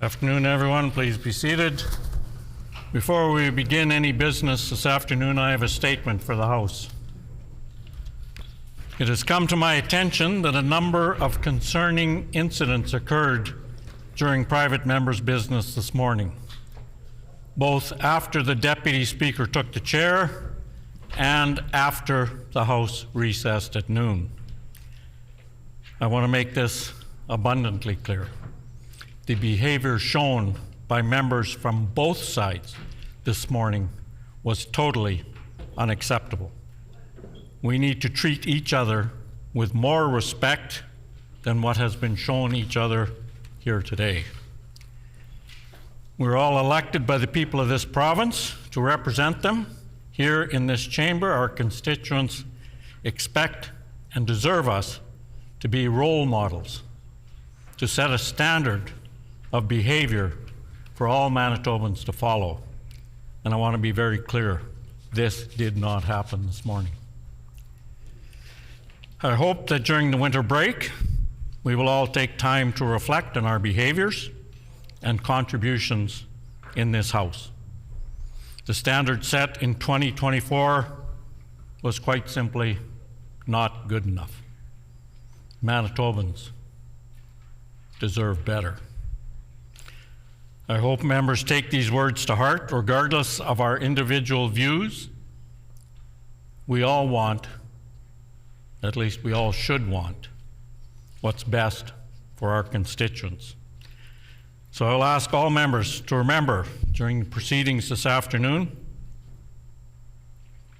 Afternoon, everyone. Please be seated. Before we begin any business this afternoon, I have a statement for the House. It has come to my attention that a number of concerning incidents occurred during private members' business this morning, both after the Deputy Speaker took the chair and after the House recessed at noon. I want to make this abundantly clear. The behavior shown by members from both sides this morning was totally unacceptable. We need to treat each other with more respect than what has been shown each other here today. We're all elected by the people of this province to represent them. Here in this chamber, our constituents expect and deserve us to be role models, to set a standard of behavior for all Manitobans to follow. And I want to be very clear, this did not happen this morning. I hope that during the winter break, we will all take time to reflect on our behaviors and contributions in this House. The standard set in 2024 was quite simply not good enough. Manitobans deserve better. I hope members take these words to heart, regardless of our individual views. We all want, at least we all should want, what's best for our constituents. So I'll ask all members to remember during the proceedings this afternoon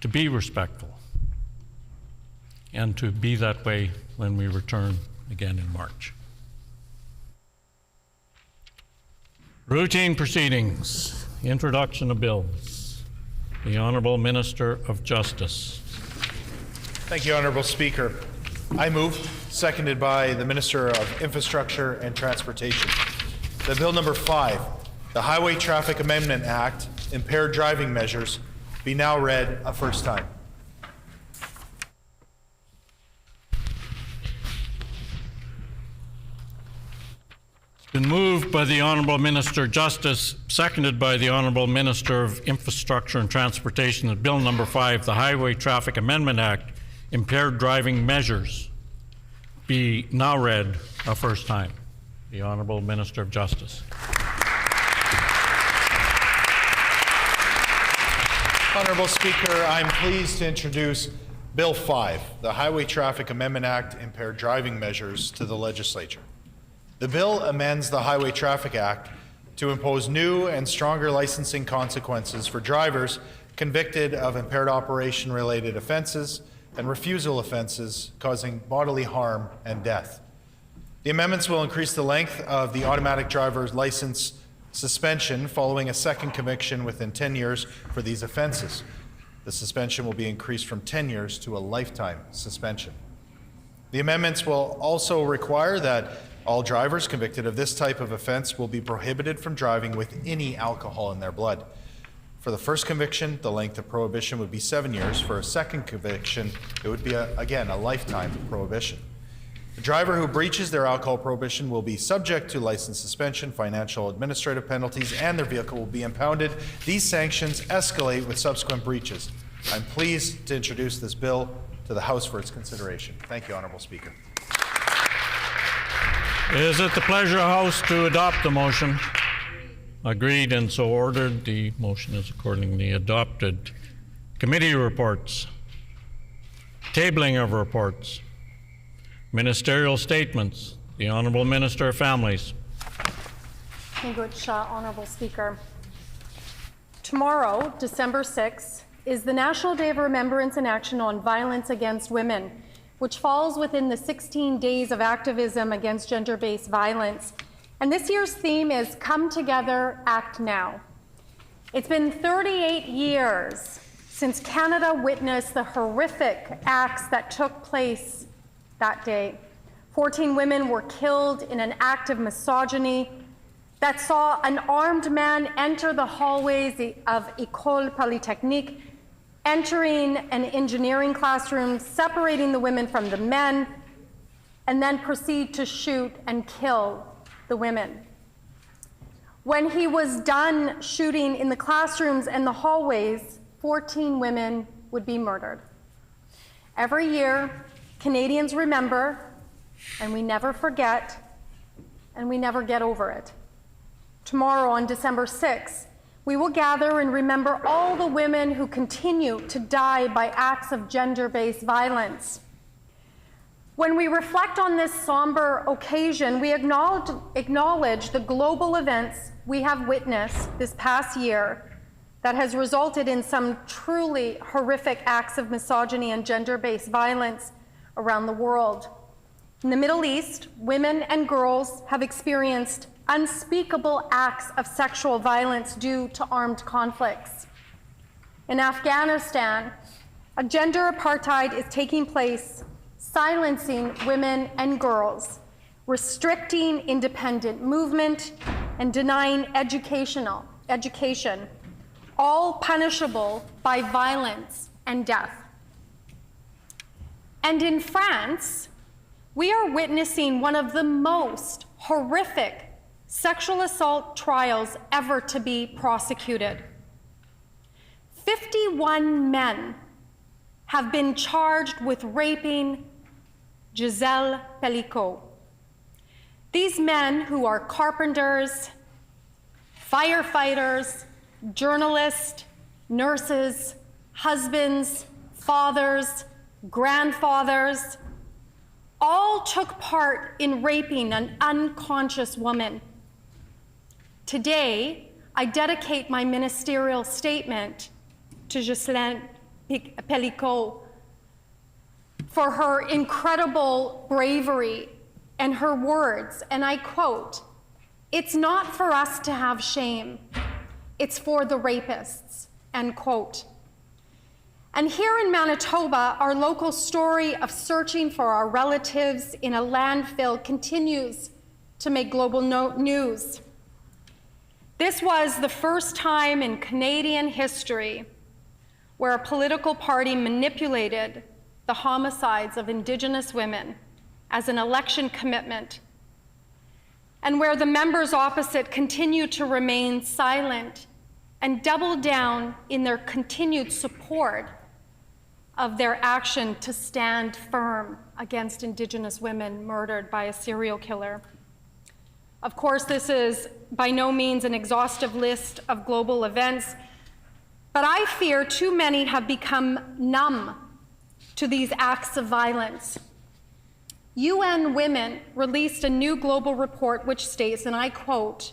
to be respectful and to be that way when we return again in March. Routine proceedings, introduction of bills. The Honourable Minister of Justice. Thank you, Honourable Speaker. I move, seconded by the Minister of Infrastructure and Transportation, that Bill number 5, the Highway Traffic Amendment Act, Impaired Driving Measures, be now read a first time. Been moved by the Honourable Minister of Justice, seconded by the Honourable Minister of Infrastructure and Transportation, that Bill number 5, the Highway Traffic Amendment Act, Impaired Driving Measures, be now read a first time. The Honourable Minister of Justice. Honourable Speaker, I'm pleased to introduce Bill 5, the Highway Traffic Amendment Act, Impaired Driving Measures, to the Legislature. The bill amends the Highway Traffic Act to impose new and stronger licensing consequences for drivers convicted of impaired operation-related offences and refusal offences causing bodily harm and death. The amendments will increase the length of the automatic driver's license suspension following a second conviction within 10 years for these offences. The suspension will be increased from 10 years to a lifetime suspension. The amendments will also require that all drivers convicted of this type of offence will be prohibited from driving with any alcohol in their blood. For the first conviction, the length of prohibition would be 7 years. For a second conviction, it would be, again, a lifetime prohibition. The driver who breaches their alcohol prohibition will be subject to license suspension, financial administrative penalties, and their vehicle will be impounded. These sanctions escalate with subsequent breaches. I'm pleased to introduce this bill to the House for its consideration. Thank you, Honourable Speaker. Is it the pleasure of the House to adopt the motion? Agreed and so ordered. The motion is accordingly adopted. Committee reports. Tabling of reports. Ministerial statements. The Honourable Minister of Families. Thank you, Honourable Speaker. Tomorrow, December 6th, is the National Day of Remembrance and Action on Violence Against Women, which falls within the 16 days of activism against gender-based violence. And this year's theme is Come Together, Act Now. It's been 38 years since Canada witnessed the horrific acts that took place that day. 14 women were killed in an act of misogyny that saw an armed man enter the hallways of École Polytechnique, entering an engineering classroom, separating the women from the men, and then proceed to shoot and kill the women. When he was done shooting in the classrooms and the hallways, 14 women would be murdered. Every year, Canadians remember, and we never forget, and we never get over it. Tomorrow, on December 6th, we will gather and remember all the women who continue to die by acts of gender-based violence. When we reflect on this somber occasion, we acknowledge the global events we have witnessed this past year that has resulted in some truly horrific acts of misogyny and gender-based violence around the world. In the Middle East, women and girls have experienced unspeakable acts of sexual violence due to armed conflicts. In Afghanistan, a gender apartheid is taking place, silencing women and girls, restricting independent movement, and denying education, all punishable by violence and death. And in France, we are witnessing one of the most horrific sexual assault trials ever to be prosecuted. 51 men have been charged with raping Gisèle Pellicot. These men, who are carpenters, firefighters, journalists, nurses, husbands, fathers, grandfathers, all took part in raping an unconscious woman. Today, I dedicate my ministerial statement to Gisèle Pellicot for her incredible bravery and her words, and I quote, "It's not for us to have shame, it's for the rapists," end quote. And here in Manitoba, our local story of searching for our relatives in a landfill continues to make global news. This was the first time in Canadian history where a political party manipulated the homicides of Indigenous women as an election commitment, and where the members opposite continue to remain silent and double down in their continued support of their action to stand firm against Indigenous women murdered by a serial killer. Of course, this is by no means an exhaustive list of global events, but I fear too many have become numb to these acts of violence. UN Women released a new global report which states, and I quote,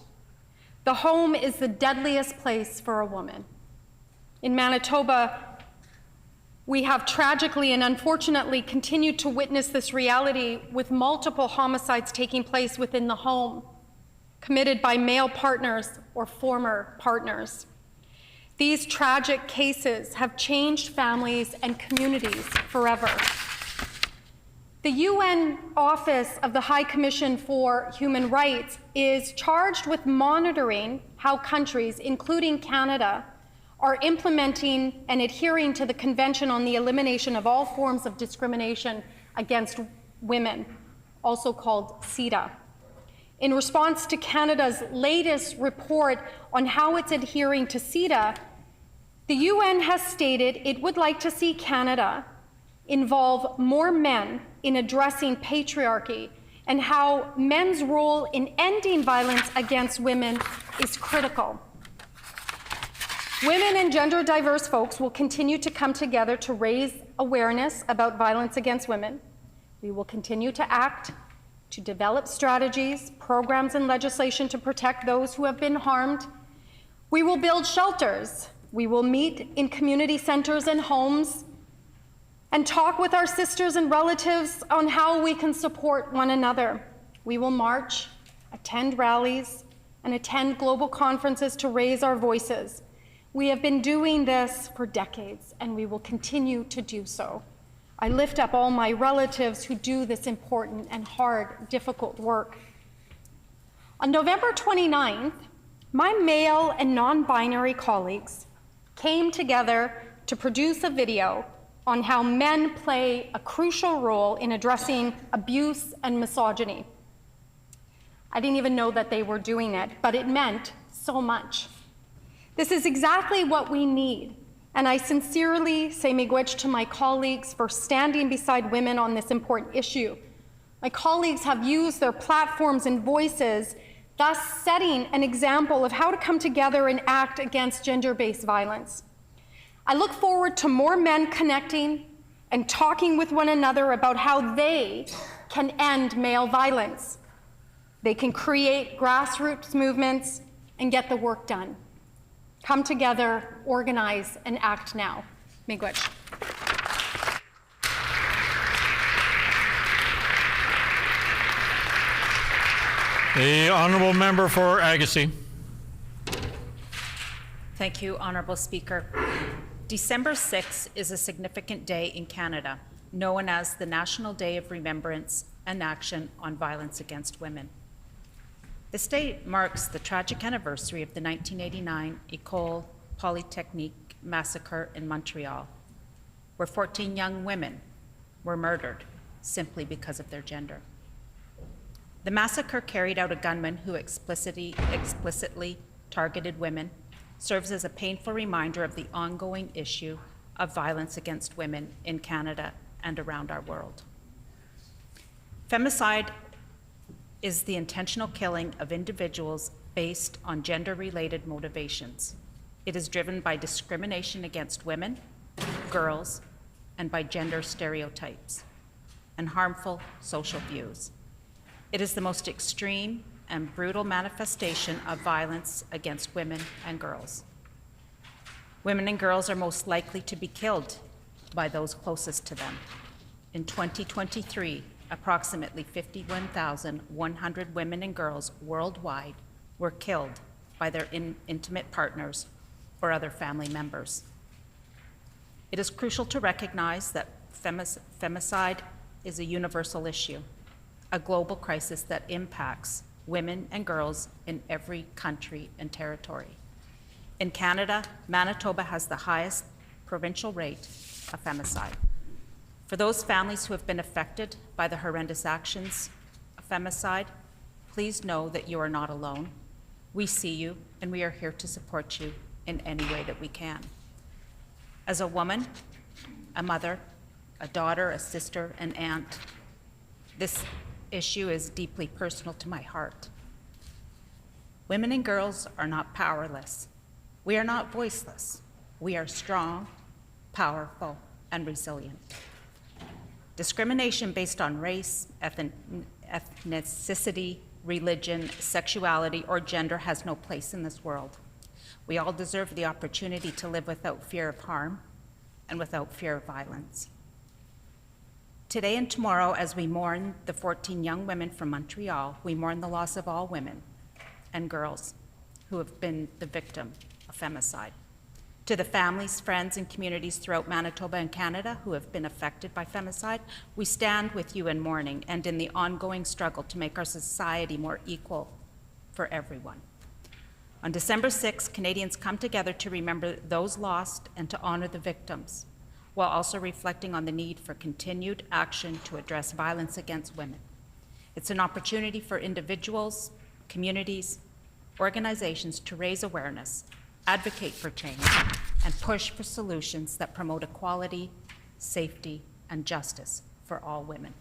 "The home is the deadliest place for a woman." In Manitoba, we have tragically and unfortunately continued to witness this reality with multiple homicides taking place within the home, committed by male partners or former partners. These tragic cases have changed families and communities forever. The UN Office of the High Commission for Human Rights is charged with monitoring how countries, including Canada, are implementing and adhering to the Convention on the Elimination of All Forms of Discrimination Against Women, also called CEDAW. In response to Canada's latest report on how it's adhering to CEDAW, the UN has stated it would like to see Canada involve more men in addressing patriarchy and how men's role in ending violence against women is critical. Women and gender diverse folks will continue to come together to raise awareness about violence against women. We will continue to act to develop strategies, programs, and legislation to protect those who have been harmed. We will build shelters. We will meet in community centers and homes and talk with our sisters and relatives on how we can support one another. We will march, attend rallies, and attend global conferences to raise our voices. We have been doing this for decades, and we will continue to do so. I lift up all my relatives who do this important and hard, difficult work. On November 29th, my male and non-binary colleagues came together to produce a video on how men play a crucial role in addressing abuse and misogyny. I didn't even know that they were doing it, but it meant so much. This is exactly what we need, and I sincerely say miigwech to my colleagues for standing beside women on this important issue. My colleagues have used their platforms and voices, thus setting an example of how to come together and act against gender-based violence. I look forward to more men connecting and talking with one another about how they can end male violence. They can create grassroots movements and get the work done. Come together, organize, and act now. Miigwech. The honourable member for Agassiz. Thank you, Honourable Speaker. December 6th is a significant day in Canada, known as the National Day of Remembrance and Action on Violence Against Women. This day marks the tragic anniversary of the 1989 École Polytechnique massacre in Montreal, where 14 young women were murdered simply because of their gender. The massacre, carried out a gunman who explicitly targeted women, serves as a painful reminder of the ongoing issue of violence against women in Canada and around our world. Femicide is the intentional killing of individuals based on gender-related motivations. It is driven by discrimination against women, girls, and by gender stereotypes and harmful social views. It is the most extreme and brutal manifestation of violence against women and girls. Women and girls are most likely to be killed by those closest to them. In 2023, approximately 51,100 women and girls worldwide were killed by their intimate partners or other family members. It is crucial to recognize that femicide is a universal issue, a global crisis that impacts women and girls in every country and territory. In Canada, Manitoba has the highest provincial rate of femicide. For those families who have been affected by the horrendous actions of femicide, please know that you are not alone. We see you, and we are here to support you in any way that we can. As a woman, a mother, a daughter, a sister, an aunt, this issue is deeply personal to my heart. Women and girls are not powerless. We are not voiceless. We are strong, powerful, and resilient. Discrimination based on race, ethnicity, religion, sexuality, or gender has no place in this world. We all deserve the opportunity to live without fear of harm and without fear of violence. Today and tomorrow, as we mourn the 14 young women from Montreal, we mourn the loss of all women and girls who have been the victim of femicide. To the families, friends, and communities throughout Manitoba and Canada who have been affected by femicide, we stand with you in mourning and in the ongoing struggle to make our society more equal for everyone. On December 6th, Canadians come together to remember those lost and to honor the victims, while also reflecting on the need for continued action to address violence against women. It's an opportunity for individuals, communities, organizations to raise awareness, advocate for change, and push for solutions that promote equality, safety, and justice for all women.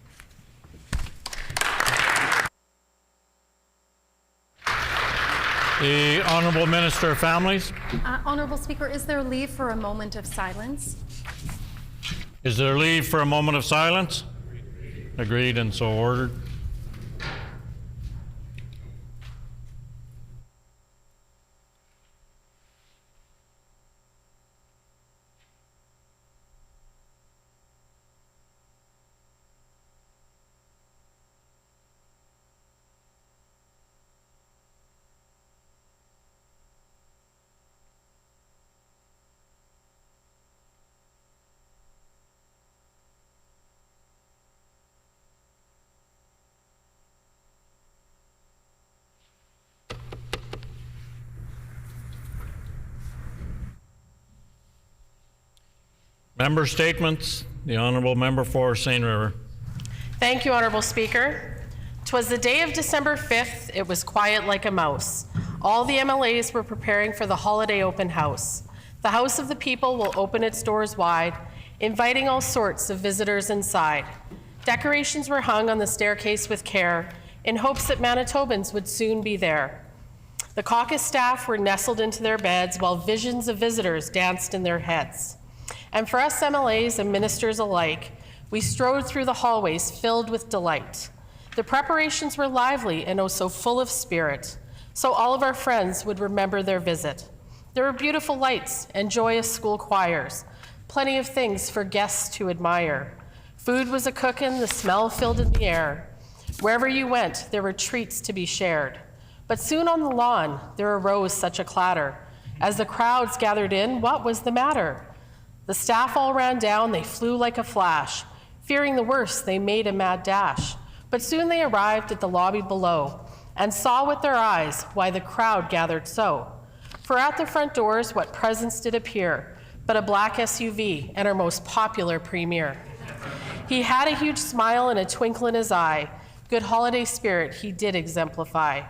The Honourable Minister of Families. Honourable Speaker, is there leave for a moment of silence? Is there leave for a moment of silence? Agreed and so ordered. Member statements. The Honourable Member for St. River. Thank you, Honourable Speaker. 'Twas the day of December 5th, it was quiet like a mouse. all the MLAs were preparing for the holiday open house. The House of the People will open its doors wide, inviting all sorts of visitors inside. Decorations were hung on the staircase with care in hopes that Manitobans would soon be there. The caucus staff were nestled into their beds while visions of visitors danced in their heads. And for us MLAs and ministers alike, we strode through the hallways filled with delight. The preparations were lively and oh so full of spirit, so all of our friends would remember their visit. There were beautiful lights and joyous school choirs, plenty of things for guests to admire. Food was a-cookin', the smell filled in the air. Wherever you went, there were treats to be shared. But soon on the lawn, there arose such a clatter. As the crowds gathered in, what was the matter? The staff all ran down, they flew like a flash. Fearing the worst, they made a mad dash. But soon they arrived at the lobby below and saw with their eyes why the crowd gathered so. For at the front doors, what presence did appear but a black SUV and our most popular premier. He had a huge smile and a twinkle in his eye. Good holiday spirit he did exemplify.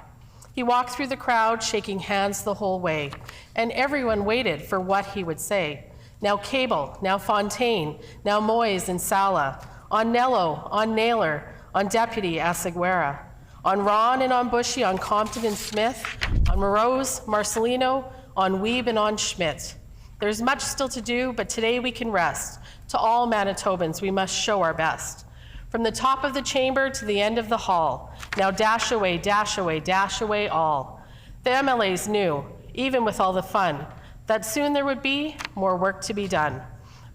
He walked through the crowd, shaking hands the whole way, and everyone waited for what he would say. Now Cable, now Fontaine, now Moyes and Sala, on Nello, on Naylor, on Deputy Asaguera, on Ron and on Bushy, on Compton and Smith, on Morose, Marcelino, on Weeb and on Schmidt. There's much still to do, but today we can rest. To all Manitobans, we must show our best. From the top of the chamber to the end of the hall, now dash away, dash away, dash away all. The MLAs knew, even with all the fun, that soon there would be more work to be done.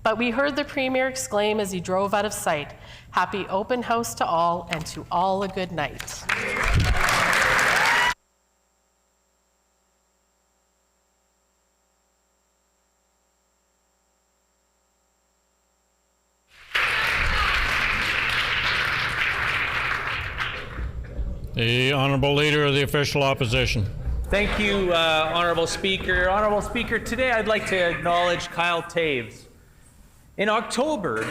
But we heard the Premier exclaim as he drove out of sight, happy open house to all, and to all a good night. The Honourable Leader of the Official Opposition. Thank you, Honourable Speaker. Honourable Speaker, today I'd like to acknowledge Kyle Taves. In October,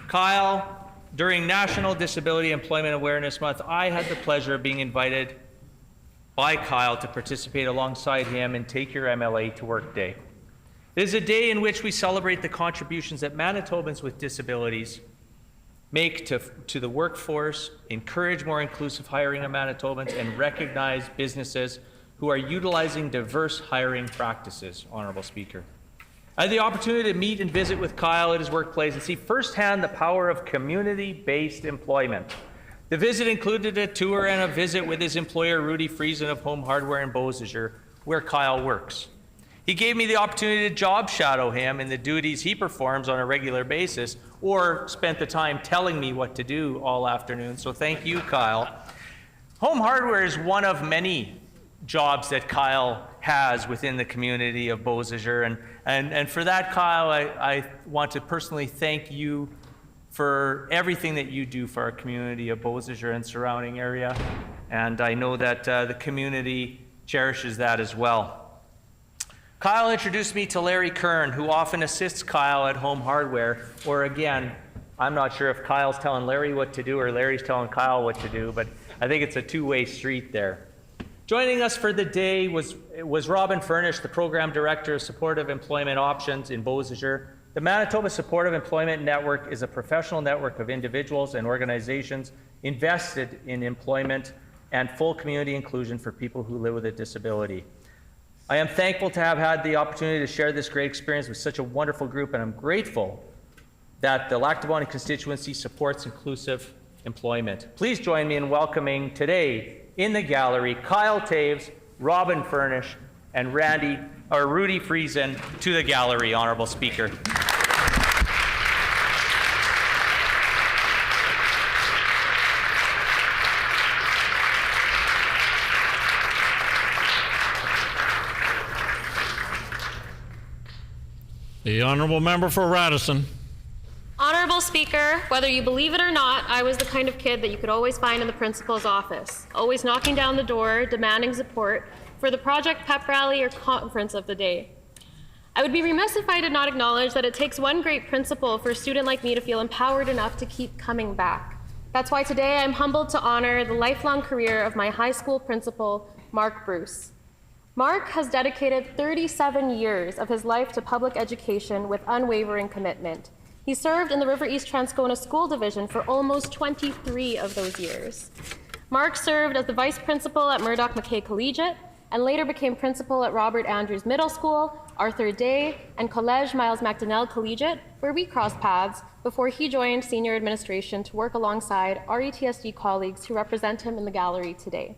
Kyle, during National Disability Employment Awareness Month, I had the pleasure of being invited by Kyle to participate alongside him in Take Your MLA to Work Day. It is a day in which we celebrate the contributions that Manitobans with disabilities make to the workforce, encourage more inclusive hiring of Manitobans, and recognize businesses who are utilizing diverse hiring practices, Honourable Speaker. I had the opportunity to meet and visit with Kyle at his workplace and see firsthand the power of community-based employment. The visit included a tour and a visit with his employer, Rudy Friesen of Home Hardware in Beausejour, where Kyle works. He gave me the opportunity to job shadow him in the duties he performs on a regular basis, or spent the time telling me what to do all afternoon, so thank you, Kyle. Home Hardware is one of many jobs that Kyle has within the community of Beausejour, and for that, Kyle, I want to personally thank you for everything that you do for our community of Beausejour and surrounding area, and I know that the community cherishes that as well. Kyle introduced me to Larry Kern, who often assists Kyle at Home Hardware, or again, I'm not sure if Kyle's telling Larry what to do or Larry's telling Kyle what to do, but I think it's a two-way street there. Joining us for the day was Robin Furnish, the Program Director of Supportive Employment Options in Beausejour. The Manitoba Supportive Employment Network is a professional network of individuals and organizations invested in employment and full community inclusion for people who live with a disability. I am thankful to have had the opportunity to share this great experience with such a wonderful group, and I'm grateful that the Lactaboni constituency supports inclusive employment. Please join me in welcoming today in the gallery Kyle Taves, Robin Furnish, and Rudy Friesen to the gallery, Honourable Speaker. The Honourable Member for Radisson. Honourable Speaker, whether you believe it or not, I was the kind of kid that you could always find in the principal's office, always knocking down the door, demanding support for the project pep rally or conference of the day. I would be remiss if I did not acknowledge that it takes one great principal for a student like me to feel empowered enough to keep coming back. That's why today I'm humbled to honor the lifelong career of my high school principal, Mark Bruce. Mark has dedicated 37 years of his life to public education with unwavering commitment. He served in the River East Transcona School Division for almost 23 of those years. Mark served as the vice principal at Murdoch McKay Collegiate and later became principal at Robert Andrews Middle School, Arthur Day, and Collège Miles Macdonnell Collegiate, where we crossed paths before he joined senior administration to work alongside RETSD colleagues who represent him in the gallery today.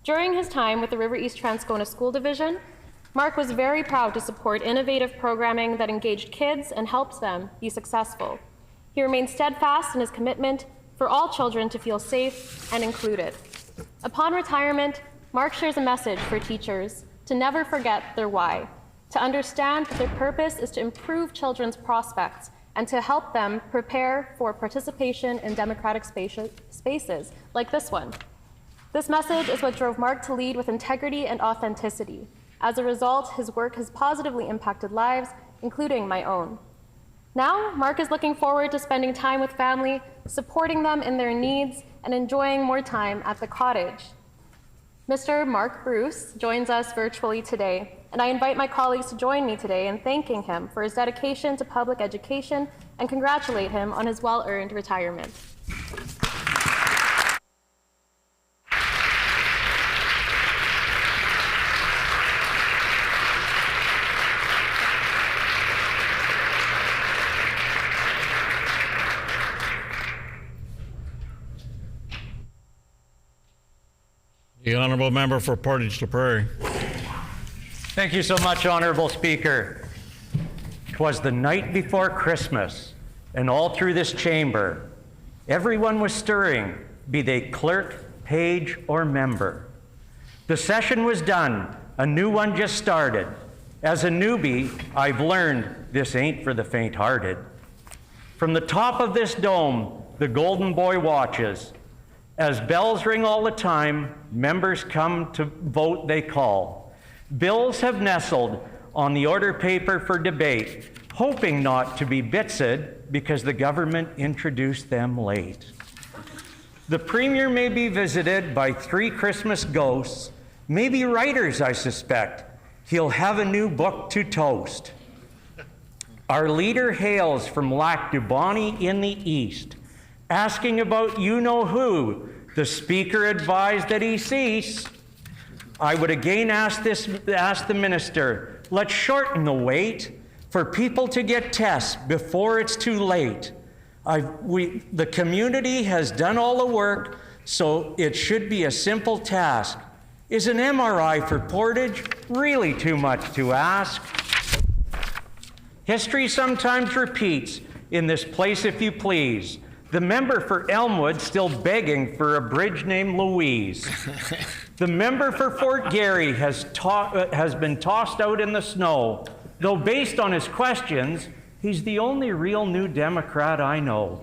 During his time with the River East Transcona School Division, Mark was very proud to support innovative programming that engaged kids and helped them be successful. He remained steadfast in his commitment for all children to feel safe and included. Upon retirement, Mark shares a message for teachers to never forget their why, to understand that their purpose is to improve children's prospects and to help them prepare for participation in democratic spaces like this one. This message is what drove Mark to lead with integrity and authenticity. As a result, his work has positively impacted lives, including my own. Now, Mark is looking forward to spending time with family, supporting them in their needs, and enjoying more time at the cottage. Mr. Mark Bruce joins us virtually today, and I invite my colleagues to join me today in thanking him for his dedication to public education and congratulate him on his well-earned retirement. The honourable member for Portage la Prairie. Thank you so much, Honourable Speaker. 'Twas the night before Christmas, and all through this chamber, everyone was stirring, be they clerk, page, or member. The session was done, a new one just started. As a newbie, I've learned this ain't for the faint-hearted. From the top of this dome, the golden boy watches. As bells ring all the time, members come to vote they call. Bills have nestled on the order paper for debate, hoping not to be bitsed because the government introduced them late. The Premier may be visited by 3 Christmas ghosts, maybe writers, I suspect. He'll have a new book to toast. Our leader hails from Lac du Bonnet in the east, asking about you-know-who. The Speaker advised that he cease. I would again ask the minister, let's shorten the wait for people to get tests before it's too late. The community has done all the work, so it should be a simple task. Is an MRI for Portage really too much to ask? History sometimes repeats in this place, if you please. The member for Elmwood still begging for a bridge named Louise. The member for Fort Garry has been tossed out in the snow, though based on his questions, he's the only real New Democrat I know.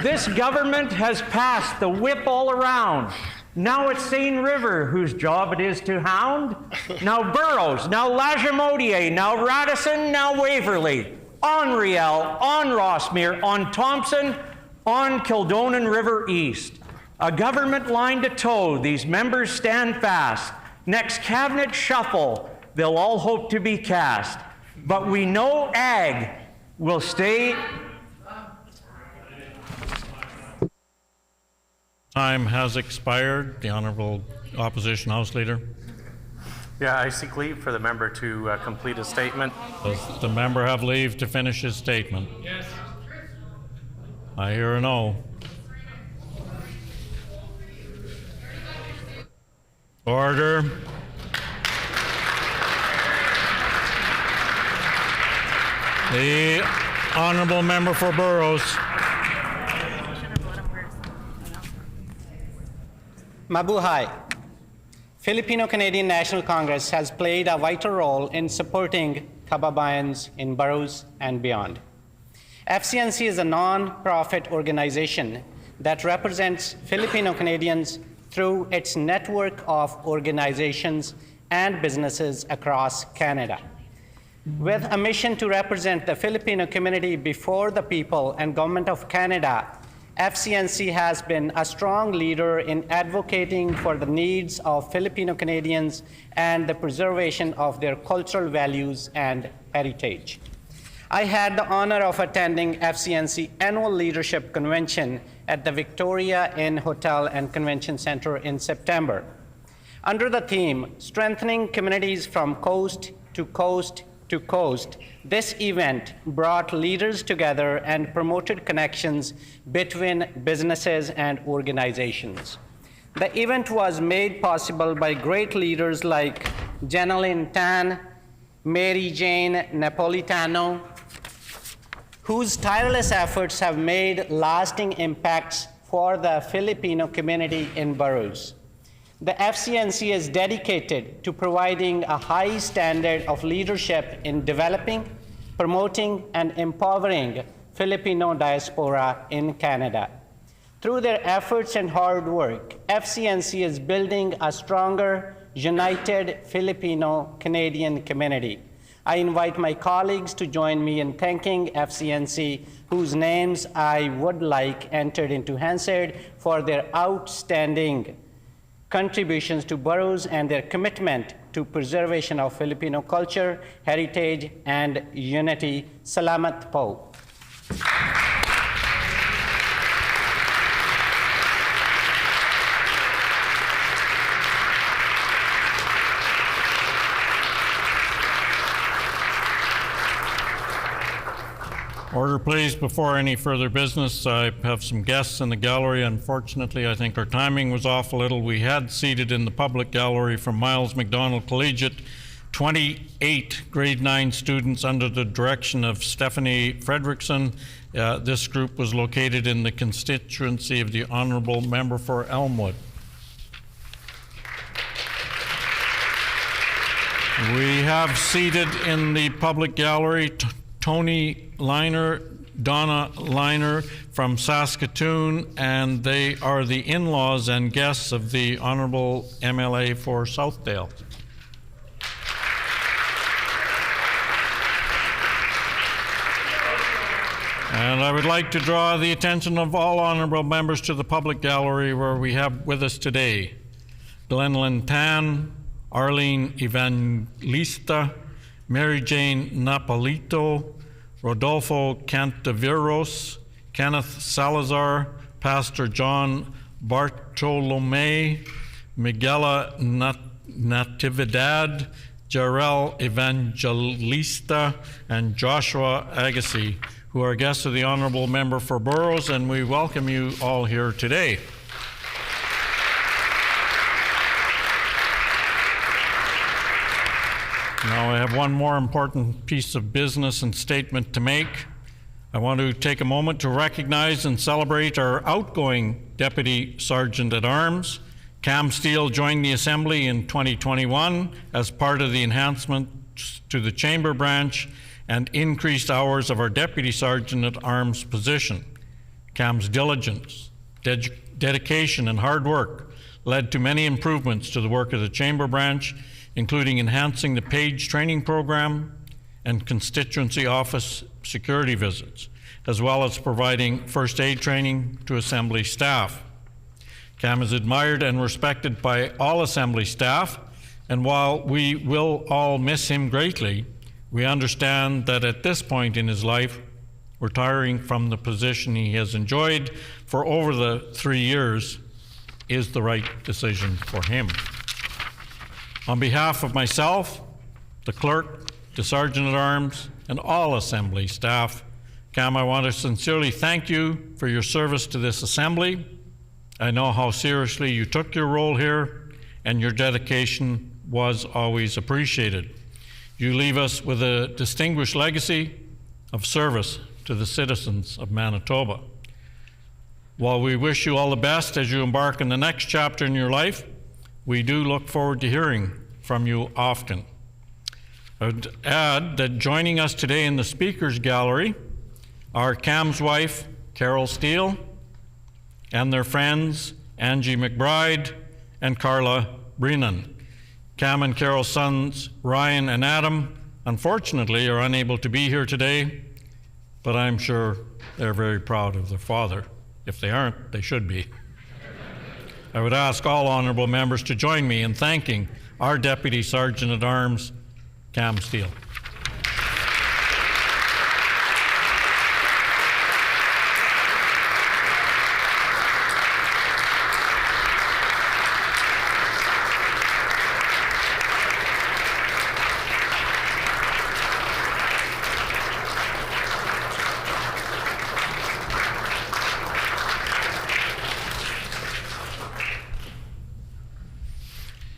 This government has passed the whip all around. Now it's Seine River whose job it is to hound. Now Burroughs, now Lagimodiere, now Radisson, now Waverley. On Riel, on Rossmere, on Thompson, on Kildonan River East. A government line to toe, these members stand fast. Next cabinet shuffle, they'll all hope to be cast. But we know ag will stay. Time has expired. The Honourable Opposition House Leader. Yeah, I seek leave for the member to complete his statement. Does the member have leave to finish his statement? Yes. I hear a no. Order. The honourable member for Burroughs. Mabuhay. Filipino-Canadian National Congress has played a vital role in supporting kababayans in Burroughs and beyond. FCNC is a non-profit organization that represents Filipino Canadians through its network of organizations and businesses across Canada. With a mission to represent the Filipino community before the people and Government of Canada, FCNC has been a strong leader in advocating for the needs of Filipino Canadians and the preservation of their cultural values and heritage. I had the honor of attending FCNC Annual Leadership Convention at the Victoria Inn Hotel and Convention Center in September. Under the theme, Strengthening Communities from Coast to Coast to Coast, this event brought leaders together and promoted connections between businesses and organizations. The event was made possible by great leaders like Jeneline Tan, Mary Jane Napolitano, whose tireless efforts have made lasting impacts for the Filipino community in Burroughs. The FCNC is dedicated to providing a high standard of leadership in developing, promoting, and empowering Filipino diaspora in Canada. Through their efforts and hard work, FCNC is building a stronger, united Filipino-Canadian community. I invite my colleagues to join me in thanking FCNC, whose names I would like entered into Hansard for their outstanding contributions to Burroughs and their commitment to preservation of Filipino culture, heritage, and unity. Salamat po. Order, please. Before any further business, I have some guests in the gallery. Unfortunately, I think our timing was off a little. We had seated in the public gallery from Miles Macdonald Collegiate 28 grade 9 students under the direction of Stephanie Fredrickson. This group was located in the constituency of the Honourable Member for Elmwood. We have seated in the public gallery Tony Liner, Donna Liner from Saskatoon, and they are the in-laws and guests of the Honourable MLA for Southdale. And I would like to draw the attention of all honourable members to the public gallery where we have with us today Glenlyn Tan, Arlene Evangelista, Mary Jane Napolito, Rodolfo Cantaveros, Kenneth Salazar, Pastor John Bartolome, Miguela Natividad, Jarrell Evangelista, and Joshua Agassi, who are guests of the Honourable Member for Burroughs, and we welcome you all here today. Now I have one more important piece of business and statement to make. I want to take a moment to recognize and celebrate our outgoing Deputy Sergeant at Arms. Cam Steele joined the Assembly in 2021 as part of the enhancements to the Chamber branch and increased hours of our Deputy Sergeant at Arms position. Cam's diligence, dedication, and hard work led to many improvements to the work of the Chamber branch, including enhancing the PAGE training program and constituency office security visits, as well as providing first aid training to Assembly staff. Cam is admired and respected by all Assembly staff, and while we will all miss him greatly, we understand that at this point in his life, retiring from the position he has enjoyed for over the 3 years is the right decision for him. On behalf of myself, the clerk, the Sergeant at Arms, and all Assembly staff, Cam, I want to sincerely thank you for your service to this Assembly. I know how seriously you took your role here, and your dedication was always appreciated. You leave us with a distinguished legacy of service to the citizens of Manitoba. While we wish you all the best as you embark on the next chapter in your life, we do look forward to hearing from you often. I would add that joining us today in the Speakers Gallery are Cam's wife, Carol Steele, and their friends, Angie McBride and Carla Brennan. Cam and Carol's sons, Ryan and Adam, unfortunately are unable to be here today, but I'm sure they're very proud of their father If they aren't, they should be. I would ask all honorable members to join me in thanking our Deputy Sergeant at Arms, Cam Steele.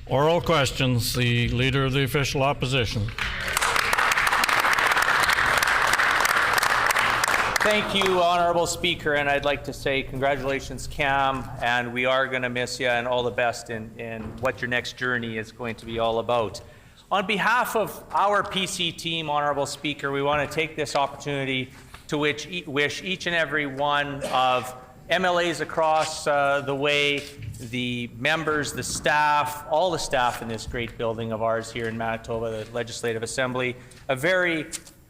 Oral questions, the Leader of the Official Opposition. Thank you, Honorable Speaker, and I'd like to say congratulations, Cam, and we are going to miss you, and all the best in what your next journey is going to be all about. On behalf of our PC team, Honorable Speaker, we want to take this opportunity to wish each and every one of MLAs across the way, the members, the staff, all the staff in this great building of ours here in Manitoba, the Legislative Assembly, a very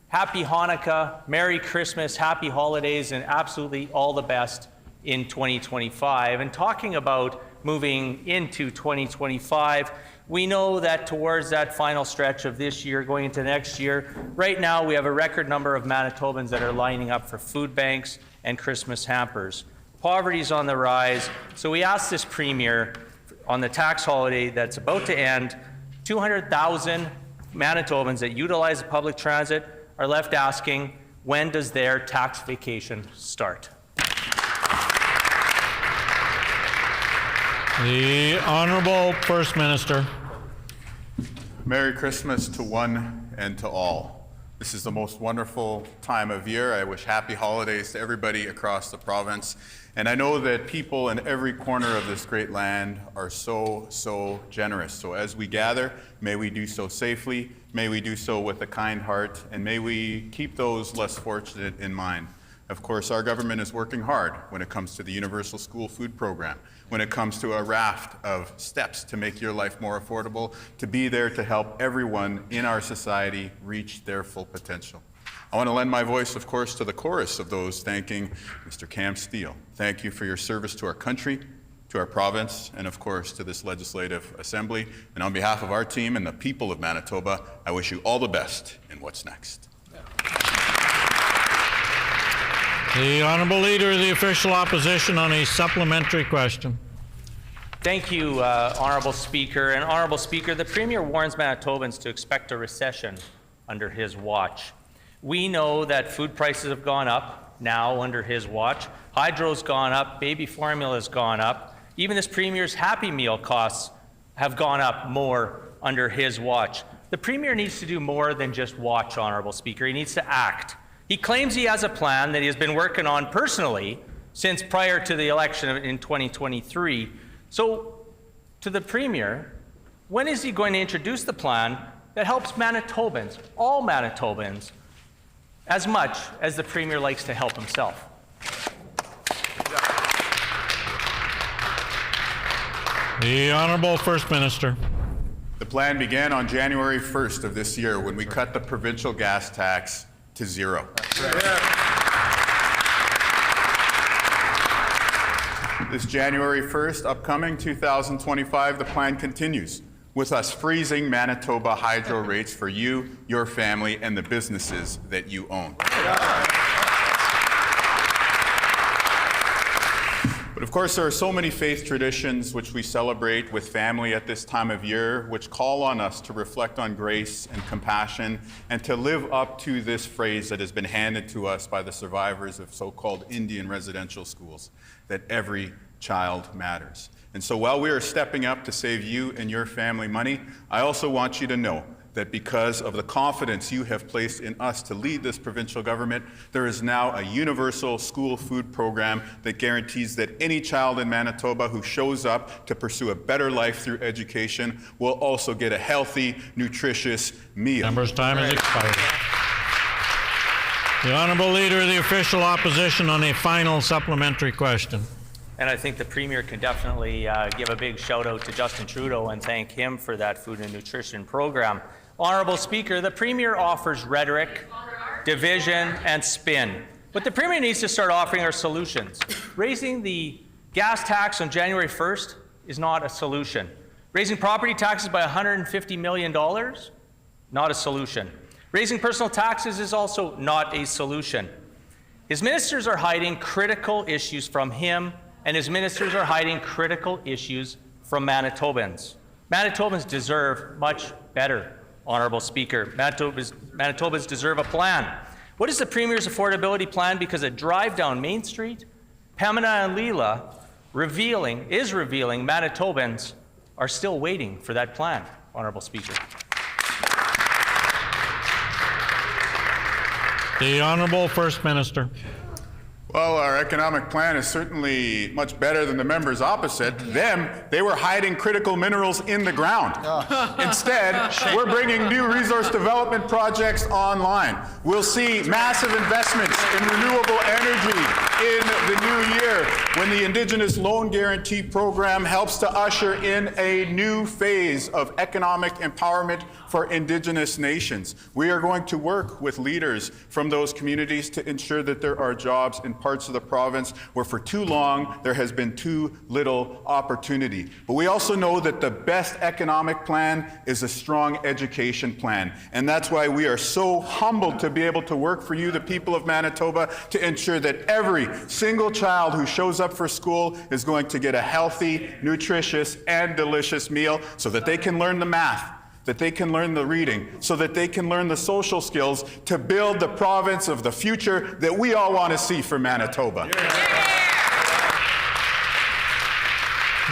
happy Hanukkah, Merry Christmas, happy holidays, and absolutely all the best in 2025. And talking about moving into 2025, we know that towards that final stretch of this year, going into next year, right now we have a record number of Manitobans that are lining up for food banks and Christmas hampers. Poverty is on the rise, so we asked this Premier on the tax holiday that's about to end, 200,000 Manitobans that utilize the public transit are left asking, when does their tax vacation start? The Honourable First Minister. Merry Christmas to one and to all. This is the most wonderful time of year. I wish happy holidays to everybody across the province. And I know that people in every corner of this great land are so generous. So as we gather, may we do so safely, may we do so with a kind heart, and may we keep those less fortunate in mind. Of course, our government is working hard when it comes to the Universal School Food Program, when it comes to a raft of steps to make your life more affordable, to be there to help everyone in our society reach their full potential. I want to lend my voice, of course, to the chorus of those thanking Mr. Cam Steele. Thank you for your service to our country, to our province, and of course to this Legislative Assembly. And on behalf of our team and the people of Manitoba, I wish you all the best in what's next. The Honourable Leader of the Official Opposition on a supplementary question. Thank you, Honourable Speaker. And Honourable Speaker, the Premier warns Manitobans to expect a recession under his watch. We know that food prices have gone up now under his watch. Hydro's gone up, baby formula's gone up. Even this Premier's Happy Meal costs have gone up more under his watch. The Premier needs to do more than just watch, Honourable Speaker. He needs to act. He claims he has a plan that he has been working on personally since prior to the election in 2023. So, to the Premier, when is he going to introduce the plan that helps Manitobans, all Manitobans, as much as the Premier likes to help himself? The Honourable First Minister. The plan began on January 1st of this year when we cut the provincial gas tax to zero. This January 1st, upcoming 2025, the plan continues with us freezing Manitoba hydro rates for you, your family, and the businesses that you own. But of course, there are so many faith traditions which we celebrate with family at this time of year, which call on us to reflect on grace and compassion and to live up to this phrase that has been handed to us by the survivors of so-called Indian residential schools, that every child matters. And so while we are stepping up to save you and your family money, I also want you to know that because of the confidence you have placed in us to lead this provincial government, there is now a universal school food program that guarantees that any child in Manitoba who shows up to pursue a better life through education will also get a healthy, nutritious meal. Member's time has expired. The Honourable Leader of the Official Opposition on a final supplementary question. And I think the Premier can definitely give a big shout out to Justin Trudeau and thank him for that food and nutrition program. Honourable Speaker, the Premier offers rhetoric, division, and spin. What the Premier needs to start offering are solutions. Raising the gas tax on January 1st is not a solution. Raising property taxes by $150 million, not a solution. Raising personal taxes is also not a solution. His ministers are hiding critical issues from him, and his ministers are hiding critical issues from Manitobans. Manitobans deserve much better, Honourable Speaker. Manitobans deserve a plan. What is the Premier's affordability plan? Because a drive down Main Street, Pamela and Leela is revealing Manitobans are still waiting for that plan, Honourable Speaker. The Honourable First Minister. Well, our economic plan is certainly much better than the members opposite. They were hiding critical minerals in the ground. Instead, we're bringing new resource development projects online. We'll see massive investments in renewable energy in the new year when the Indigenous Loan Guarantee Program helps to usher in a new phase of economic empowerment for Indigenous nations. We are going to work with leaders from those communities to ensure that there are jobs in parts of the province where for too long there has been too little opportunity. But we also know that the best economic plan is a strong education plan. And that's why we are so humbled to be able to work for you, the people of Manitoba, to ensure that every single child who shows up for school is going to get a healthy, nutritious, and delicious meal so that they can learn the math, that they can learn the reading, so that they can learn the social skills to build the province of the future that we all want to see for Manitoba.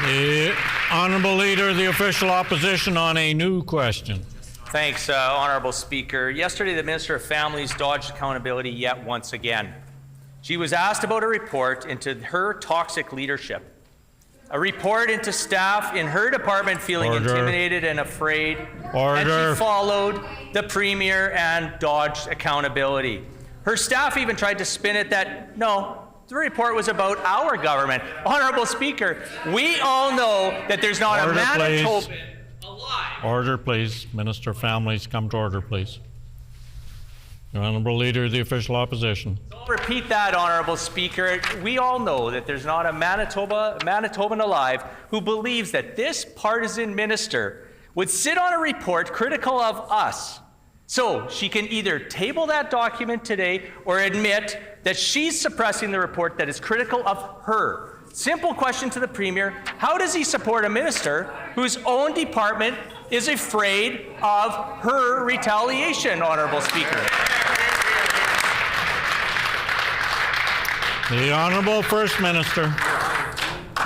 The Honourable Leader of the Official Opposition on a new question. Thanks, Honourable Speaker. Yesterday, the Minister of Families dodged accountability yet once again. She was asked about a report into her toxic leadership. A report into staff in her department feeling intimidated and afraid. And she followed the Premier and dodged accountability. Her staff even tried to spin it that, no, the report was about our government. Honourable Speaker, we all know that there's not a Manitoba alive. Order, please. Minister of Families, come to order, please. The Honourable Leader of the Official Opposition. I'll repeat that, Honourable Speaker. We all know that there's not a Manitoban alive who believes that this partisan minister would sit on a report critical of us. So she can either table that document today or admit that she's suppressing the report that is critical of her. Simple question to the Premier: how does he support a minister whose own department is afraid of her retaliation, Honourable Speaker? The Honourable First Minister.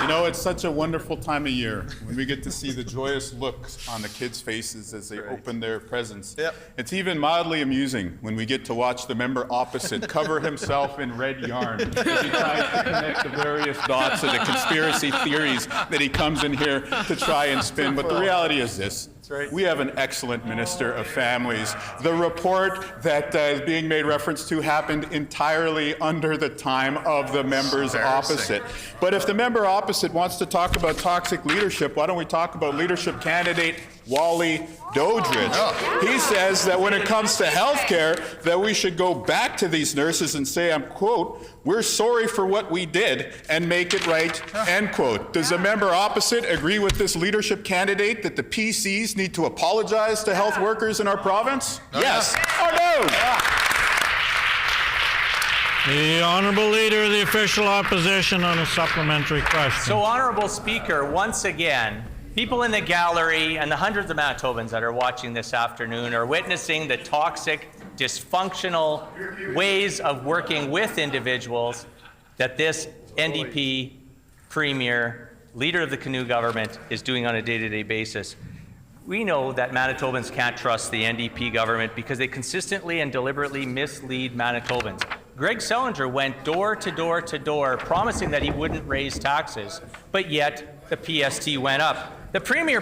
You know, it's such a wonderful time of year when we get to see the joyous looks on the kids' faces as they open their presents. Yep. It's even mildly amusing when we get to watch the member opposite cover himself in red yarn as he tries to connect the various dots of the conspiracy theories that he comes in here to try and spin. But the reality is this. We have an excellent Minister of Families. The report that is being made reference to happened entirely under the time of the members opposite. But if the member opposite wants to talk about toxic leadership, why don't we talk about leadership candidate Wally Dodridge? He says that when it comes to healthcare, that we should go back to these nurses and say, I'm quote, "We're sorry for what we did and make it right," end quote. Does the member opposite agree with this leadership candidate that the PCs need to apologize to health workers in our province? Yes or no? The Honourable Leader of the Official Opposition on a supplementary question. So, Honourable Speaker, once again, people in the gallery and the hundreds of Manitobans that are watching this afternoon are witnessing the toxic, dysfunctional ways of working with individuals that this NDP Premier, Leader of the Canoe government, is doing on a day-to-day basis. We know that Manitobans can't trust the NDP government because they consistently and deliberately mislead Manitobans. Greg Selinger went door to door to door promising that he wouldn't raise taxes, but yet the PST went up. The Premier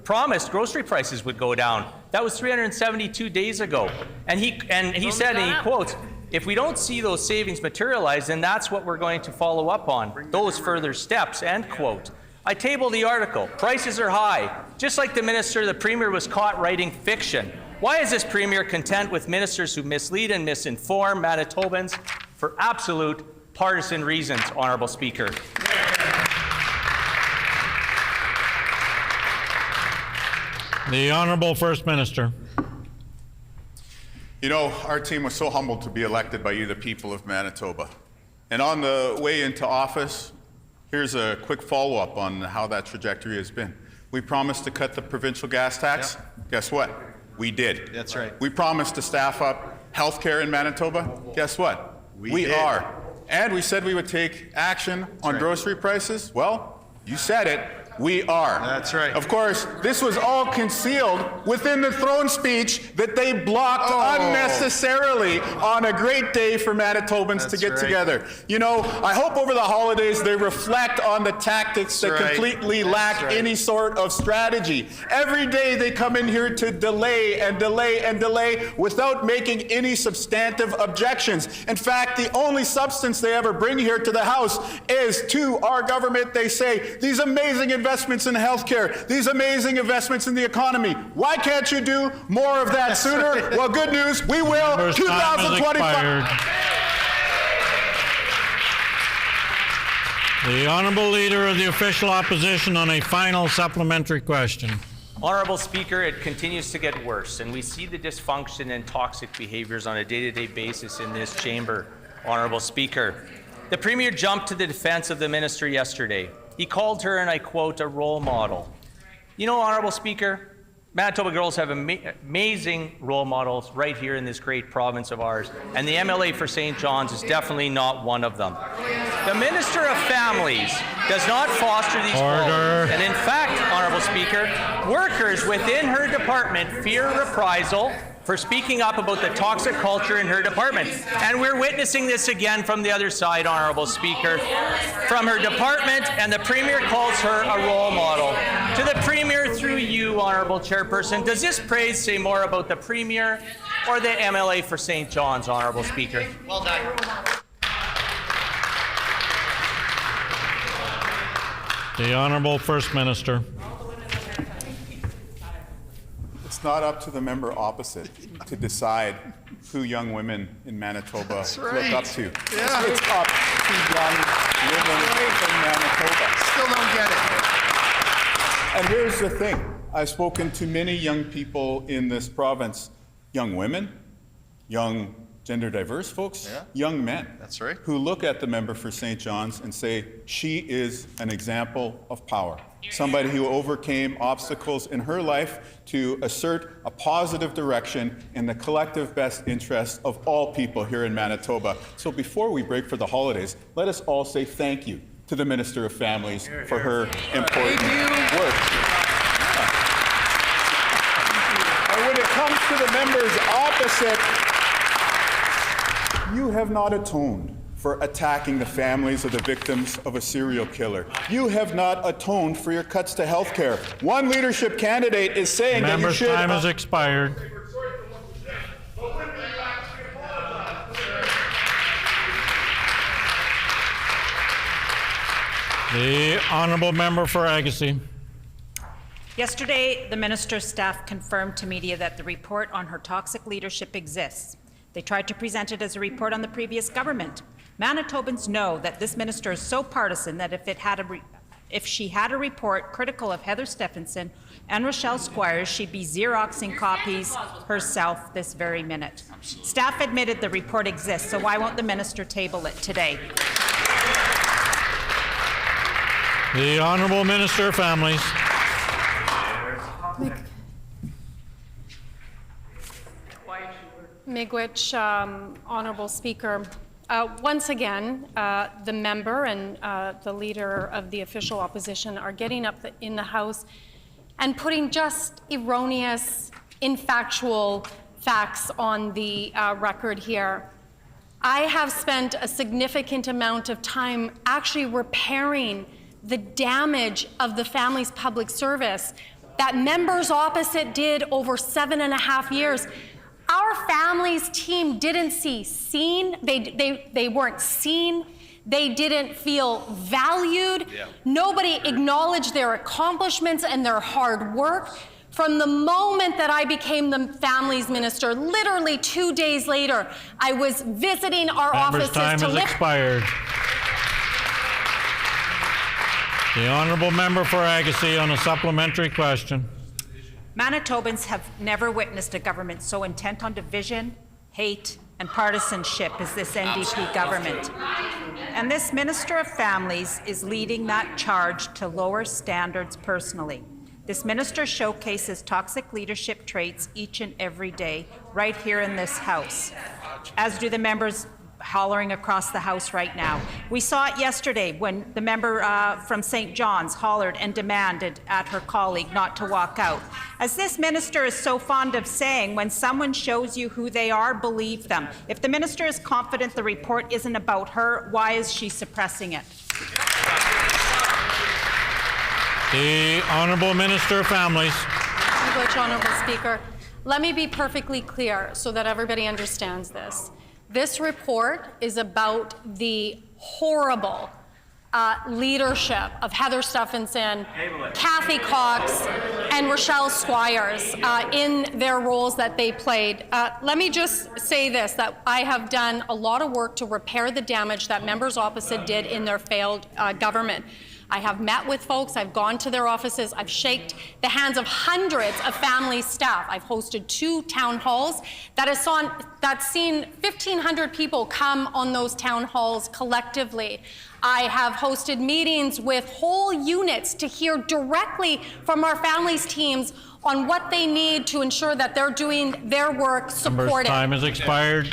promised grocery prices would go down. That was 372 days ago. And he said, and he quotes, "If we don't see those savings materialize, then that's what we're going to follow up on, those further steps," end quote. I tabled the article. Prices are high. Just like the minister, the Premier was caught writing fiction. Why is this Premier content with ministers who mislead and misinform Manitobans? for absolute partisan reasons, Honourable Speaker. The Honourable First Minister. You know, our team was so humbled to be elected by you, the people of Manitoba. And on the way into office, here's a quick follow-up on how that trajectory has been. We promised to cut the provincial gas tax. Yep. Guess what? We did. That's right. We promised to staff up healthcare in Manitoba. Guess what? We are. And we said we would take action on grocery prices. Well, you said it. We are. That's right. Of course, this was all concealed within the throne speech that they blocked unnecessarily on a great day for Manitobans to get together. You know, I hope over the holidays they reflect on the tactics that completely lack any sort of strategy. Every day they come in here to delay and delay and delay without making any substantive objections. In fact, the only substance they ever bring here to the House is to our government. They say, these amazing investments in healthcare, these amazing investments in the economy. Why can't you do more of that sooner? Well, good news, we will. 2025. The Honourable Leader of the Official Opposition on a final supplementary question. Honourable Speaker, it continues to get worse, and we see the dysfunction and toxic behaviours on a day-to-day basis in this chamber, Honourable Speaker. The Premier jumped to the defence of the Minister yesterday. He called her, and I quote, a role model. You know, Honourable Speaker, Manitoba girls have amazing role models right here in this great province of ours, and the MLA for St. John's is definitely not one of them. The Minister of Families does not foster these qualities, and in fact, Honourable Speaker, workers within her department fear reprisal for speaking up about the toxic culture in her department. And we're witnessing this again from the other side, Honourable Speaker, from her department, and the Premier calls her a role model. To the Premier, through you, Honourable Chairperson, does this praise say more about the Premier or the MLA for St. John's, Honourable Speaker? Well done. The Honourable First Minister. It's not up to the member opposite to decide who young women in Manitoba look up to. Yeah. It's up to young women in Manitoba. Still don't get it. And here's the thing. I've spoken to many young people in this province, young women, young gender diverse folks, young men. That's right. Who look at the member for St. John's and say, she is an example of power. Somebody who overcame obstacles in her life to assert a positive direction in the collective best interest of all people here in Manitoba. So before we break for the holidays, let us all say thank you to the Minister of Families for her important work. And when it comes to the members opposite, you have not atoned for attacking the families of the victims of a serial killer. You have not atoned for your cuts to health care. One leadership candidate is saying that you should... Member's time has expired. The Honourable Member for Agassiz. Yesterday, the Minister's staff confirmed to media that the report on her toxic leadership exists. They tried to present it as a report on the previous government. Manitobans know that this minister is so partisan that if she had a report critical of Heather Stephenson and Rochelle Squires, she'd be Xeroxing copies herself this very minute. Staff admitted the report exists, so why won't the minister table it today? The Honourable Minister of Families. Miigwech, Honourable Speaker. Once again, the member and the leader of the official opposition are getting up in the House and putting just erroneous, infactual facts on the record here. I have spent a significant amount of time actually repairing the damage of the Families Public Service that members opposite did over 7.5 years. Our families team didn't seen. They weren't seen. They didn't feel valued. Yeah. Nobody acknowledged their accomplishments and their hard work. From the moment that I became the families minister, literally 2 days later, I was visiting our Member's offices time to has lift. expired. The honourable member for Agassiz on a supplementary question. Manitobans have never witnessed a government so intent on division, hate, and partisanship as this NDP government. And this Minister of Families is leading that charge to lower standards personally. This minister showcases toxic leadership traits each and every day, right here in this House, as do the members hollering across the House right now. We saw it yesterday when the member from St. John's hollered and demanded at her colleague not to walk out. As this minister is so fond of saying, when someone shows you who they are, believe them. If the minister is confident the report isn't about her, why is she suppressing it? The honourable Minister of Families. Honourable Speaker, let me be perfectly clear so that everybody understands this. This report is about the horrible leadership of Heather Stephenson, Kathy Cox, and Rochelle Squires in their roles that they played. Let me just say this, that I have done a lot of work to repair the damage that members opposite did in their failed government. I have met with folks, I've gone to their offices, I've shaked the hands of hundreds of family staff. I've hosted 2 town halls that's seen 1,500 people come on those town halls collectively. I have hosted meetings with whole units to hear directly from our families teams on what they need to ensure that they're doing their work supported. Member's time has expired.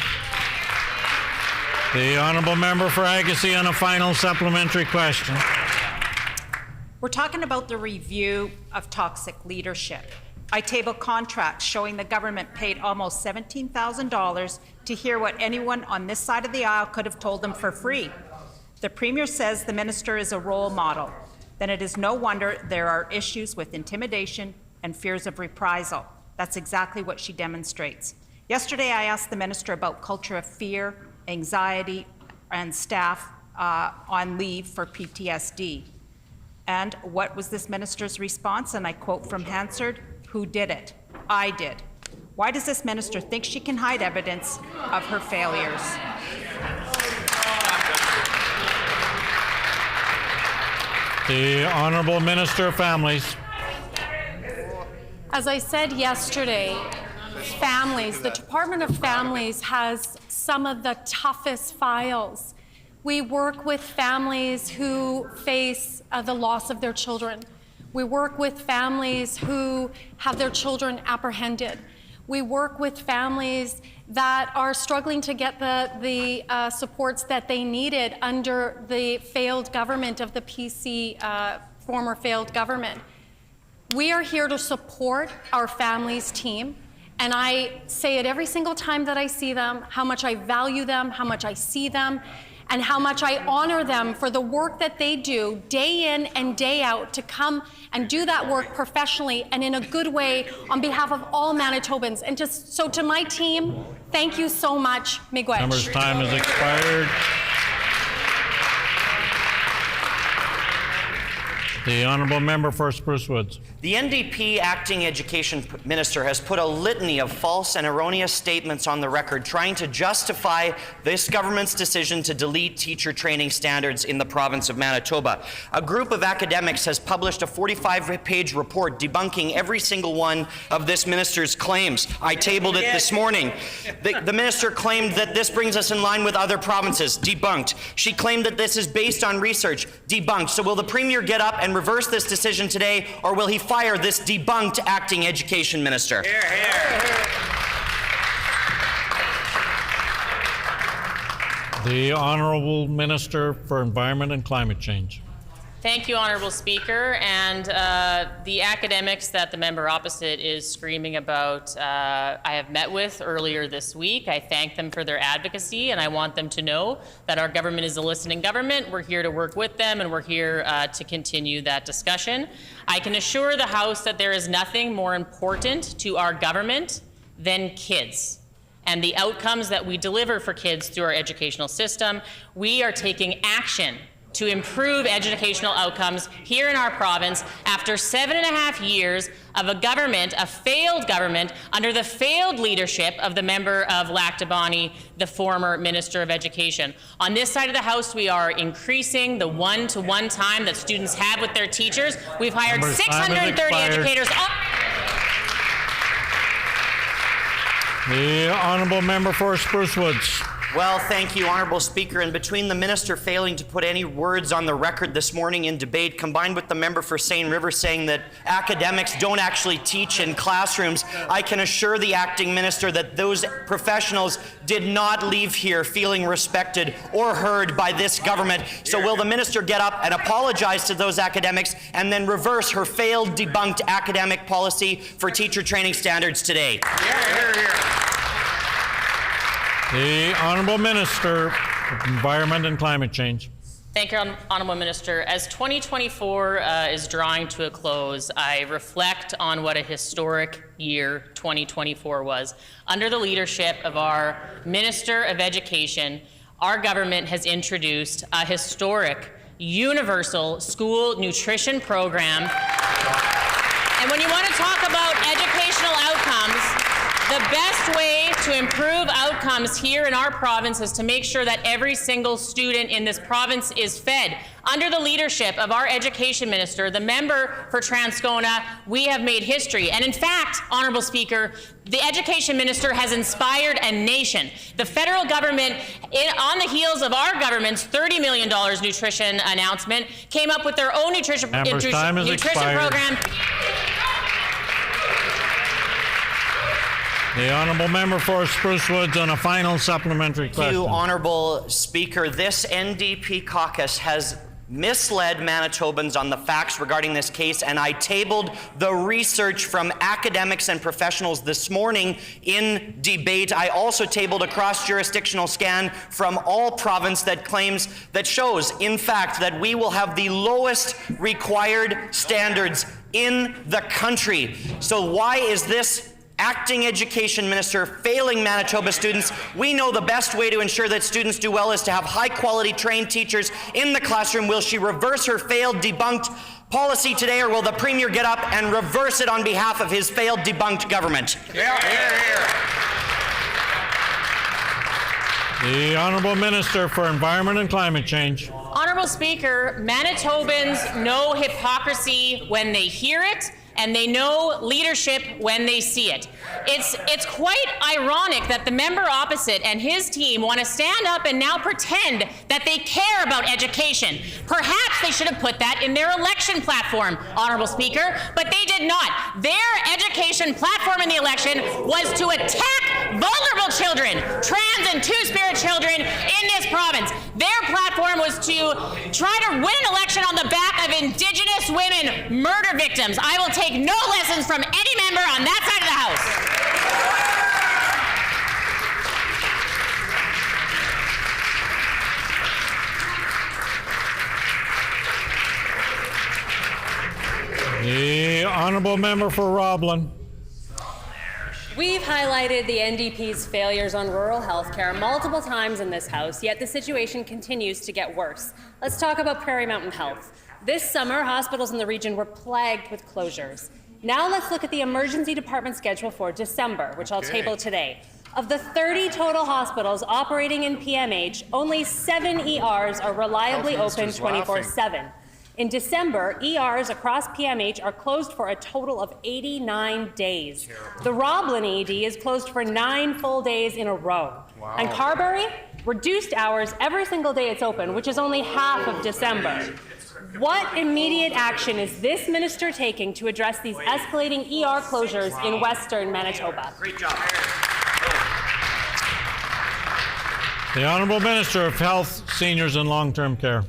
The honourable member for Agassiz on a final supplementary question. We're talking about the review of toxic leadership. I table contracts showing the government paid almost $17,000 to hear what anyone on this side of the aisle could have told them for free. The Premier says the minister is a role model. Then it is no wonder there are issues with intimidation and fears of reprisal. That's exactly what she demonstrates. Yesterday, I asked the minister about culture of fear, anxiety, and staff on leave for PTSD. And what was this minister's response? And I quote from Hansard, "Who did it? I did." Why does this minister think she can hide evidence of her failures? The honourable Minister of Families. As I said yesterday, the Department of Families has some of the toughest files. We work with families who face the loss of their children. We work with families who have their children apprehended. We work with families that are struggling to get the supports that they needed under the failed government of the PC, former failed government. We are here to support our families team, and I say it every single time that I see them, how much I value them, how much I see them, and how much I honor them for the work that they do day in and day out to come and do that work professionally and in a good way on behalf of all Manitobans. And so to my team, thank you so much. Miigwech. Member's time has expired. The honourable member for Spruce Woods. The NDP acting education minister has put a litany of false and erroneous statements on the record trying to justify this government's decision to delete teacher training standards in the province of Manitoba. A group of academics has published a 45-page report debunking every single one of this minister's claims. I tabled it this morning. The minister claimed that this brings us in line with other provinces. Debunked. She claimed that this is based on research. Debunked. So will the Premier get up and reverse this decision today, or will he fire this debunked acting education minister? Hear, hear. The honourable Minister for Environment and Climate Change. Thank you, Honourable Speaker. And the academics that the member opposite is screaming about, I have met with earlier this week. I thank them for their advocacy, and I want them to know that our government is a listening government. We're here to work with them, and we're here to continue that discussion. I can assure the House that there is nothing more important to our government than kids and the outcomes that we deliver for kids through our educational system. We are taking action to improve educational outcomes here in our province after 7.5 years of a government, a failed government, under the failed leadership of the member of Lac du Bonny, the former Minister of Education. On this side of the House, we are increasing the one-to-one time that students have with their teachers. We've hired 630 educators. The honourable member for Spruce Woods. Well, thank you, Honourable Speaker. And between the minister failing to put any words on the record this morning in debate, combined with the member for St. River saying that academics don't actually teach in classrooms, I can assure the acting minister that those professionals did not leave here feeling respected or heard by this government. So will the minister get up and apologize to those academics and then reverse her failed, debunked academic policy for teacher training standards today? The Honourable Minister of Environment and Climate Change. Thank you, Honourable Minister. As 2024 is drawing to a close, I reflect on what a historic year 2024 was. Under the leadership of our Minister of Education, our government has introduced a historic universal school nutrition program. And when you want to talk about educational outcomes, the best way to improve outcomes here in our province is to make sure that every single student in this province is fed. Under the leadership of our education minister, the member for Transcona, we have made history. And in fact, Honourable Speaker, the education minister has inspired a nation. The federal government, on the heels of our government's $30 million nutrition announcement, came up with their own nutrition program. The honourable member for Spruce Woods on a final supplementary question. Thank you, Honourable Speaker. This NDP caucus has misled Manitobans on the facts regarding this case, and I tabled the research from academics and professionals this morning in debate. I also tabled a cross-jurisdictional scan from all province that shows, in fact, that we will have the lowest required standards in the country. So why is this acting education minister failing Manitoba students? We know the best way to ensure that students do well is to have high-quality trained teachers in the classroom. Will she reverse her failed, debunked policy today, or will the Premier get up and reverse it on behalf of his failed, debunked government? The honourable minister for Environment and Climate Change. Honourable Speaker, Manitobans know hypocrisy when they hear it, and they know leadership when they see it. It's quite ironic that the member opposite and his team want to stand up and now pretend that they care about education. Perhaps they should have put that in their election platform, Honourable Speaker, but they did not. Their education platform in the election was to attack vulnerable children, trans and two-spirit children in this province. Their platform was to try to win an election on the back of Indigenous women murder victims. I will take no lessons from any member on that side of the House. The honourable member for Roblin. We've highlighted the NDP's failures on rural health care multiple times in this House, yet the situation continues to get worse. Let's talk about Prairie Mountain Health. This summer, hospitals in the region were plagued with closures. Now let's look at the emergency department schedule for December, which I'll table today. Of the 30 total hospitals operating in PMH, only 7 ERs are reliably open 24/7. In December, ERs across PMH are closed for a total of 89 days. The Roblin ED is closed for 9 full days in a row. Wow. And Carberry, reduced hours every single day it's open, which is only half of December. What immediate action is this minister taking to address these escalating ER closures in Western Manitoba? Great job. The Honourable Minister of Health, Seniors and Long-Term Care.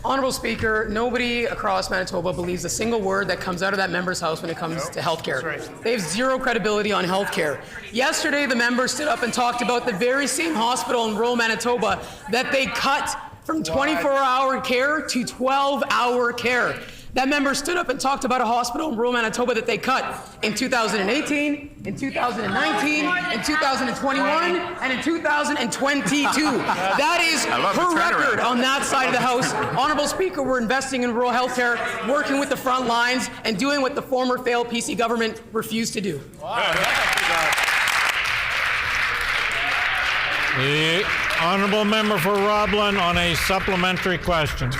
Honourable Speaker, nobody across Manitoba believes a single word that comes out of that member's house when it comes to healthcare. Right. They have zero credibility on healthcare. Yesterday, the member stood up and talked about the very same hospital in rural Manitoba that they cut from 24-hour care to 12-hour care. That member stood up and talked about a hospital in rural Manitoba that they cut in 2018, in 2019, in 2021, and in 2022. That is her record on that side of the House. Honourable Speaker, we're investing in rural health care, working with the front lines, and doing what the former failed PC government refused to do. The honourable member for Roblin on a supplementary question.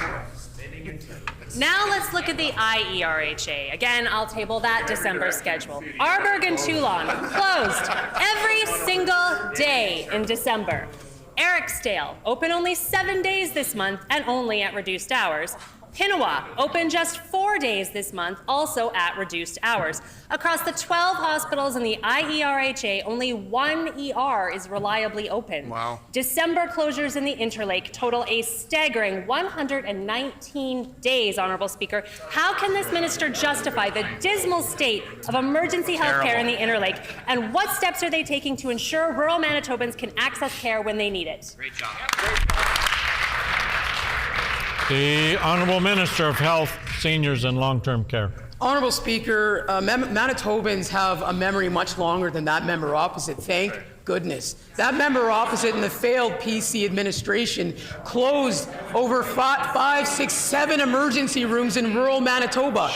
Now let's look at the IERHA. Again, I'll table that December schedule. Arborg and Toulon closed every single day in December. Ericsdale open only 7 days this month and only at reduced hours. Pinawa open just 4 days this month, also at reduced hours. Across the 12 hospitals in the IERHA, only 1 ER is reliably open. Wow. December closures in the Interlake total a staggering 119 days, Honourable Speaker. How can this minister justify the dismal state of emergency health care in the Interlake? And what steps are they taking to ensure rural Manitobans can access care when they need it? Great job. The Honourable Minister of Health, Seniors and Long-Term Care. Honourable Speaker, Manitobans have a memory much longer than that member opposite. Thank goodness. That member opposite in the failed PC administration closed over 5, 6, 7 emergency rooms in rural Manitoba.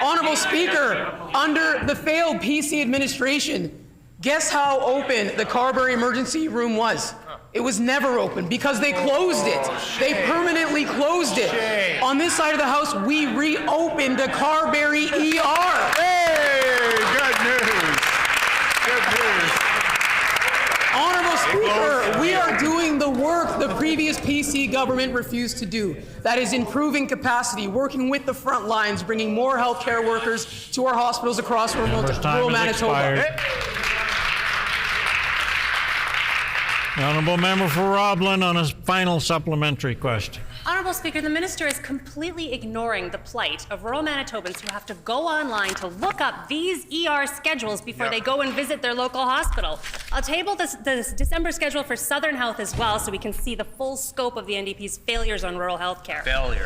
Honourable Speaker, under the failed PC administration, guess how open the Carberry emergency room was? It was never open because they closed it. They permanently closed it. On this side of the House, we reopened the Carberry ER. Hey, good news. Good news. Honourable Speaker, we are doing the work the previous PC government refused to do. That is improving capacity, working with the front lines, bringing more healthcare workers to our hospitals across rural Manitoba. The honourable member for Roblin on a final supplementary question. Honourable Speaker, the minister is completely ignoring the plight of rural Manitobans who have to go online to look up these ER schedules before they go and visit their local hospital. I'll table this December schedule for Southern Health as well so we can see the full scope of the NDP's failures on rural health care.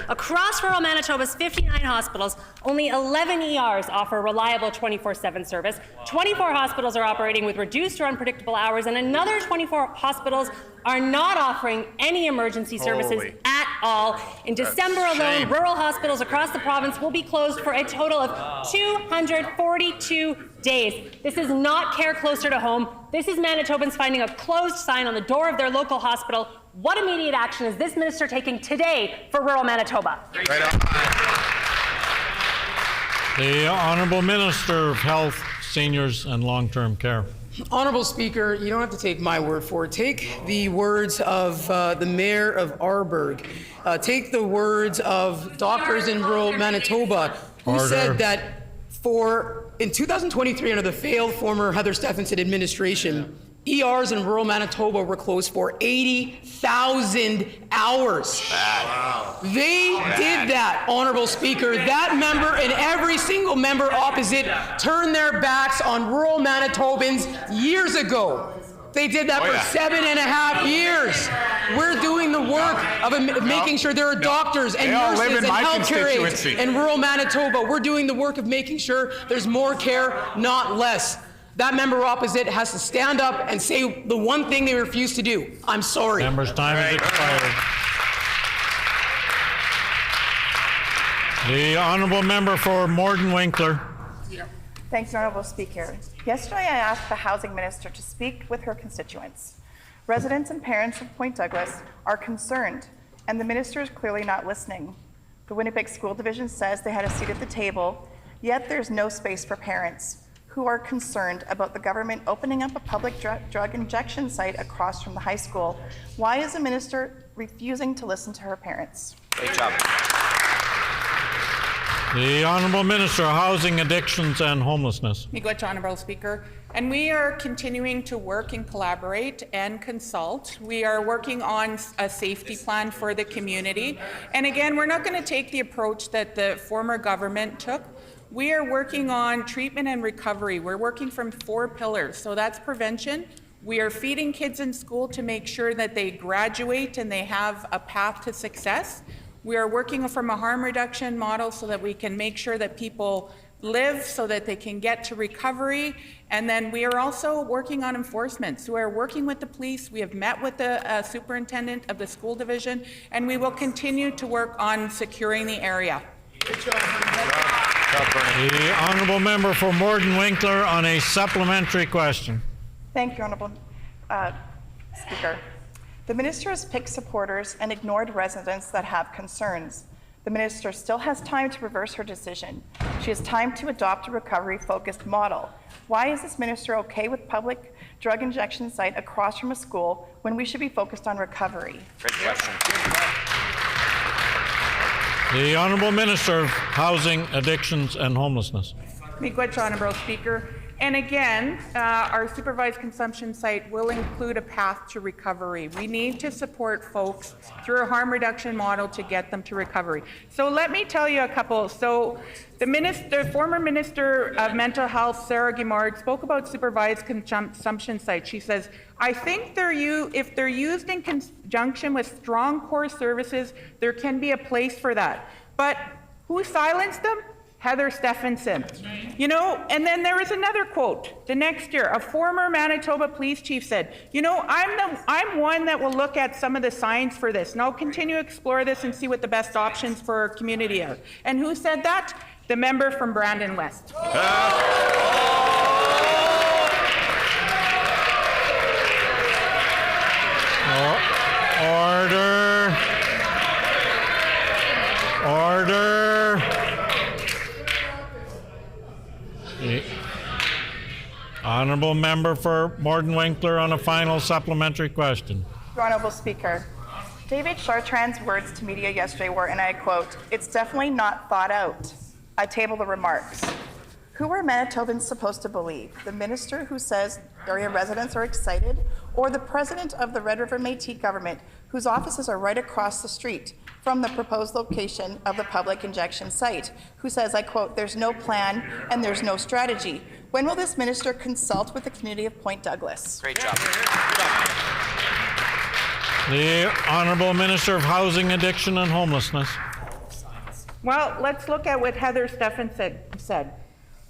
Across rural Manitoba's 59 hospitals, only 11 ERs offer reliable 24/7 service. 24 hospitals are operating with reduced or unpredictable hours, and another 24 hospitals are not offering any emergency services at all. In December alone, rural hospitals across the province will be closed for a total of 242 days. This is not care closer to home. This is Manitobans finding a closed sign on the door of their local hospital. What immediate action is this minister taking today for rural Manitoba? The Honourable Minister of Health, Seniors and Long-Term Care. Honourable Speaker, you don't have to take my word for it. Take the words of the Mayor of Arborg. Take the words of doctors in rural Manitoba who said that in 2023, under the failed former Heather Stephenson administration, ERs in rural Manitoba were closed for 80,000 hours. They did that, Honourable Speaker. That member and every single member opposite turned their backs on rural Manitobans years ago. They did that for 7.5 years. We're doing the work of making sure there are doctors and nurses and healthcare aides in rural Manitoba. We're doing the work of making sure there's more care, not less. That member opposite has to stand up and say the one thing they refuse to do. I'm sorry. Member's time has expired. The honourable member for Morden Winkler. Thanks, Honourable Speaker. Yesterday, I asked the Housing Minister to speak with her constituents. Residents and parents of Point Douglas are concerned, and the Minister is clearly not listening. The Winnipeg School Division says they had a seat at the table, yet there's no space for parents who are concerned about the government opening up a public drug injection site across from the high school. Why is the Minister refusing to listen to her parents? Great job. The Honourable Minister of Housing, Addictions and Homelessness. Miigwech, Honourable Speaker. And we are continuing to work and collaborate and consult. We are working on a safety plan for the community. And again, we're not going to take the approach that the former government took. We are working on treatment and recovery. We're working from 4 pillars. So that's prevention. We are feeding kids in school to make sure that they graduate and they have a path to success. We are working from a harm reduction model so that we can make sure that people live so that they can get to recovery. And then we are also working on enforcement. So we're working with the police. We have met with the superintendent of the school division, and we will continue to work on securing the area. The honourable member for Morden Winkler on a supplementary question. Thank you, Honourable Speaker. The Minister has picked supporters and ignored residents that have concerns. The Minister still has time to reverse her decision. She has time to adopt a recovery-focused model. Why is this Minister okay with public drug injection site across from a school when we should be focused on recovery? Great question. The Honourable Minister of Housing, Addictions and Homelessness. Miigwech, Honourable Speaker. And again, our supervised consumption site will include a path to recovery. We need to support folks through a harm reduction model to get them to recovery. So let me tell you a couple. So the former Minister of Mental Health, Sarah Guimard, spoke about supervised consumption sites. She says, I think if they're used in conjunction with strong core services, there can be a place for that. But who silenced them? Heather Stephenson. You know, and then there was another quote. The next year, a former Manitoba police chief said, you know, I'm one that will look at some of the science for this, and I'll continue to explore this and see what the best options for our community are. And who said that? The member from Brandon West. Order. Order. The honourable member for Morden Winkler on a final supplementary question. Honourable Speaker, David Chartrand's words to media yesterday were, and I quote, "It's definitely not thought out." I table the remarks. Who are Manitobans supposed to believe? The minister who says area residents are excited, or the president of the Red River Métis government, whose offices are right across the street from the proposed location of the public injection site, who says, I quote, "There's no plan and there's no strategy." When will this minister consult with the community of Point Douglas? Great job. The Honourable Minister of Housing, Addiction and Homelessness. Well, let's look at what Heather Stephenson said.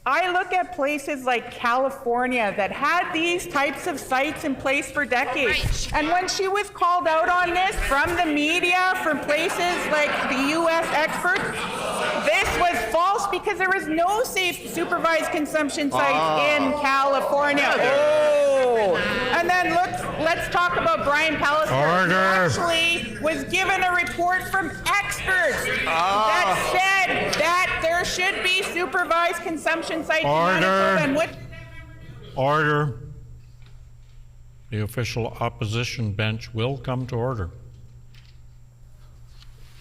I look at places like California that had these types of sites in place for decades. And when she was called out on this from the media, from places like the US experts, this was false because there was no safe supervised consumption sites in California. Oh. And then let's talk about Brian Pallister, who actually was given a report from experts that said that there should be supervised consumption sites in Manitoba. And what? Order. The official opposition bench will come to order.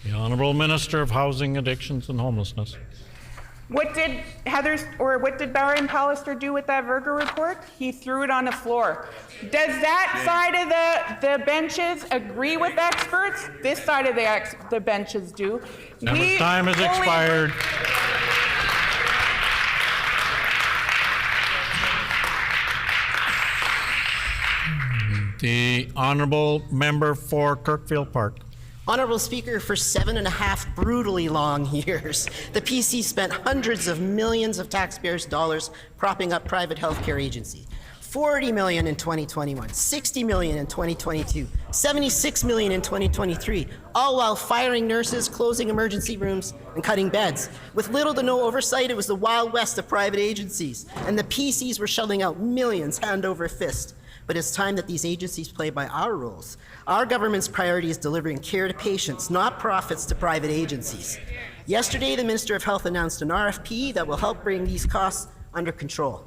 The Honourable Minister of Housing, Addictions and Homelessness. What did Brian Pallister do with that Verga report? He threw it on the floor. Does that side of the benches agree with experts? This side of the benches do. Member's time has expired. The Honourable Member for Kirkfield Park. Honourable Speaker, for 7.5 brutally long years, the PC spent hundreds of millions of taxpayers' dollars propping up private healthcare agencies. 40 million in 2021, 60 million in 2022, 76 million in 2023, all while firing nurses, closing emergency rooms, and cutting beds. With little to no oversight, it was the Wild West of private agencies, and the PCs were shelling out millions hand over fist. But it's time that these agencies play by our rules. Our government's priority is delivering care to patients, not profits to private agencies. Yesterday, the Minister of Health announced an RFP that will help bring these costs under control.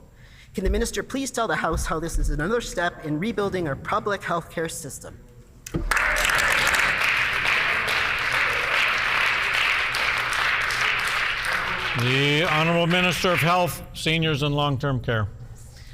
Can the Minister please tell the House how this is another step in rebuilding our public health care system? The Honourable Minister of Health, Seniors and Long-Term Care.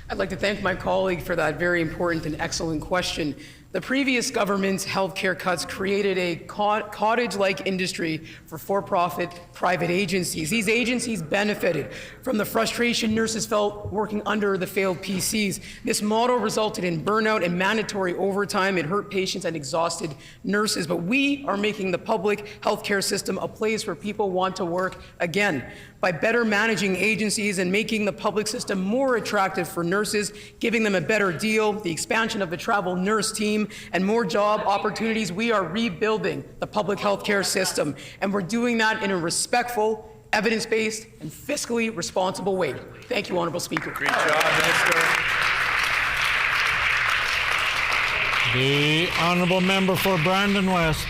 I'd like to thank my colleague for that very important and excellent question. The previous government's healthcare cuts created a cottage-like industry for for-profit private agencies. These agencies benefited from the frustration nurses felt working under the failed PCs. This model resulted in burnout and mandatory overtime. It hurt patients and exhausted nurses. But we are making the public healthcare system a place where people want to work again. By better managing agencies and making the public system more attractive for nurses, giving them a better deal, the expansion of the travel nurse team, and more job opportunities, we are rebuilding the public healthcare system. And we're doing that in a respectful, evidence-based, and fiscally responsible way. Thank you, Honourable Speaker. Great job, Minister. The Honourable Member for Brandon West.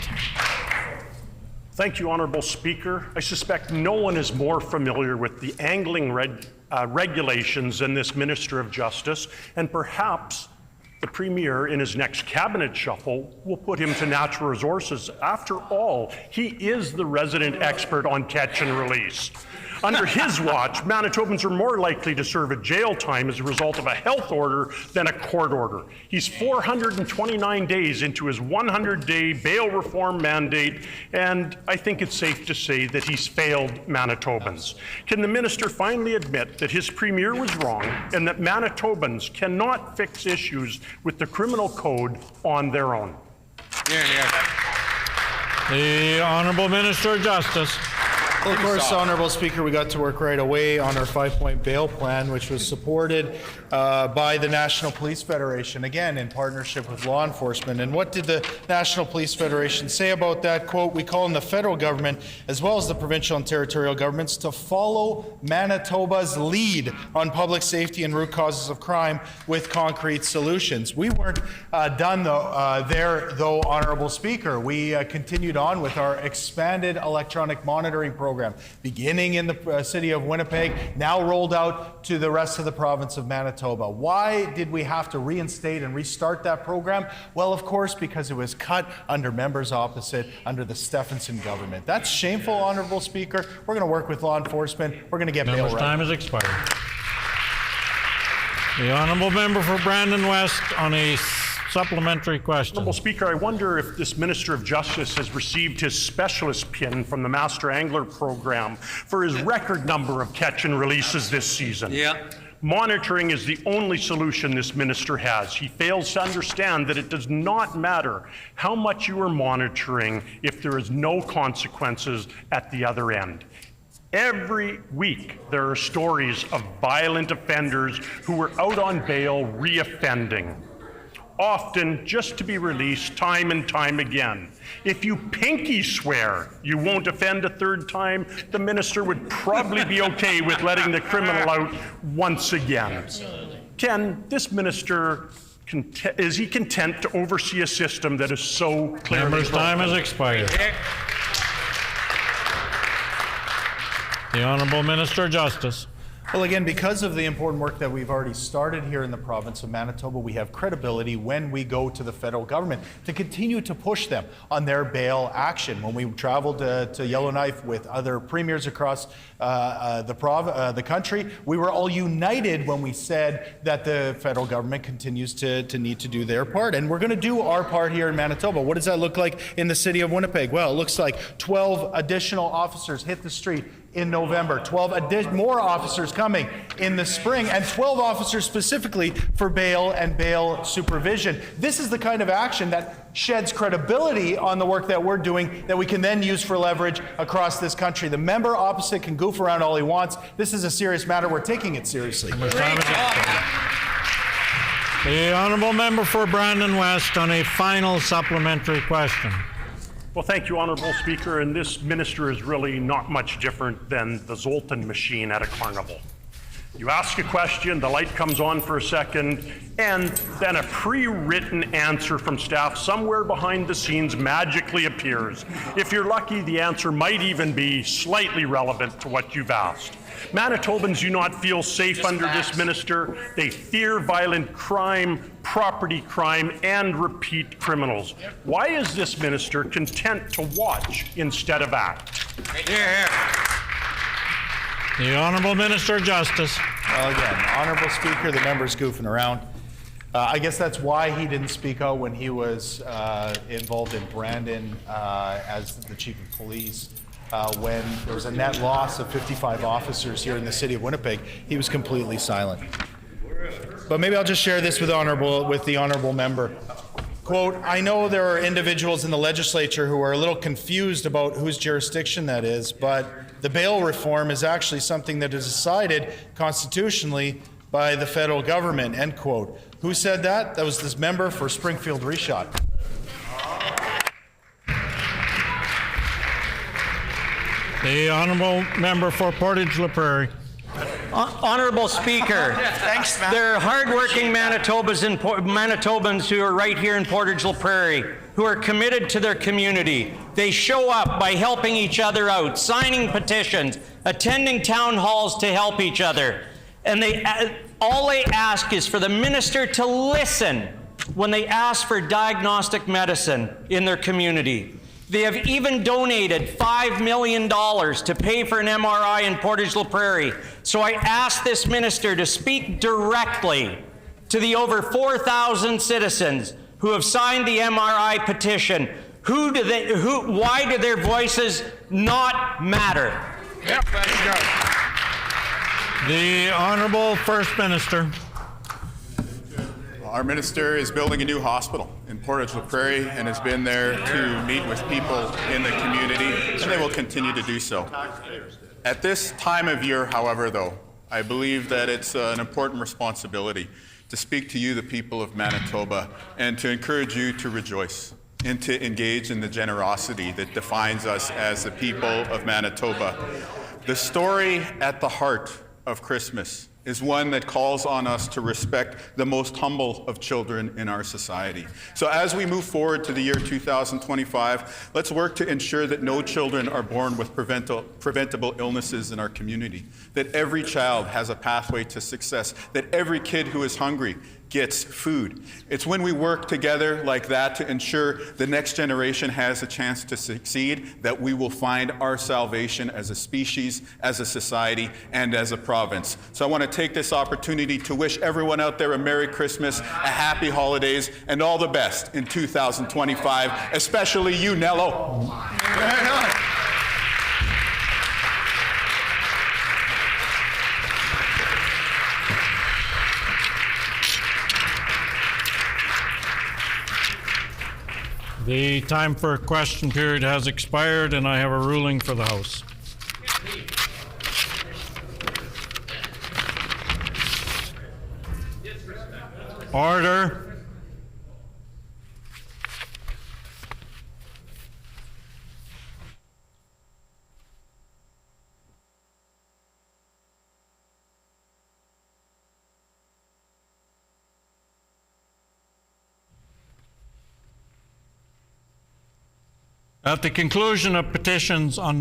Thank you, Honourable Speaker. I suspect no one is more familiar with the angling regulations than this Minister of Justice, and perhaps the Premier in his next cabinet shuffle will put him to natural resources. After all, he is the resident expert on catch and release. Under his watch, Manitobans are more likely to serve a jail time as a result of a health order than a court order. He's 429 days into his 100-day bail reform mandate, and I think it's safe to say that he's failed Manitobans. Can the minister finally admit that his premier was wrong and that Manitobans cannot fix issues with the criminal code on their own? The Honourable Minister of Justice. Well, of course, Honourable Speaker, we got to work right away on our 5-point bail plan, which was supported by the National Police Federation, again, in partnership with law enforcement. And what did the National Police Federation say about that? Quote, we call on the federal government, as well as the provincial and territorial governments, to follow Manitoba's lead on public safety and root causes of crime with concrete solutions. We weren't done there, though, Honourable Speaker. We continued on with our expanded electronic monitoring program, beginning in the city of Winnipeg, now rolled out to the rest of the province of Manitoba. Why did we have to reinstate and restart that program? Well, of course, because it was cut under members opposite under the Stephenson government. That's shameful, Honourable Speaker. We're going to work with law enforcement. We're going to get bail right. Time has expired. The Honourable Member for Brandon West on a supplementary question. Honourable Speaker, I wonder if this Minister of Justice has received his specialist pin from the Master Angler program for his record number of catch and releases this season. Yeah. Monitoring is the only solution this minister has. He fails to understand that it does not matter how much you are monitoring if there is no consequences at the other end. Every week, there are stories of violent offenders who are out on bail reoffending, often just to be released time and time again. If you pinky swear you won't offend a third time, the minister would probably be okay with letting the criminal out once again. Can this minister, is he content to oversee a system that is so clearly Member's time has expired. The Honourable Minister of Justice. Well, again, because of the important work that we've already started here in the province of Manitoba, we have credibility when we go to the federal government to continue to push them on their bail action. When we traveled to Yellowknife with other premiers across the country, we were all united when we said that the federal government continues to need to do their part. And we're going to do our part here in Manitoba. What does that look like in the city of Winnipeg? Well, it looks like 12 additional officers hit the street in November, 12 more officers coming in the spring, and 12 officers specifically for bail and bail supervision. This is the kind of action that sheds credibility on the work that we're doing that we can then use for leverage across this country. The member opposite can goof around all he wants. This is a serious matter. We're taking it seriously. The Honourable Member for Brandon West on a final supplementary question. Well, thank you, Honourable Speaker. And this minister is really not much different than the Zoltan machine at a carnival. You ask a question, the light comes on for a second, and then a pre-written answer from staff somewhere behind the scenes magically appears. If you're lucky, the answer might even be slightly relevant to what you've asked. Manitobans do not feel safe under this minister. They fear violent crime, property crime, and repeat criminals. Why is this minister content to watch instead of act? The Honourable Minister of Justice. Well, again, Honourable Speaker, the member's goofing around. I guess that's why he didn't speak out when he was involved in Brandon as the chief of police. When there was a net loss of 55 officers here in the city of Winnipeg, he was completely silent. But maybe I'll just share this with the honourable member. Quote, I know there are individuals in the legislature who are a little confused about whose jurisdiction that is, but the bail reform is actually something that is decided constitutionally by the federal government, end quote. Who said that? That was this member for Springfield Reshot. The honourable member for Portage-La Prairie. Honourable Speaker, Thanks, Matt. there are hardworking Manitobans who are right here in Portage-La Prairie who are committed to their community. They show up by helping each other out, signing petitions, attending town halls to help each other. And all they ask is for the minister to listen when they ask for diagnostic medicine in their community. They have even donated $5 million to pay for an MRI in Portage-La Prairie. So I ask this minister to speak directly to the over 4,000 citizens who have signed the MRI petition. Why do their voices not matter? Yep, The Honourable First Minister. Our minister is building a new hospital in Portage-La Prairie and has been there to meet with people in the community, and they will continue to do so. At this time of year, however, though, I believe that it's an important responsibility to speak to you, the people of Manitoba, and to encourage you to rejoice and to engage in the generosity that defines us as the people of Manitoba. The story at the heart of Christmas is one that calls on us to respect the most humble of children in our society. So as we move forward to the year 2025, let's work to ensure that no children are born with preventable illnesses in our community, that every child has a pathway to success, that every kid who is hungry gets food. It's when we work together like that to ensure the next generation has a chance to succeed that we will find our salvation as a species, as a society, and as a province. So I want to take this opportunity to wish everyone out there a Merry Christmas, a Happy Holidays, and all the best in 2025, especially you, Nello. The time for a question period has expired, and I have a ruling for the House. Order. At the conclusion of petitions on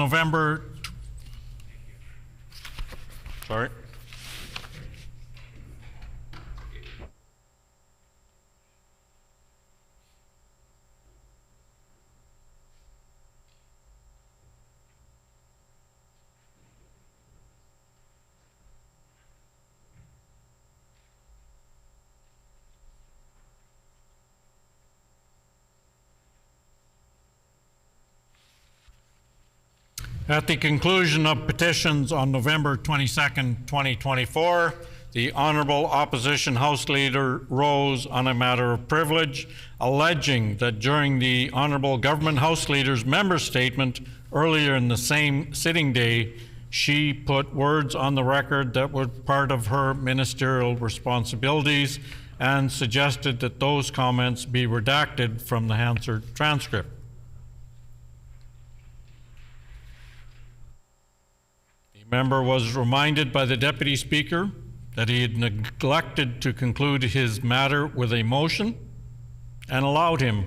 At the conclusion of petitions on November 22nd, 2024, the Honourable Opposition House Leader rose on a matter of privilege, alleging that during the Honourable Government House Leader's member statement earlier in the same sitting day, she put words on the record that were part of her ministerial responsibilities and suggested that those comments be redacted from the Hansard transcript. The member was reminded by the Deputy Speaker that he had neglected to conclude his matter with a motion and allowed him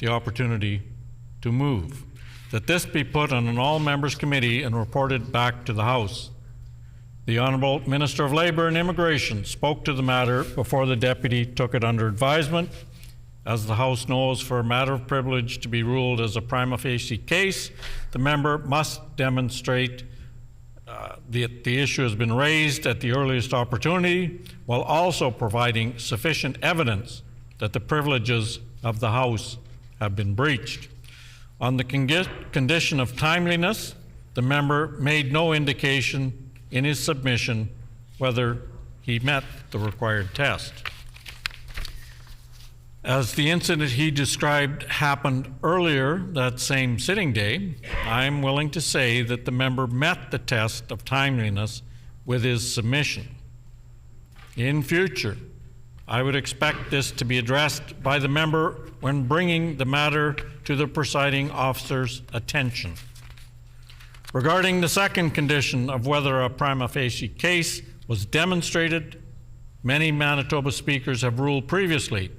the opportunity to move, that this be put on an all-members committee and reported back to the House. The Honourable Minister of Labour and Immigration spoke to the matter before the Deputy took it under advisement. As the House knows, for a matter of privilege to be ruled as a prima facie case, the member must demonstrate the issue has been raised at the earliest opportunity, while also providing sufficient evidence that the privileges of the House have been breached. On the condition of timeliness, the member made no indication in his submission whether he met the required test. As the incident he described happened earlier that same sitting day, I'm willing to say that the member met the test of timeliness with his submission. In future, I would expect this to be addressed by the member when bringing the matter to the presiding officer's attention. Regarding the second condition of whether a prima facie case was demonstrated, many Manitoba speakers have ruled previously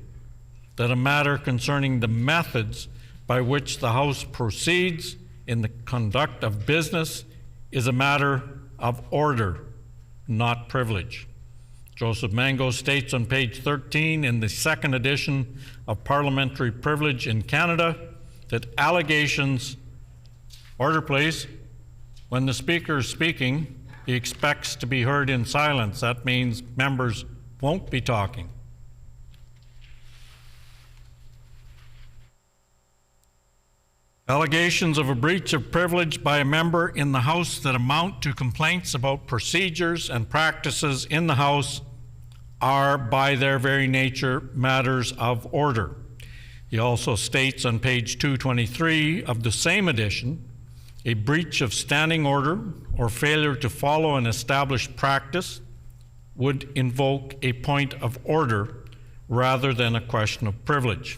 that a matter concerning the methods by which the House proceeds in the conduct of business is a matter of order, not privilege. Joseph Mango states on page 13 in the second edition of Parliamentary Privilege in Canada that allegations, order please, when the speaker is speaking, he expects to be heard in silence. That means members won't be talking. Allegations of a breach of privilege by a member in the House that amount to complaints about procedures and practices in the House are, by their very nature, matters of order. He also states on page 223 of the same edition, a breach of standing order or failure to follow an established practice would invoke a point of order rather than a question of privilege.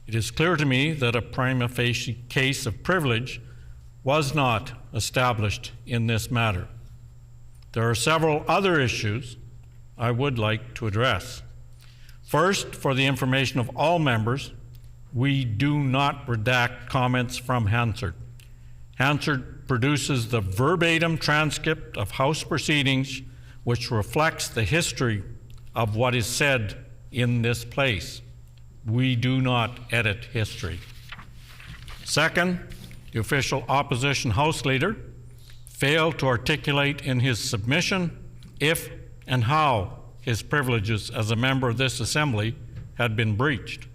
It is clear to me that a prima facie case of privilege was not established in this matter. There are several other issues I would like to address. First, for the information of all members, we do not redact comments from Hansard. Hansard produces the verbatim transcript of House proceedings which reflects the history of what is said in this place. We do not edit history. Second, the official opposition House leader failed to articulate in his submission if and how his privileges as a member of this assembly had been breached.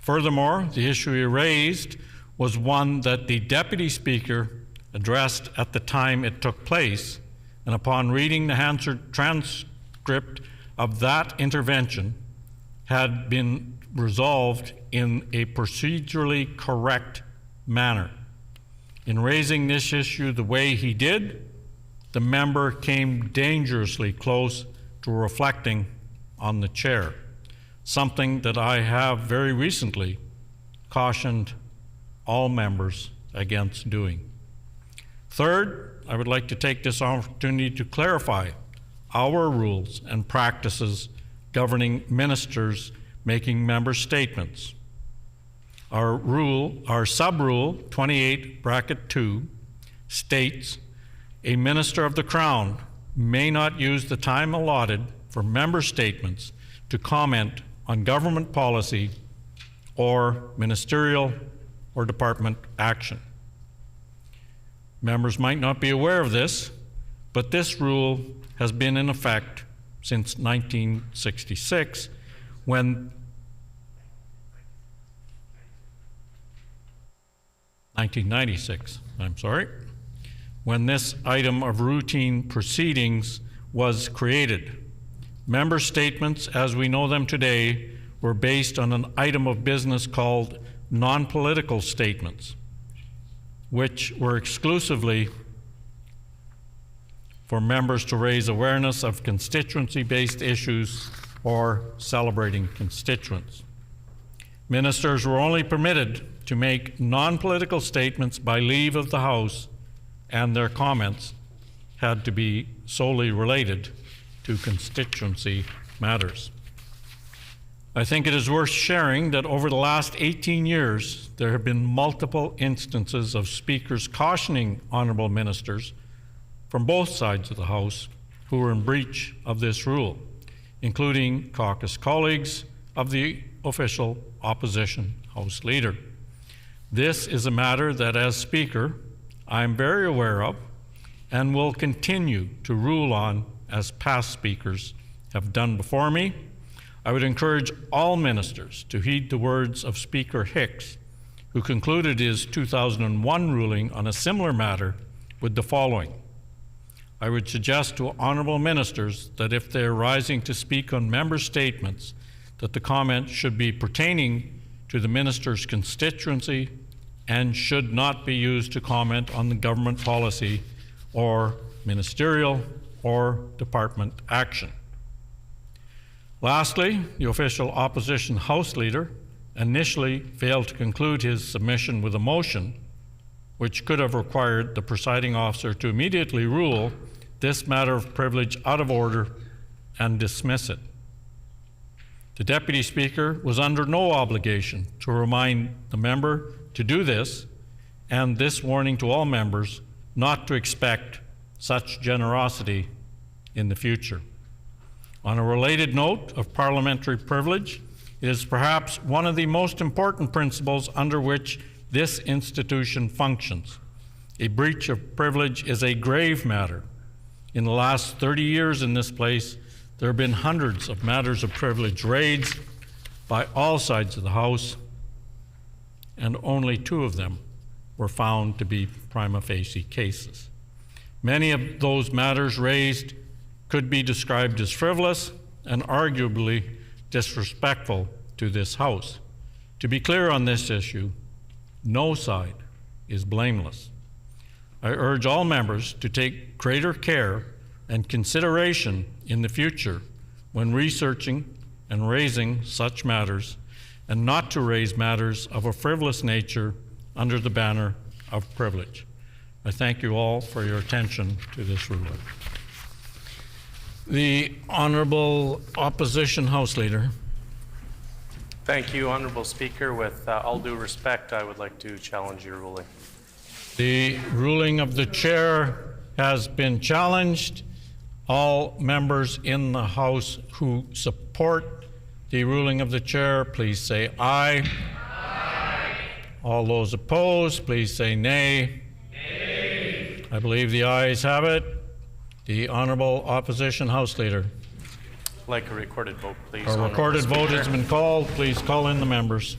Furthermore, the issue he raised was one that the Deputy Speaker addressed at the time it took place, and upon reading the Hansard transcript of that intervention, had been resolved in a procedurally correct manner. In raising this issue the way he did, the member came dangerously close to reflecting on the chair, something that I have very recently cautioned all members against doing. Third, I would like to take this opportunity to clarify our rules and practices governing ministers making member statements. Our sub-rule 28(2) states a minister of the Crown may not use the time allotted for member statements to comment on government policy or ministerial or department action. Members might not be aware of this, but this rule has been in effect since 1966 when 1996, I'm sorry, when this item of routine proceedings was created. Member statements, as we know them today, were based on an item of business called non-political statements, which were exclusively for members to raise awareness of constituency-based issues or celebrating constituents. Ministers were only permitted to make non-political statements by leave of the House, and their comments had to be solely related to constituency matters. I think it is worth sharing that over the last 18 years, there have been multiple instances of speakers cautioning honorable ministers from both sides of the House who were in breach of this rule, including caucus colleagues of the official opposition House leader. This is a matter that, as Speaker, I am very aware of and will continue to rule on as past speakers have done before me. I would encourage all ministers to heed the words of Speaker Hicks, who concluded his 2001 ruling on a similar matter with the following. I would suggest to honorable ministers that if they are rising to speak on member statements, that the comment should be pertaining to the minister's constituency and should not be used to comment on the government policy or ministerial or department action. Lastly, the official opposition House Leader initially failed to conclude his submission with a motion, which could have required the presiding officer to immediately rule this matter of privilege out of order and dismiss it. The Deputy Speaker was under no obligation to remind the member to do this, and this warning to all members not to expect such generosity in the future. On a related note of parliamentary privilege, it is perhaps one of the most important principles under which this institution functions. A breach of privilege is a grave matter. In the last 30 years in this place, there have been hundreds of matters of privilege raised by all sides of the House, and only 2 of them were found to be prima facie cases. Many of those matters raised could be described as frivolous and arguably disrespectful to this House. To be clear on this issue, no side is blameless. I urge all members to take greater care and consideration in the future when researching and raising such matters, and not to raise matters of a frivolous nature under the banner of privilege. I thank you all for your attention to this ruling. The Honourable Opposition House Leader. Thank you, Honourable Speaker. With all due respect, I would like to challenge your ruling. The ruling of the chair has been challenged. All members in the House who support the ruling of the chair, please say aye. Aye. All those opposed, please say nay. Nay. I believe the ayes have it. The Honourable Opposition House Leader. I'd like a recorded vote, please. A recorded vote has been called. Please call in the members.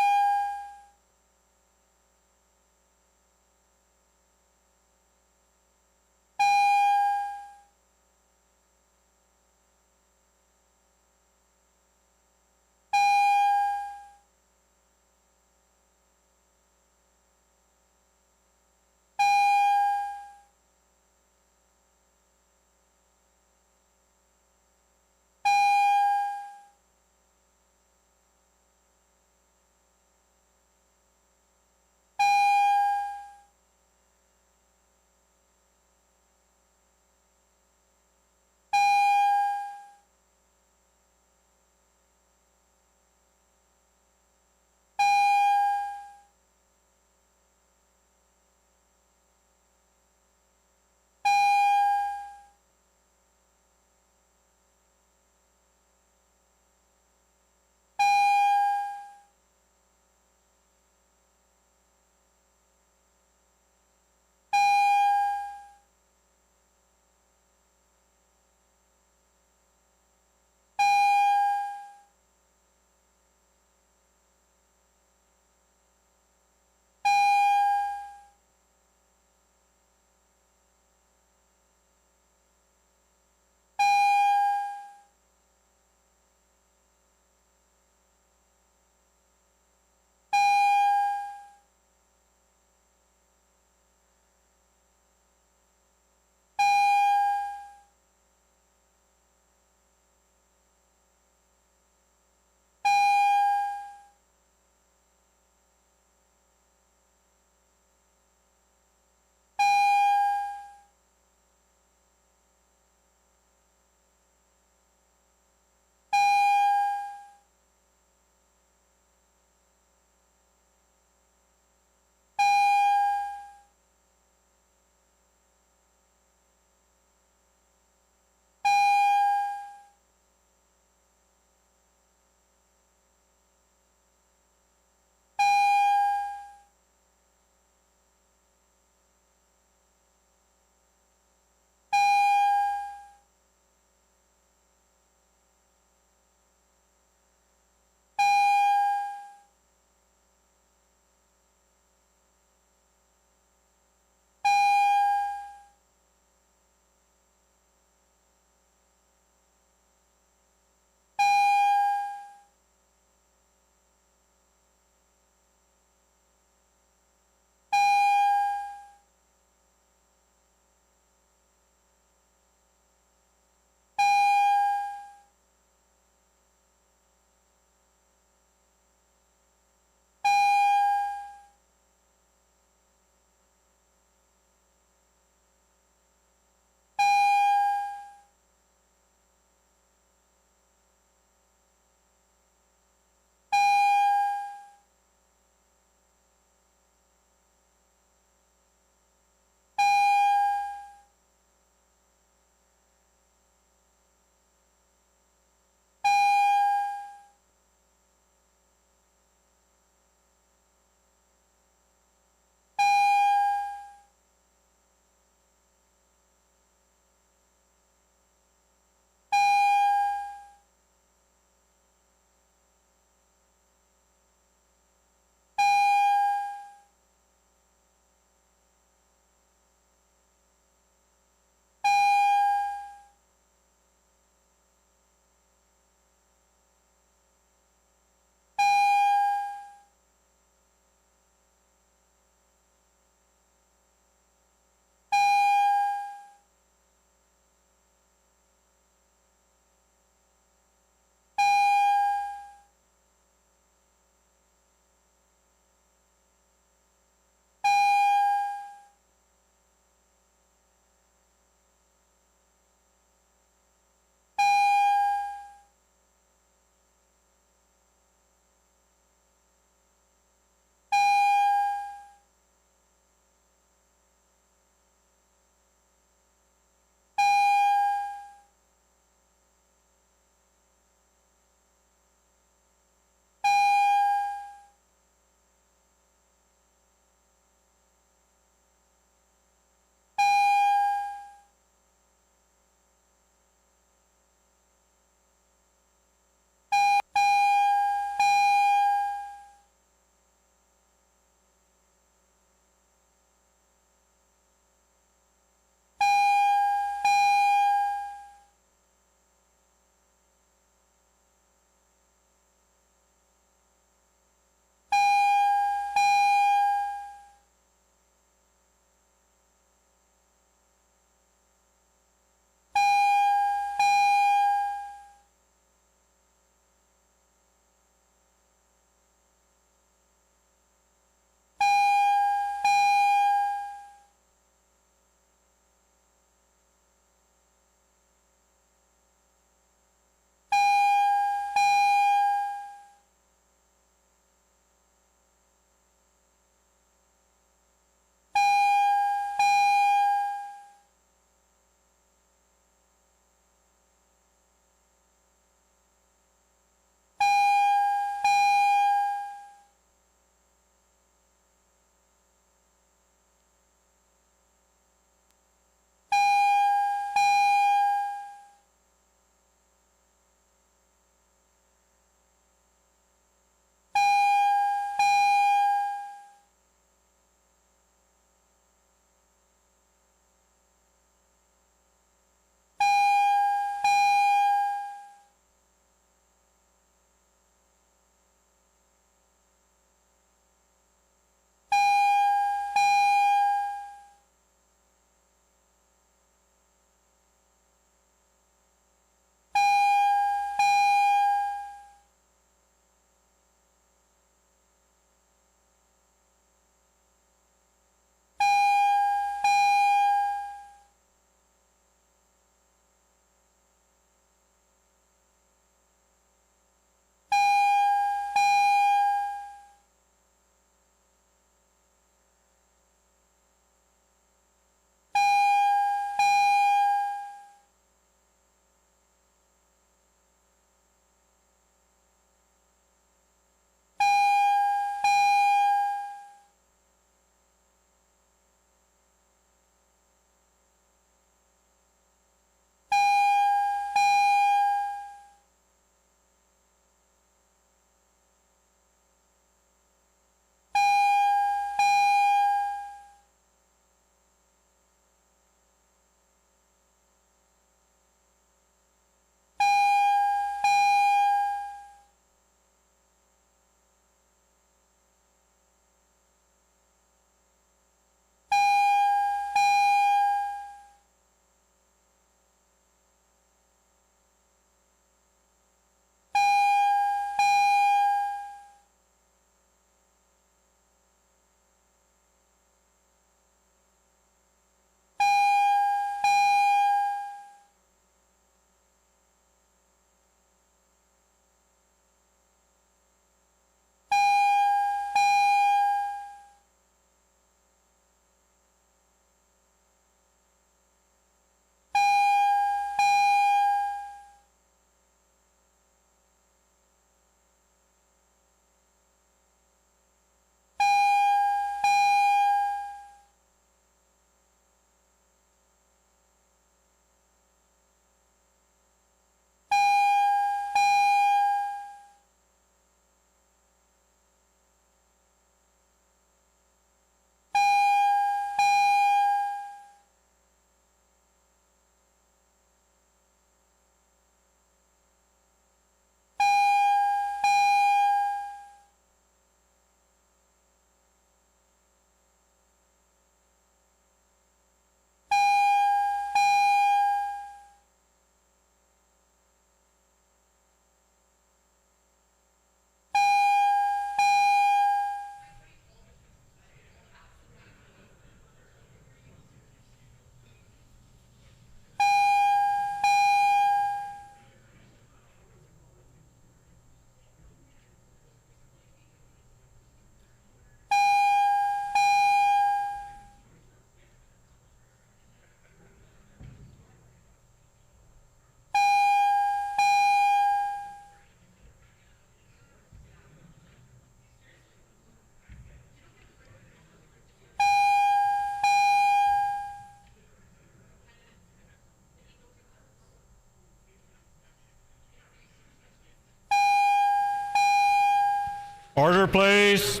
Order, please.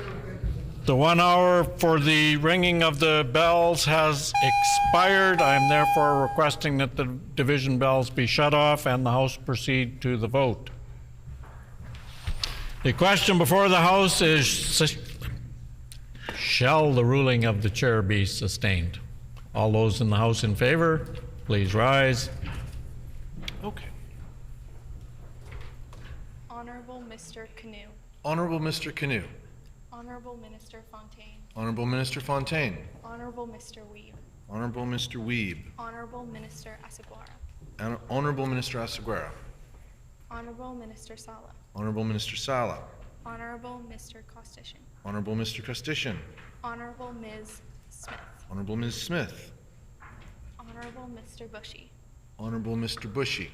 The 1 hour for the ringing of the bells has expired. I am therefore requesting that the division bells be shut off and the House proceed to the vote. The question before the House is, shall the ruling of the chair be sustained? All those in the House in favor, please rise. Okay. Honorable Mr. Canoe. Honorable Mr. Canoe. Honorable Minister Fontaine. Honorable Minister Fontaine. Honorable Mr. Weeb. Honorable Mr. Weeb. Honorable Minister Asaguara. Honorable Minister Asaguara. Honorable Minister Sala. Honorable Minister Sala. Honorable Mr. Costician. Honorable Mr. Costician. Honorable Ms. Smith. Honorable Ms. Smith. Honorable Mr. Bushy. Honorable Mr. Bushy.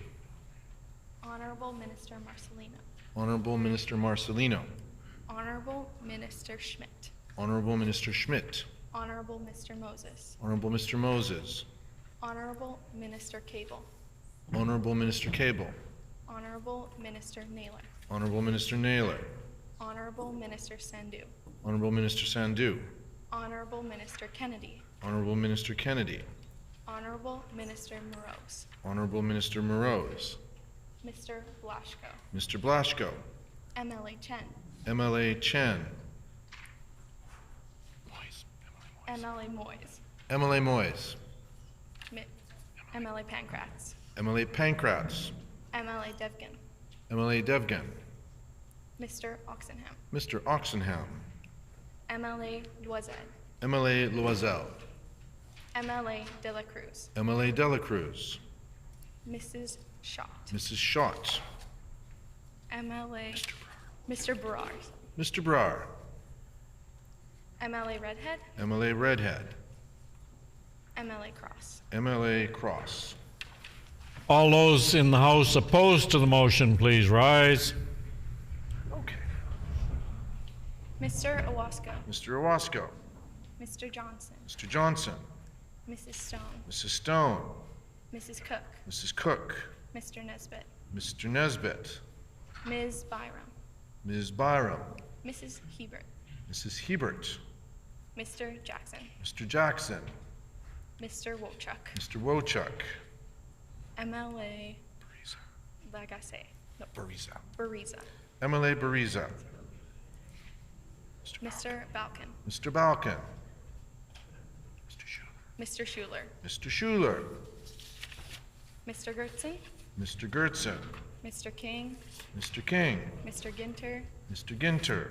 Honorable Minister Marcelino. Honorable Minister Marcelino. Honorable Minister Schmidt. Honorable Minister Schmidt. Honorable Mr. Moses. Honorable Mr. Moses. Honorable Minister Cable. Honorable Minister Cable. Honorable Minister Naylor. Honorable Minister Naylor. Honorable Minister Sandhu. Honorable Minister Sandhu. Honorable Minister Kennedy. Honorable Minister Kennedy. Honorable Minister Morose. Honorable Minister Morose. Mr. Blaschko. Mr. Blaschko. MLA Chen. MLA Chen. MLA Moyes. MLA Moyes. MLA Pankratz. MLA Pankratz. MLA Devgan. MLA Devgan. Mr. Oxenham. Mr. Oxenham. MLA Loisel. MLA Loisel. MLA De La Cruz. MLA De La Cruz. Mrs. Schott. Mrs. Schott. MLA Mr. Brar. Mr. Brar. MLA Redhead. MLA Redhead. MLA Cross. MLA Cross. All those in the House opposed to the motion, please rise. Okay. Mr. Owasco. Mr. Owasco. Mr. Johnson. Mr. Johnson. Mrs. Stone. Mrs. Stone. Mrs. Cook. Mrs. Cook. Mr. Nesbitt. Mr. Nesbitt. Ms. Byram. Ms. Byram. Mrs. Hebert. Mrs. Hebert. Mr. Jackson. Mr. Jackson. Mr. Wochuk. Mr. Wochuk. MLA Lagasse. No. Bariza. Bariza. MLA Bariza. Mr. Balkin. Mr. Balkin. Mr. Schuler. Mr. Schuler. Mr. Gertzi. Mr. Gertzen. Mr. King. Mr. King. Mr. Ginter. Mr. Ginter.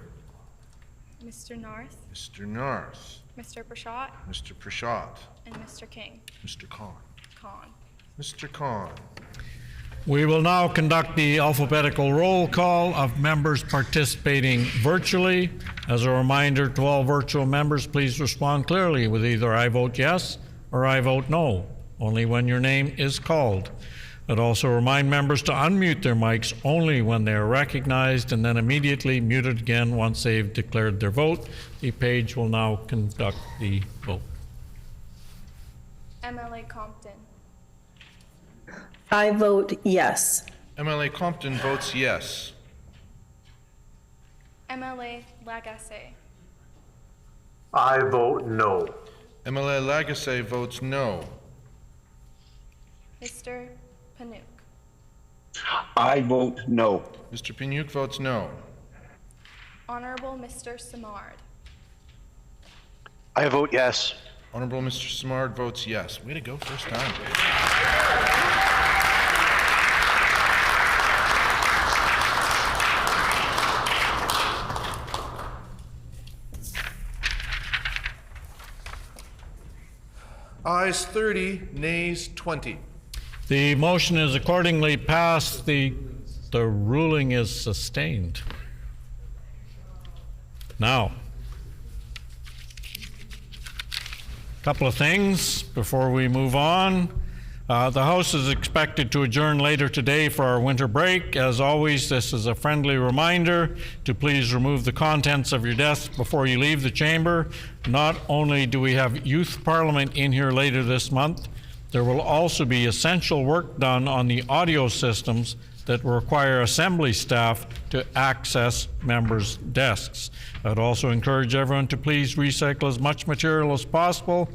Mr. Narth. Mr. Narth. Mr. Prashad. Mr. Prashad. And Mr. King. Mr. Khan. Khan. Mr. Khan. We will now conduct the alphabetical roll call of members participating virtually. As a reminder to all virtual members, please respond clearly with either I vote yes or I vote no, only when your name is called. I'd also remind members to unmute their mics only when they are recognized and then immediately mute it again once they've declared their vote. The page will now conduct the vote. MLA Compton. I vote yes. MLA Compton votes yes. MLA Lagasse. I vote no. MLA Lagasse votes no. Mr. Panouk. I vote no. Mr. Pinouk votes no. Honorable Mr. Simard. I vote yes. Honorable Mr. Simard votes yes. Way to go, first time. Ayes 30, nays 20. The motion is accordingly passed. The ruling is sustained. Now, a couple of things before we move on. The House is expected to adjourn later today for our winter break. As always, this is a friendly reminder to please remove the contents of your desk before you leave the chamber. Not only do we have Youth Parliament in here later this month, there will also be essential work done on the audio systems that require assembly staff to access members' desks. I'd also encourage everyone to please recycle as much material as possible.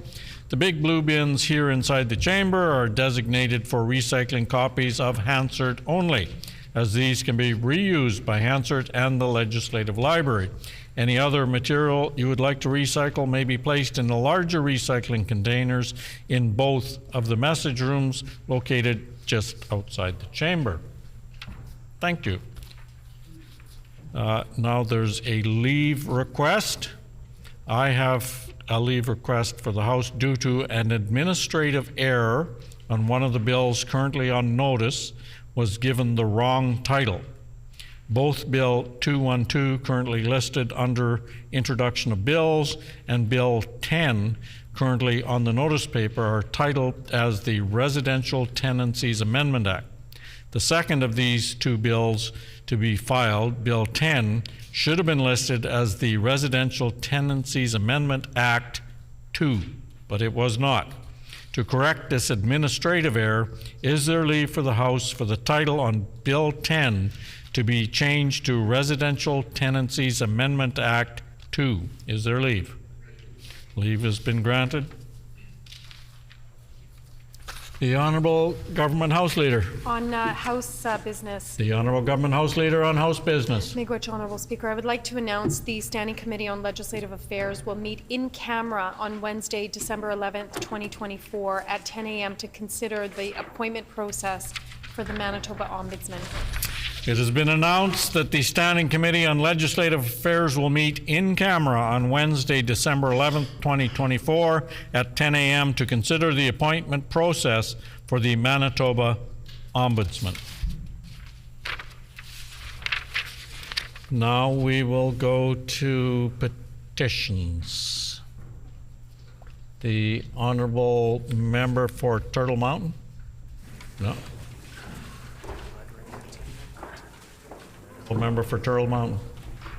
The big blue bins here inside the chamber are designated for recycling copies of Hansard only, as these can be reused by Hansard and the Legislative Library. Any other material you would like to recycle may be placed in the larger recycling containers in both of the message rooms located just outside the chamber. Thank you. Now there's a leave request. I have a leave request for the House due to an administrative error on one of the bills currently on notice was given the wrong title. Both Bill 212, currently listed under Introduction of Bills, and Bill 10, currently on the notice paper, are titled as the Residential Tenancies Amendment Act. The second of these two bills to be filed, Bill 10, should have been listed as the Residential Tenancies Amendment Act 2, but it was not. To correct this administrative error, is there leave for the House for the title on Bill 10 to be changed to Residential Tenancies Amendment Act 2? Is there leave? Leave has been granted. The Honourable Government House Leader. On House business. The Honourable Government House Leader on House business. Miigwech, Honourable Speaker. I would like to announce the Standing Committee on Legislative Affairs will meet in camera on Wednesday, December 11th, 2024 at 10 a.m. to consider the appointment process for the Manitoba Ombudsman. It has been announced that the Standing Committee on Legislative Affairs will meet in camera on Wednesday, December 11th, 2024 at 10 a.m. to consider the appointment process for the Manitoba Ombudsman. Now we will go to petitions. The Honourable Member for Turtle Mountain? No. Member for Turtle Mountain.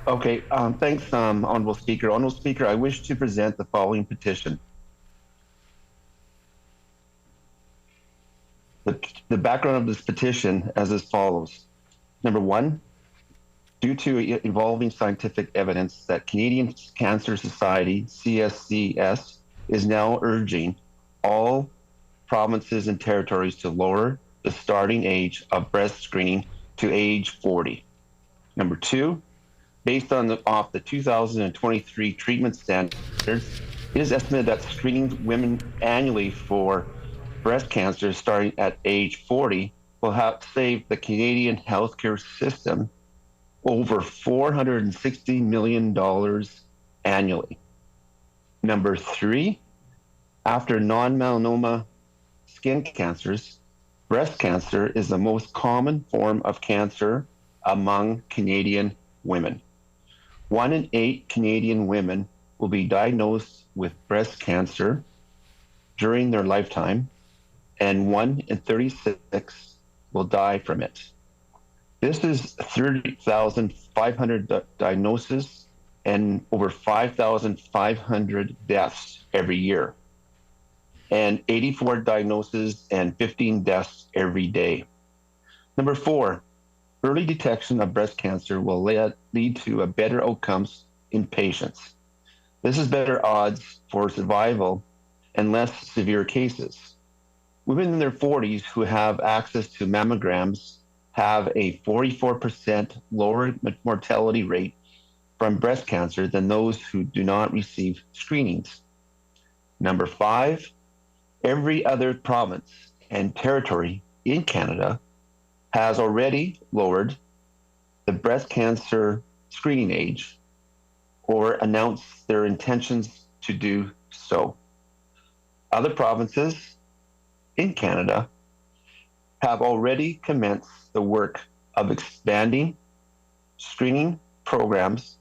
Okay, thanks, Honourable Speaker. Honourable Speaker, I wish to present the following petition. The background of this petition as as follows. Number one, due to evolving scientific evidence that Canadian Cancer Society, CSCS, is now urging all provinces and territories to lower the starting age of breast screening to age 40. Number two, based on off the 2023 treatment standards, it is estimated that screening women annually for breast cancer starting at age 40 will have saved the Canadian healthcare system over $460 million annually. Number three, after non-melanoma skin cancers, breast cancer is the most common form of cancer among Canadian women. 1 in 8 Canadian women will be diagnosed with breast cancer during their lifetime, and 1 in 36 will die from it. This is 30,500 diagnoses and over 5,500 deaths every year, and 84 diagnoses and 15 deaths every day. Number four, early detection of breast cancer will lead to a better outcomes in patients. This is better odds for survival and less severe cases. Women in their 40s who have access to mammograms have a 44% lower mortality rate from breast cancer than those who do not receive screenings. Number five, every other province and territory in Canada has already lowered the breast cancer screening age or announced their intentions to do so. Other provinces in Canada have already commenced the work of expanding screening programs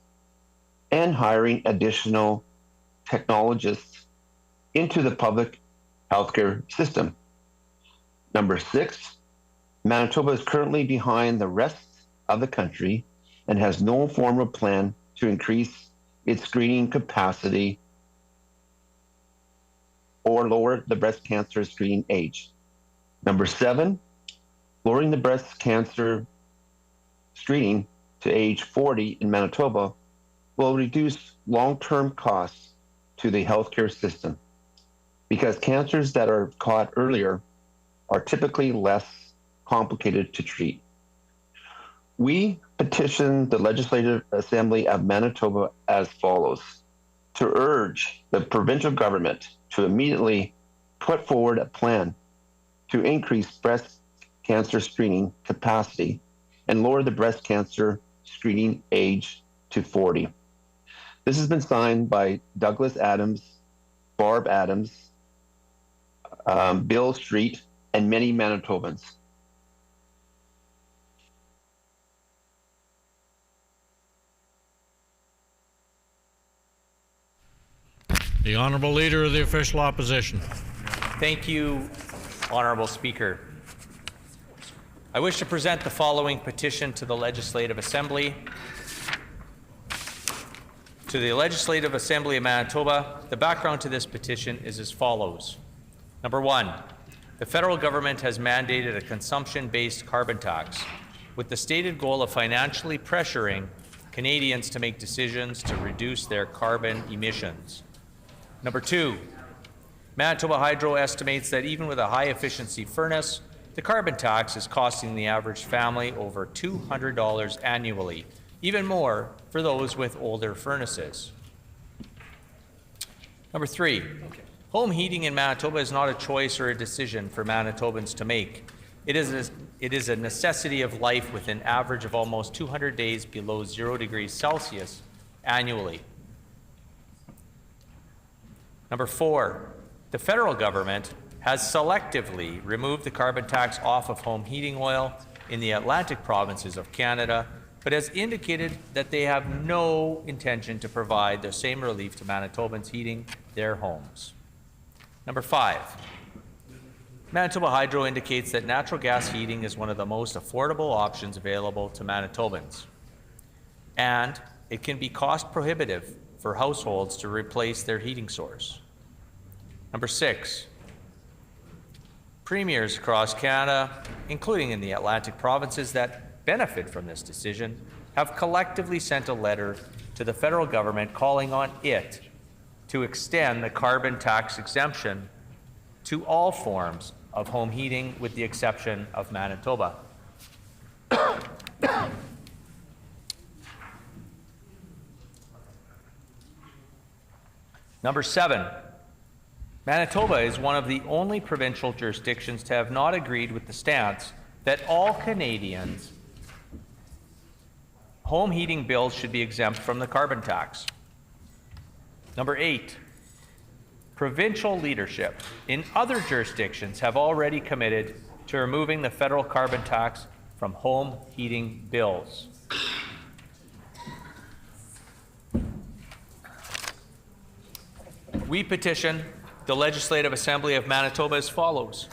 and hiring additional technologists into the public healthcare system. Number six, Manitoba is currently behind the rest of the country and has no formal plan to increase its screening capacity or lower the breast cancer screening age. Number seven, lowering the breast cancer screening to age 40 in Manitoba will reduce long-term costs to the healthcare system because cancers that are caught earlier are typically less complicated to treat. We petitioned the Legislative Assembly of Manitoba as follows: to urge the provincial government to immediately put forward a plan to increase breast cancer screening capacity and lower the breast cancer screening age to 40. This has been signed by Douglas Adams, Barb Adams, Bill Street, and many Manitobans. The Honourable Leader of the Official Opposition. Thank you, Honourable Speaker. I wish to present the following petition to the Legislative Assembly. To the Legislative Assembly of Manitoba, the background to this petition is as follows. Number one, the federal government has mandated a consumption-based carbon tax with the stated goal of financially pressuring Canadians to make decisions to reduce their carbon emissions. Number two, Manitoba Hydro estimates that even with a high-efficiency furnace, the carbon tax is costing the average family over $200 annually, even more for those with older furnaces. Number three, home heating in Manitoba is not a choice or a decision for Manitobans to make. It is a necessity of life with an average of almost 200 days below 0 degrees Celsius annually. Number four, the federal government has selectively removed the carbon tax off of home heating oil in the Atlantic provinces of Canada, but has indicated that they have no intention to provide the same relief to Manitobans heating their homes. Number five, Manitoba Hydro indicates that natural gas heating is one of the most affordable options available to Manitobans, and it can be cost prohibitive for households to replace their heating source. Number six, premiers across Canada, including in the Atlantic provinces that benefit from this decision, have collectively sent a letter to the federal government calling on it to extend the carbon tax exemption to all forms of home heating with the exception of Manitoba. Number seven, Manitoba is one of the only provincial jurisdictions to have not agreed with the stance that all Canadians' home heating bills should be exempt from the carbon tax. Number eight, provincial leadership in other jurisdictions have already committed to removing the federal carbon tax from home heating bills. We petition the Legislative Assembly of Manitoba as follows: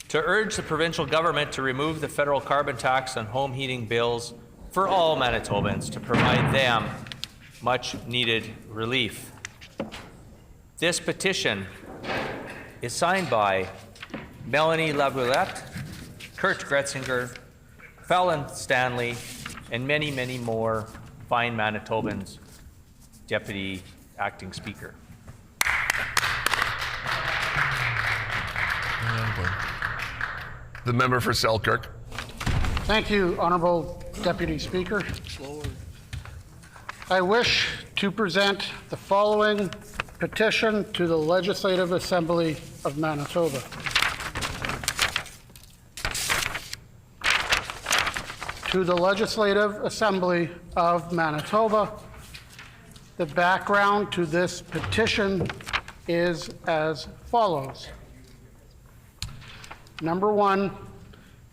to urge the provincial government to remove the federal carbon tax on home heating bills for all Manitobans to provide them much needed relief. This petition is signed by Melanie Laviolette, Kurt Gretzinger, Fallon Stanley, and many, many more fine Manitobans. Deputy Acting Speaker. The member for Selkirk. Thank you, Honourable Deputy Speaker. I wish to present the following petition to the Legislative Assembly of Manitoba. To the Legislative Assembly of Manitoba, the background to this petition is as follows. Number one,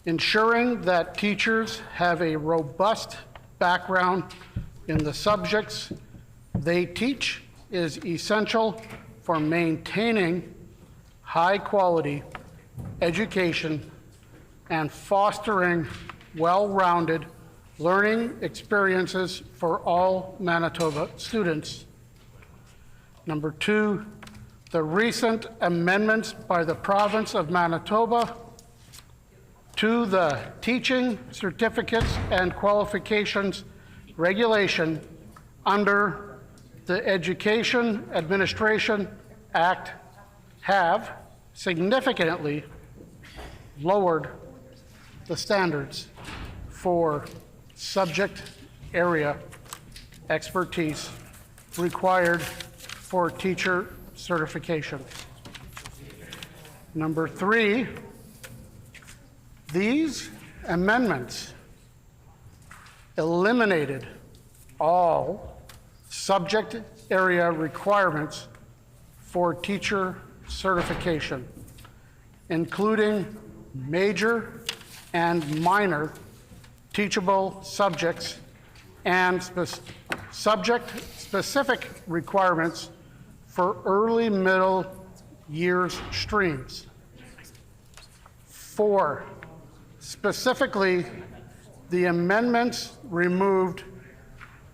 ensuring that teachers have a robust background in the subjects they teach is essential for maintaining high-quality education and fostering well-rounded learning experiences for all Manitoba students. Number two, the recent amendments by the province of Manitoba to the Teaching Certificates and Qualifications Regulation under the Education Administration Act have significantly lowered the standards for subject area expertise required for teacher certification. Number 3, these amendments eliminated all subject area requirements for teacher certification, including major and minor teachable subjects and subject-specific requirements for early middle years streams. 4, specifically, the amendments removed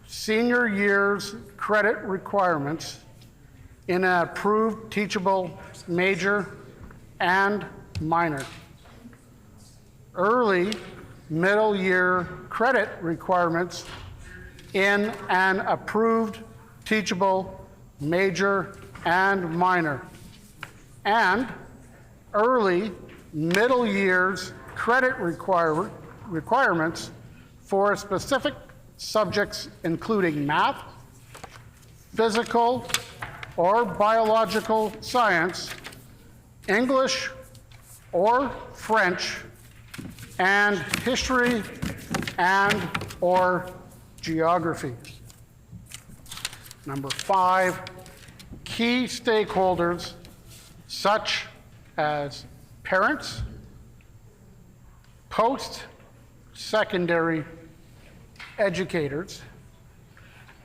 senior years credit requirements in an approved teachable major and minor. Early middle year credit requirements in an approved teachable major and minor. And early middle years credit requirements for specific subjects including math, physical or biological science, English or French, and history and or geography. Number 5, key stakeholders such as parents, post-secondary educators,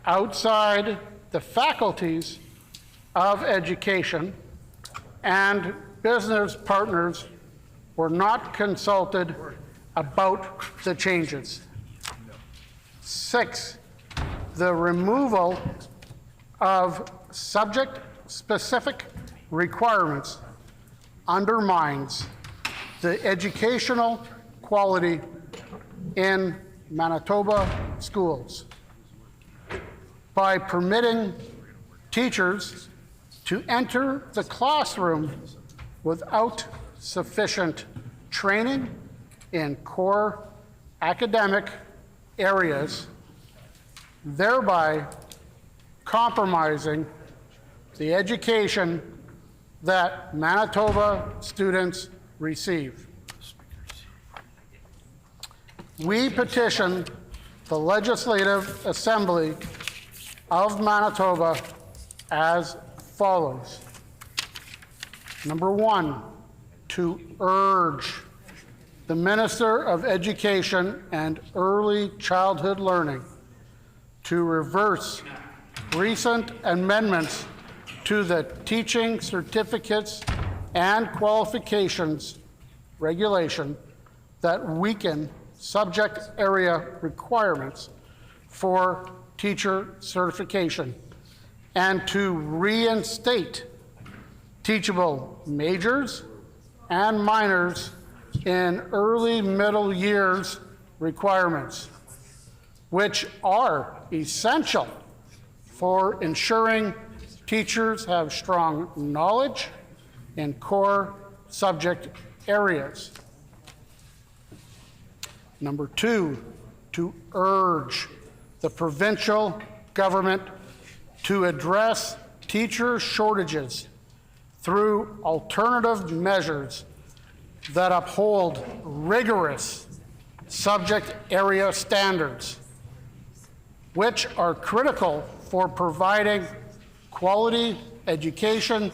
outside the faculties of education, and business partners were not consulted about the changes. 6, the removal of subject-specific requirements undermines the educational quality in Manitoba schools by permitting teachers to enter the classroom without sufficient training in core academic areas, thereby compromising the education that Manitoba students receive. We petition the Legislative Assembly of Manitoba as follows. Number 1, to urge the Minister of Education and Early Childhood Learning to reverse recent amendments to the Teaching Certificates and Qualifications Regulation that weaken subject area requirements for teacher certification, and to reinstate teachable majors and minors in early middle years requirements, which are essential for ensuring teachers have strong knowledge in core subject areas. Number 2, to urge the provincial government to address teacher shortages through alternative measures that uphold rigorous subject area standards, which are critical for providing quality education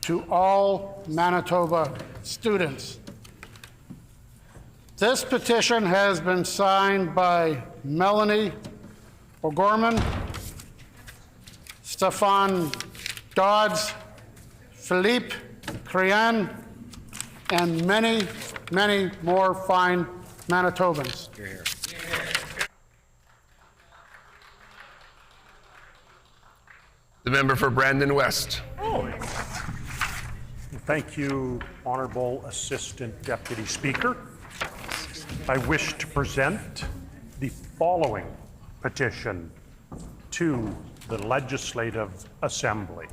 to all Manitoba students. This petition has been signed by Melanie O'Gorman, Stefan Dodds, Philippe Crean, and many, many more fine Manitobans. The member for Brandon West. Thank you, Honorable Assistant Deputy Speaker. I wish to present the following petition to the Legislative Assembly.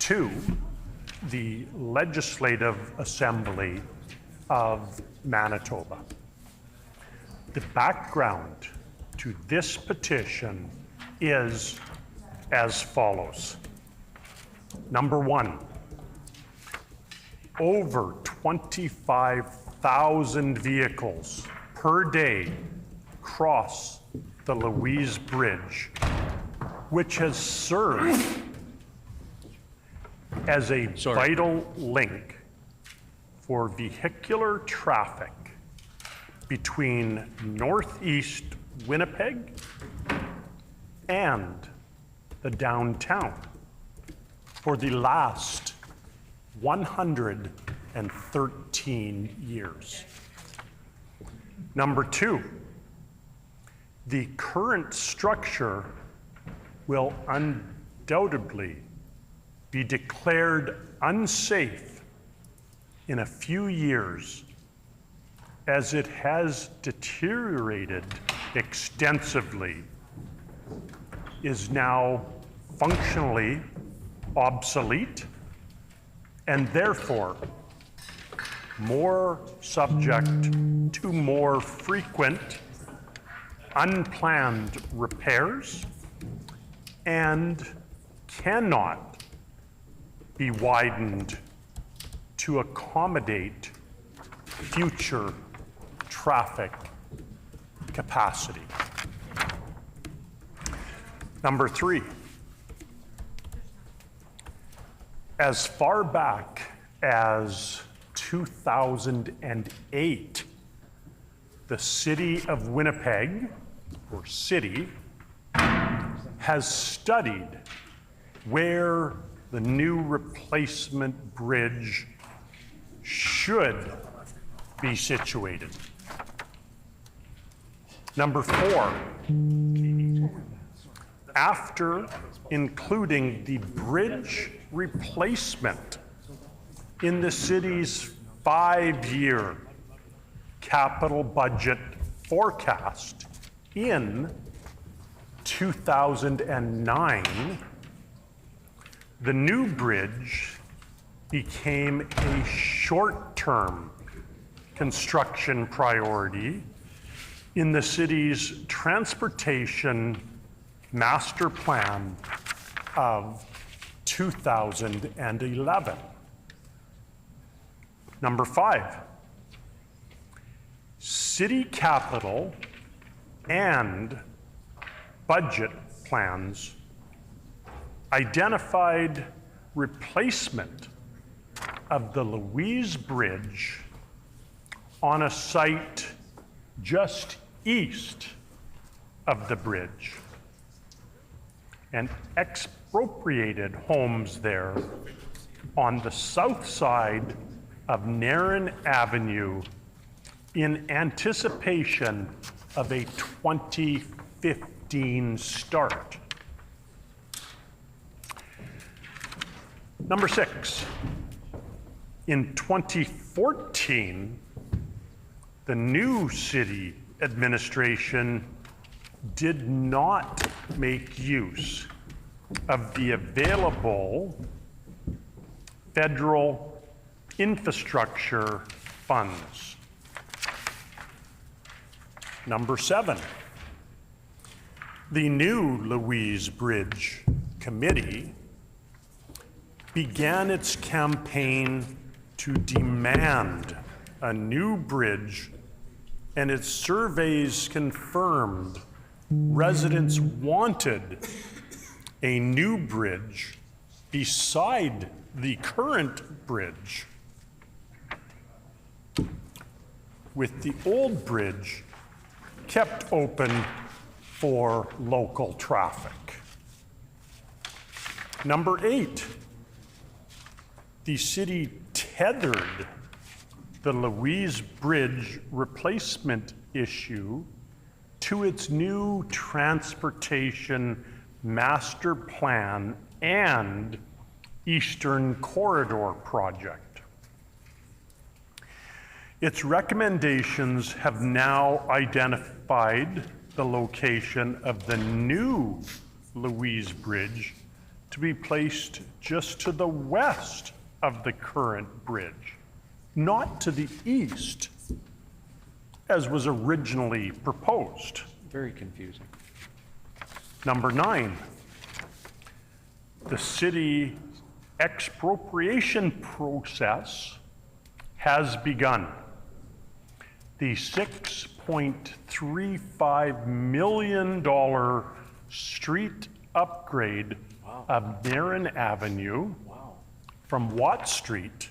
To the Legislative Assembly of Manitoba. The background to this petition is as follows. Number one, over 25,000 vehicles per day cross the Louise Bridge, which has served as a vital link for vehicular traffic between northeast Winnipeg and the downtown for the last 113 years. Number two, the current structure will undoubtedly be declared unsafe in a few years as it has deteriorated extensively, is now functionally obsolete, and therefore more subject to more frequent unplanned repairs and cannot be widened to accommodate future traffic capacity. Number three, as far back as 2008, the City of Winnipeg, or city, has studied where the new replacement bridge should be situated. Number four, after including the bridge replacement in the city's 5-year capital budget forecast in 2009, the new bridge became a short-term construction priority in the city's transportation master plan of 2011. Number five, city capital and budget plans identified replacement of the Louise Bridge on a site just east of the bridge and expropriated homes there on the south side of Narren Avenue in anticipation of a 2015 start. Number six, in 2014, the new city administration did not make use of the available federal infrastructure funds. Number seven, the new Louise Bridge Committee began its campaign to demand a new bridge, and its surveys confirmed residents wanted a new bridge beside the current bridge, with the old bridge kept open for local traffic. Number eight, the city tethered the Louise Bridge replacement issue to its new transportation master plan and Eastern Corridor project. Its recommendations have now identified the location of the new Louise Bridge to be placed just to the west of the current bridge, not to the east, as was originally proposed. Very confusing. Number 9, the city expropriation process has begun. The $6.35 million street upgrade of Marin Avenue from Watt Street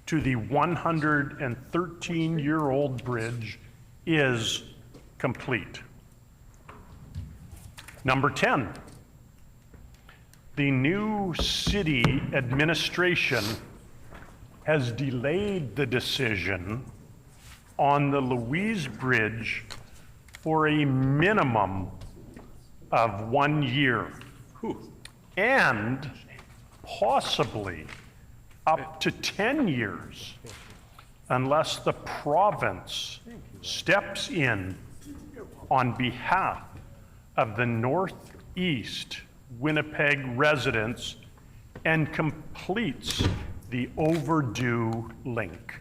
to the 113-year-old bridge is complete. Number 10, the new city administration has delayed the decision on the Louise Bridge for a minimum of 1 year, and possibly up to 10 years, unless the province steps in on behalf of the Northeast Winnipeg residents and completes the overdue link.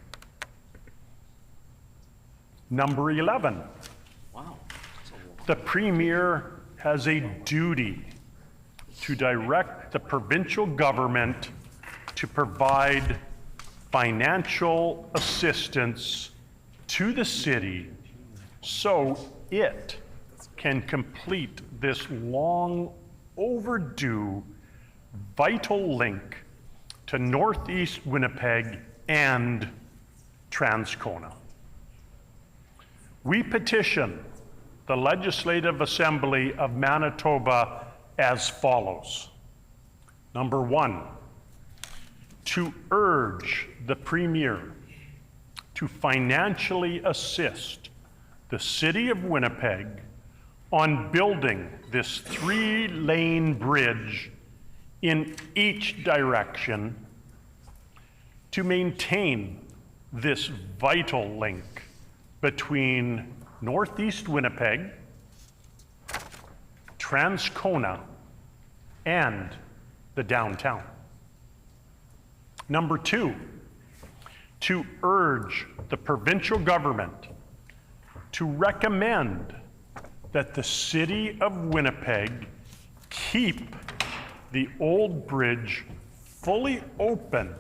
Number 11, the Premier has a duty to direct the provincial government to provide financial assistance to the city so it can complete this long overdue vital link to Northeast Winnipeg and Transcona. We petition the Legislative Assembly of Manitoba as follows. Number 1, to urge the Premier to financially assist the City of Winnipeg on building this 3-lane bridge in each direction to maintain this vital link between Northeast Winnipeg, Transcona, and the downtown. Number 2, to urge the provincial government to recommend that the City of Winnipeg keep the old bridge fully open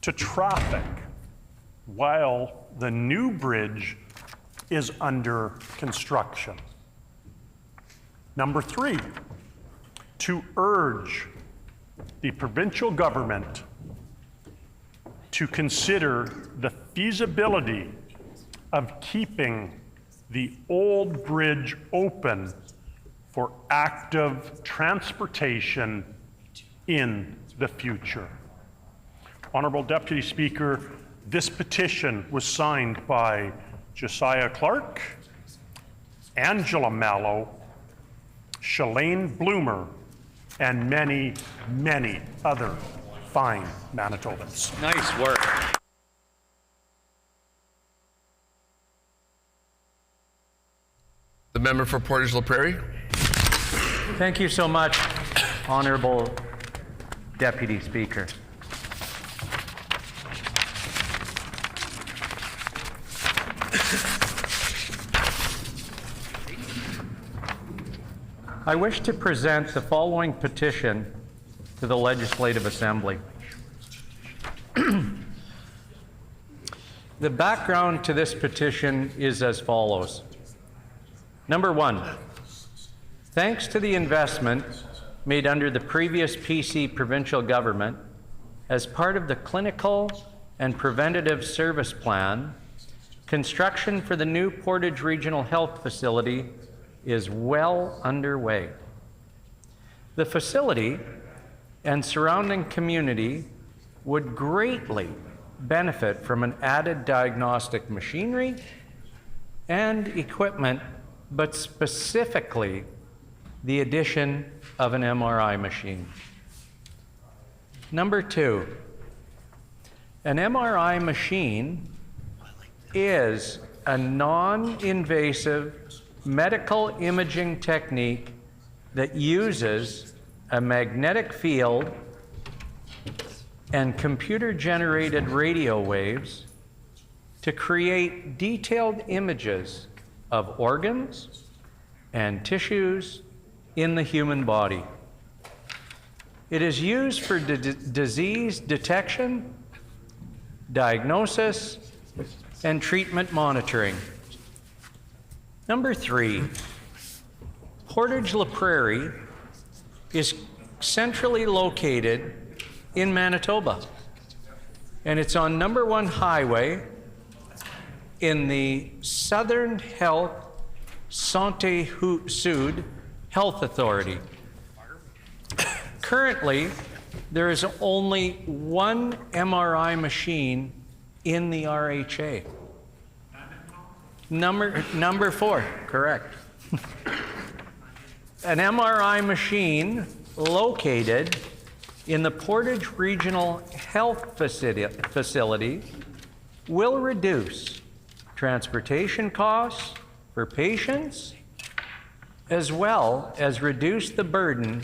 to traffic while the new bridge is under construction. Number 3, to urge the provincial government to consider the feasibility of keeping the old bridge open for active transportation in the future. Honorable Deputy Speaker, this petition was signed by Josiah Clark, Angela Mallow, Shalane Bloomer, and many, many other fine Manitobans. Nice work. The member for Portage-La Prairie. Thank you so much, Honorable Deputy Speaker. I wish to present the following petition to the Legislative Assembly. The background to this petition is as follows. Number 1, thanks to the investment made under the previous PC provincial government as part of the Clinical and Preventative Service Plan, construction for the new Portage Regional Health Facility is well underway. The facility and surrounding community would greatly benefit from an added diagnostic machinery and equipment, but specifically the addition of an MRI machine. Number 2, an MRI machine is a non-invasive medical imaging technique that uses a magnetic field and computer-generated radio waves to create detailed images of organs and tissues in the human body. It is used for disease detection, diagnosis, and treatment monitoring. Number 3, Portage La Prairie is centrally located in Manitoba, and it's on number 1 highway in the Southern Health Santé Sud Health Authority. Currently, there is only 1 MRI machine in the RHA. Number 4, correct. An MRI machine located in the Portage Regional Health Facility will reduce transportation costs for patients, as well as reduce the burden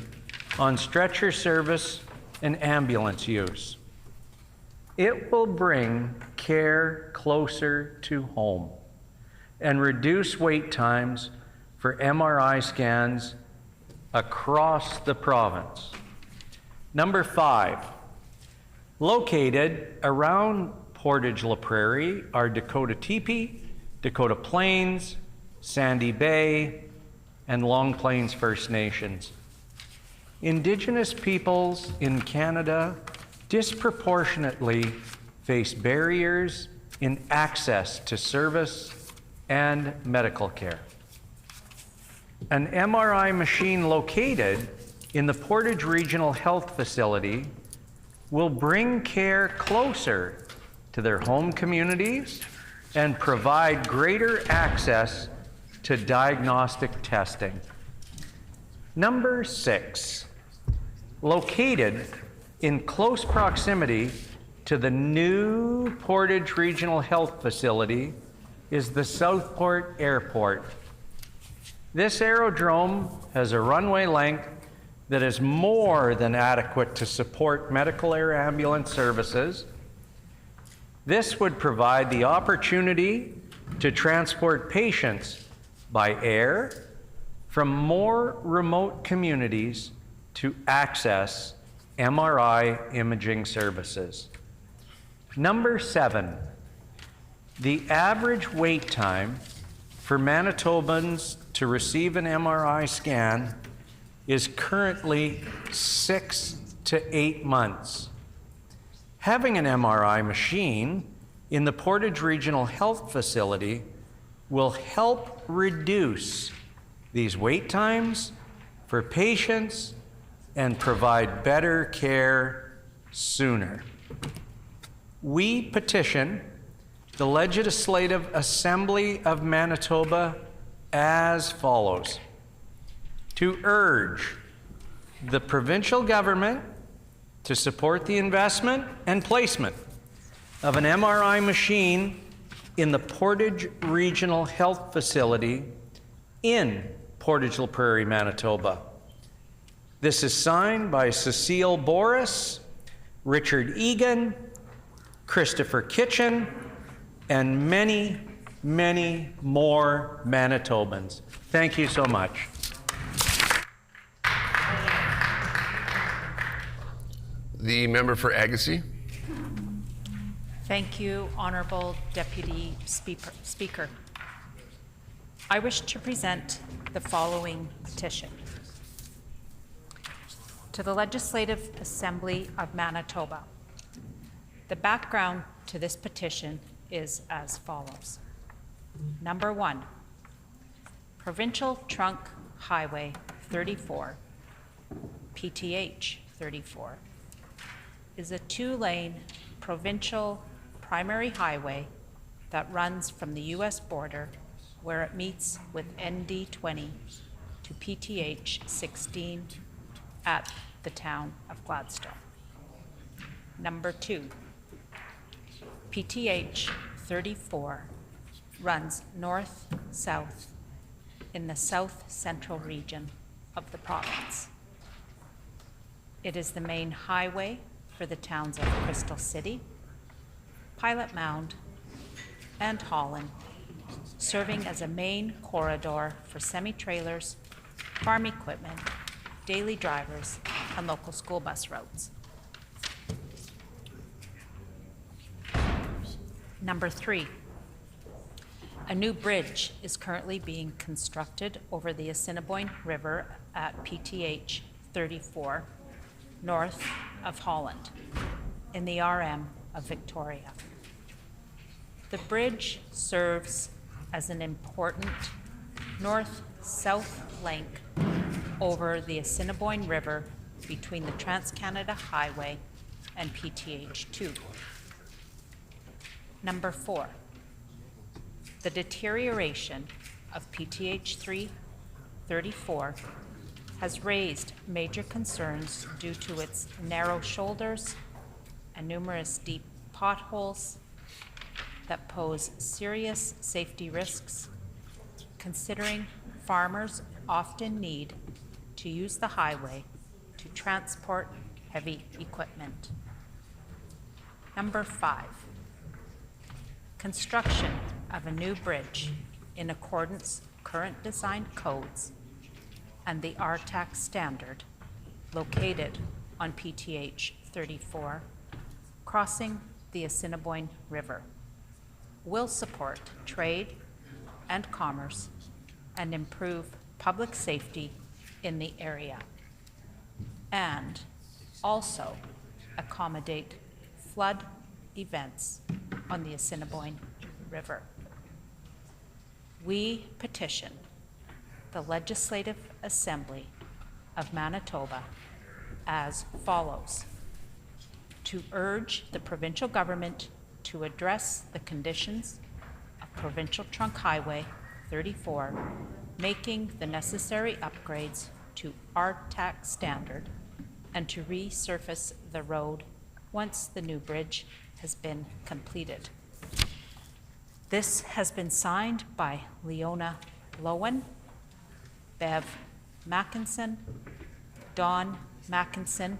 on stretcher service and ambulance use. It will bring care closer to home and reduce wait times for MRI scans across the province. Number 5, located around Portage La Prairie are Dakota Teepee, Dakota Plains, Sandy Bay, and Long Plains First Nations. Indigenous peoples in Canada disproportionately face barriers in access to service and medical care. An MRI machine located in the Portage Regional Health Facility will bring care closer to their home communities and provide greater access to diagnostic testing. Number 6, located in close proximity to the new Portage Regional Health Facility is the Southport Airport. This aerodrome has a runway length that is more than adequate to support medical air ambulance services. This would provide the opportunity to transport patients by air from more remote communities to access MRI imaging services. Number 7, the average wait time for Manitobans to receive an MRI scan is currently 6 to 8 months. Having an MRI machine in the Portage Regional Health Facility will help reduce these wait times for patients and provide better care sooner. We petition the Legislative Assembly of Manitoba as follows: to urge the provincial government to support the investment and placement of an MRI machine in the Portage Regional Health Facility in Portage La Prairie, Manitoba. This is signed by Cecile Boris, Richard Egan, Christopher Kitchen, and many, many more Manitobans. Thank you so much. The member for Agassiz. Thank you, Honorable Deputy Speaker. I wish to present the following petition. To the Legislative Assembly of Manitoba. The background to this petition is as follows. Number 1, Provincial Trunk Highway 34, PTH 34, is a 2-lane provincial primary highway that runs from the U.S. border where it meets with ND 20 to PTH 16 at the town of Gladstone. Number 2, PTH 34 runs north-south in the south-central region of the province. It is the main highway for the towns of Crystal City, Pilot Mound, and Holland, serving as a main corridor for semi-trailers, farm equipment, daily drivers, and local school bus routes. Number 3, a new bridge is currently being constructed over the Assiniboine River at PTH 34, north of Holland, in the RM of Victoria. The bridge serves as an important north-south link over the Assiniboine River between the Trans-Canada Highway and PTH 2. Number 4, the deterioration of PTH 34 has raised major concerns due to its narrow shoulders and numerous deep potholes that pose serious safety risks, considering farmers often need to use the highway to transport heavy equipment. Number 5, construction of a new bridge in accordance with current design codes and the RTAC standard located on PTH 34, crossing the Assiniboine River, will support trade and commerce and improve public safety in the area, and also accommodate flood events on the Assiniboine River. We petition the Legislative Assembly of Manitoba as follows: to urge the provincial government to address the conditions of Provincial Trunk Highway 34, making the necessary upgrades to RTAC standard, and to resurface the road once the new bridge has been completed. This has been signed by Leona Lowen, Bev Mackinson, Don Mackinson,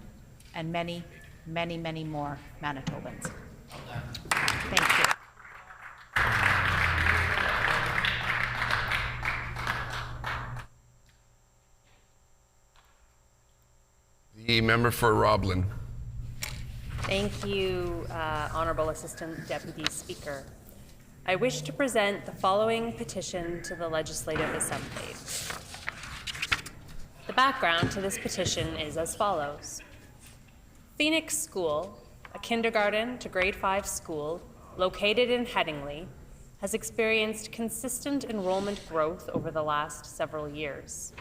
and many, many, many more Manitobans. Thank you. The member for Roblin. Thank you, Honorable Assistant Deputy Speaker. I wish to present the following petition to the Legislative Assembly. The background to this petition is as follows. Phoenix School, a kindergarten to grade 5 school located in Headingley, has experienced consistent enrollment growth over the last several years.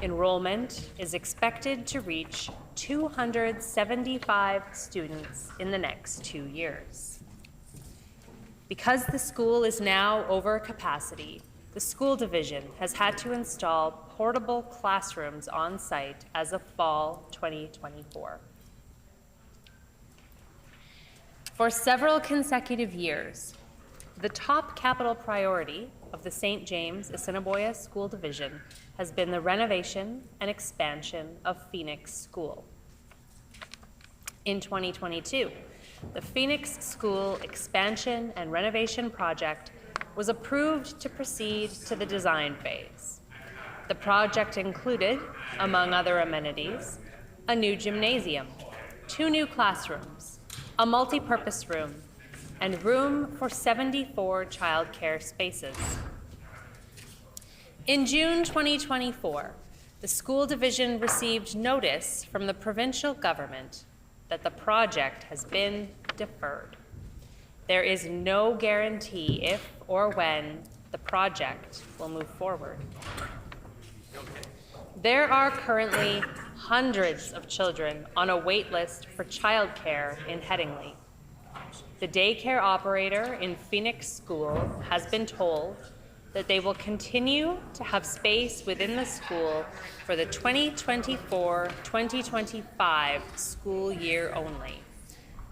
Enrollment is expected to reach 275 students in the next 2 years. Because the school is now over capacity, the school division has had to install portable classrooms on site as of fall 2024. For several consecutive years, the top capital priority of the St. James Assiniboia School Division has been the renovation and expansion of Phoenix School. In 2022, the Phoenix School expansion and renovation project was approved to proceed to the design phase. The project included, among other amenities, a new gymnasium, 2 new classrooms, a multi-purpose room, and room for 74 childcare spaces. In June 2024, the school division received notice from the provincial government that the project has been deferred. There is no guarantee if or when the project will move forward. There are currently hundreds of children on a wait list for childcare in Headingley. The daycare operator in Phoenix School has been told that they will continue to have space within the school for the 2024-2025 school year only.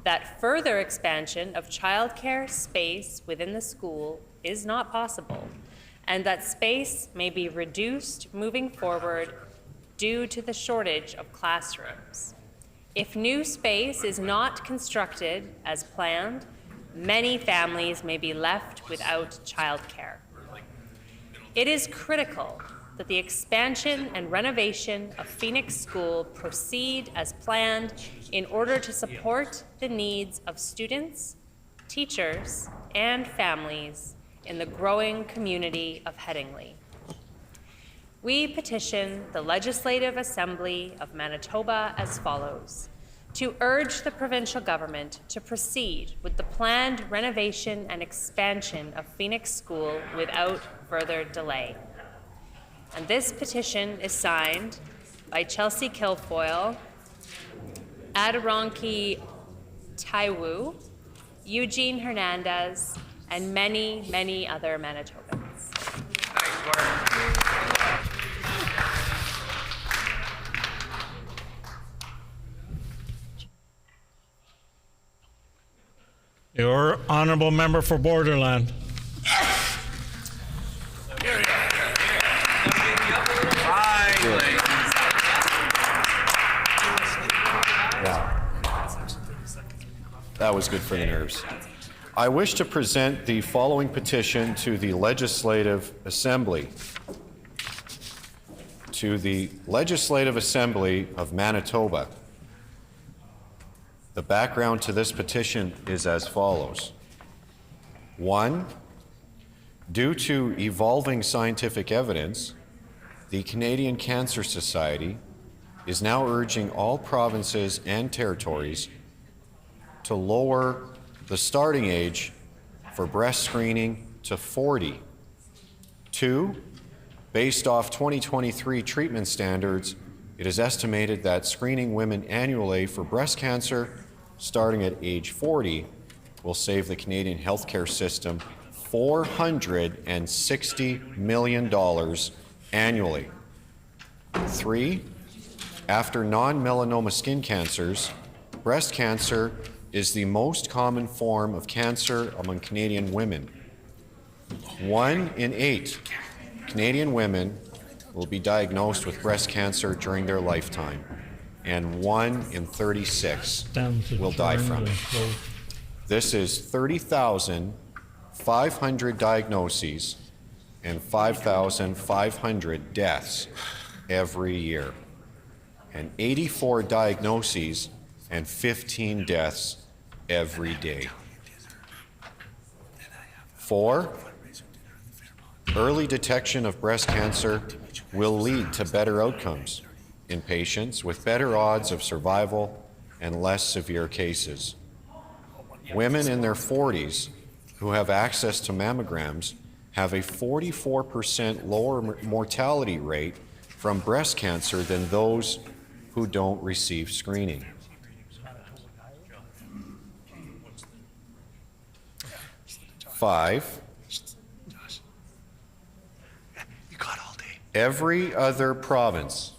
that further expansion of childcare space within the school is not possible, and that space may be reduced moving forward due to the shortage of classrooms. If new space is not constructed as planned, many families may be left without childcare. It is critical that the expansion and renovation of Phoenix School proceed as planned in order to support the needs of students, teachers, and families in the growing community of Headingley. We petition the Legislative Assembly of Manitoba as follows: to urge the provincial government to proceed with the planned renovation and expansion of Phoenix School without further delay. And this petition is signed by Chelsea Kilfoyle, Adironki Taiwu, Eugene Hernandez, and many, many other Manitobans. Your honourable member for Borderland. That was good for the nerves. I wish to present the following petition to the Legislative Assembly. To the Legislative Assembly of Manitoba. The background to this petition is as follows. 1. Due to evolving scientific evidence, the Canadian Cancer Society is now urging all provinces and territories to lower the starting age for breast screening to 40. 2, based off 2023 treatment standards, it is estimated that screening women annually for breast cancer starting at age 40 will save the Canadian healthcare system $460 million annually. 3, after non-melanoma skin cancers, breast cancer is the most common form of cancer among Canadian women. 1 in 8 Canadian women will be diagnosed with breast cancer during their lifetime, and 1 in 36 will die from it. This is 30,500 diagnoses and 5,500 deaths every year, and 84 diagnoses and 15 deaths every day. 4, early detection of breast cancer will lead to better outcomes in patients with better odds of survival and less severe cases. Women in their 40s who have access to mammograms have a 44% lower mortality rate from breast cancer than those who don't receive screening. 5, every other province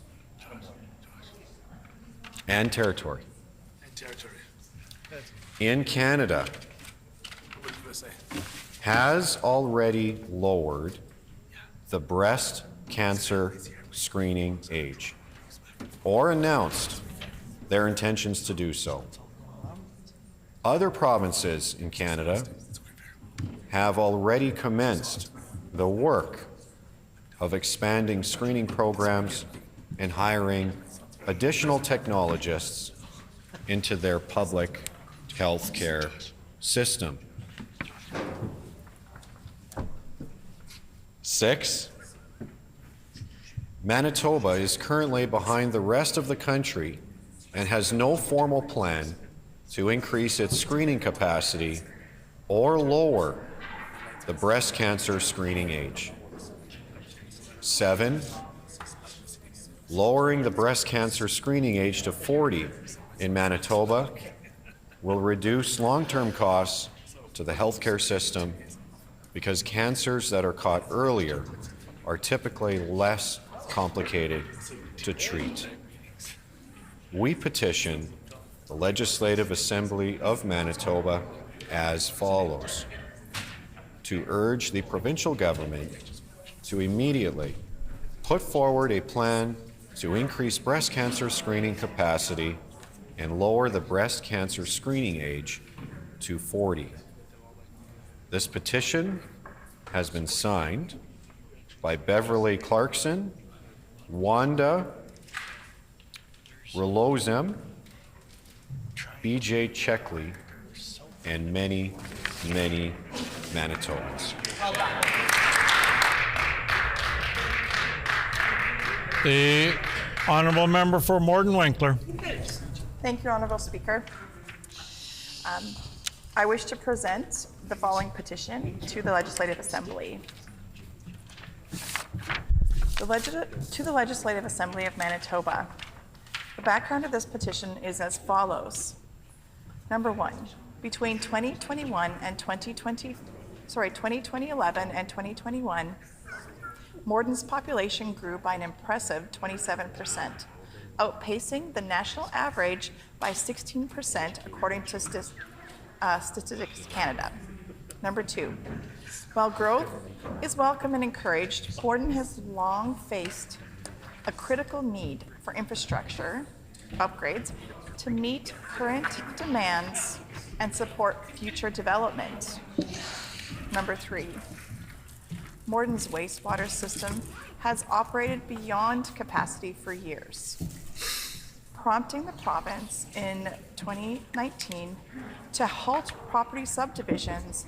and territory in Canada has already lowered the breast cancer screening age or announced their intentions to do so. Other provinces in Canada have already commenced the work of expanding screening programs and hiring additional technologists into their public health care system. 6, Manitoba is currently behind the rest of the country and has no formal plan to increase its screening capacity or lower the breast cancer screening age. 7, lowering the breast cancer screening age to 40 in Manitoba will reduce long-term costs to the healthcare system because cancers that are caught earlier are typically less complicated to treat. We petition the Legislative Assembly of Manitoba as follows. To urge the provincial government to immediately put forward a plan to increase breast cancer screening capacity and lower the breast cancer screening age to 40. This petition has been signed by Beverly Clarkson, Wanda Rolozem, BJ Checkley, and many, many Manitobans. The honourable member for Morden Winkler. Thank you, Honourable Speaker. I wish to present the following petition to the Legislative Assembly. To the Legislative Assembly of Manitoba. The background of this petition is as follows. Number one, between 2011 and 2021, Morden's population grew by an impressive 27%, outpacing the national average by 16% according to Statistics Canada. Number two, while growth is welcome and encouraged, Morden has long faced a critical need for infrastructure upgrades to meet current demands and support future development. Number three, Morden's wastewater system has operated beyond capacity for years, prompting the province in 2019 to halt property subdivisions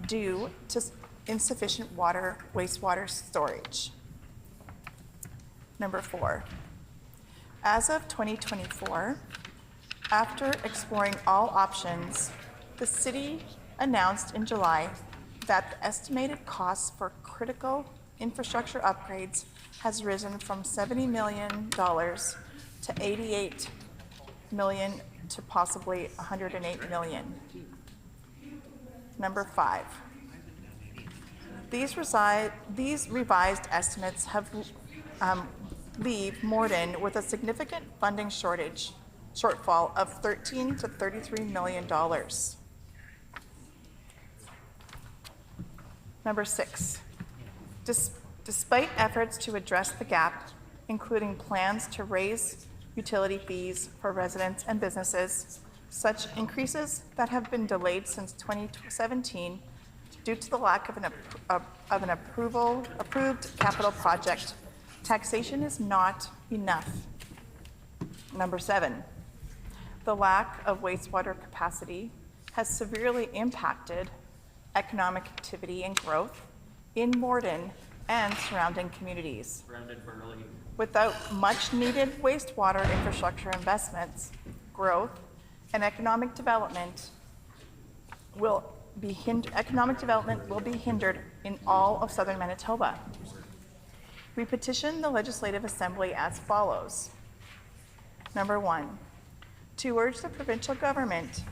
due to insufficient wastewater storage. Number four, as of 2024, after exploring all options, the city announced in July that the estimated costs for critical infrastructure upgrades has risen from $70 million to $88 million to possibly $108 million. Number five, these revised estimates have leave Morden with a significant funding shortfall of $13 to $33 million. Number six, despite efforts to address the gap, including plans to raise utility fees for residents and businesses, such increases that have been delayed since 2017 due to the lack of an approved capital project, taxation is not enough. Number seven, the lack of wastewater capacity has severely impacted economic activity and growth in Morden and surrounding communities. Without much needed wastewater infrastructure investments, growth and economic development will be hindered in all of southern Manitoba. We petition the Legislative Assembly as follows. Number one, to urge the provincial government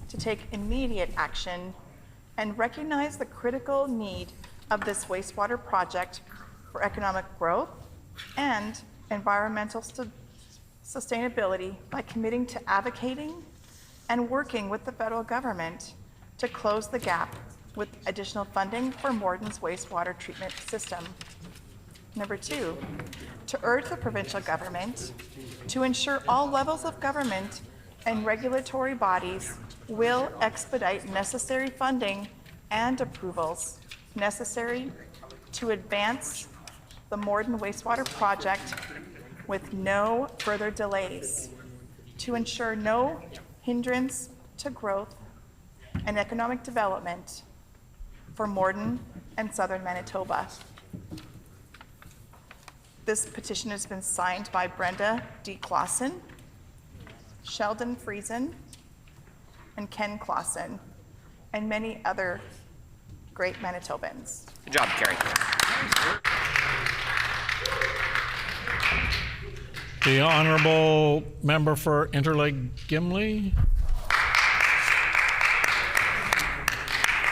to take immediate action and recognize the critical need of this wastewater project for economic growth and environmental sustainability by committing to advocating and working with the federal government to close the gap with additional funding for Morden's wastewater treatment system. Number two, to urge the provincial government to ensure all levels of government and regulatory bodies will expedite necessary funding and approvals necessary to advance the Morden wastewater project with no further delays, to ensure no hindrance to growth and economic development for Morden and southern Manitoba. This petition has been signed by Brenda D. Clausen, Sheldon Friesen, and Ken Clausen, and many other great Manitobans. Good job, Carrie. The honourable member for Interlake Gimli.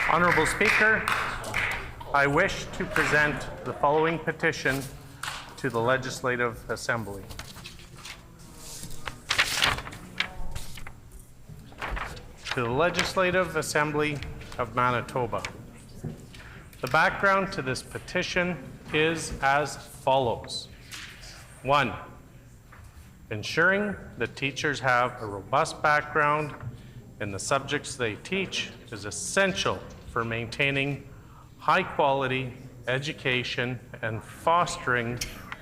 Honourable Speaker, I wish to present the following petition to the Legislative Assembly. to the Legislative Assembly of Manitoba. The background to this petition is as follows. 1. Ensuring that teachers have a robust background in the subjects they teach is essential for maintaining high-quality education and fostering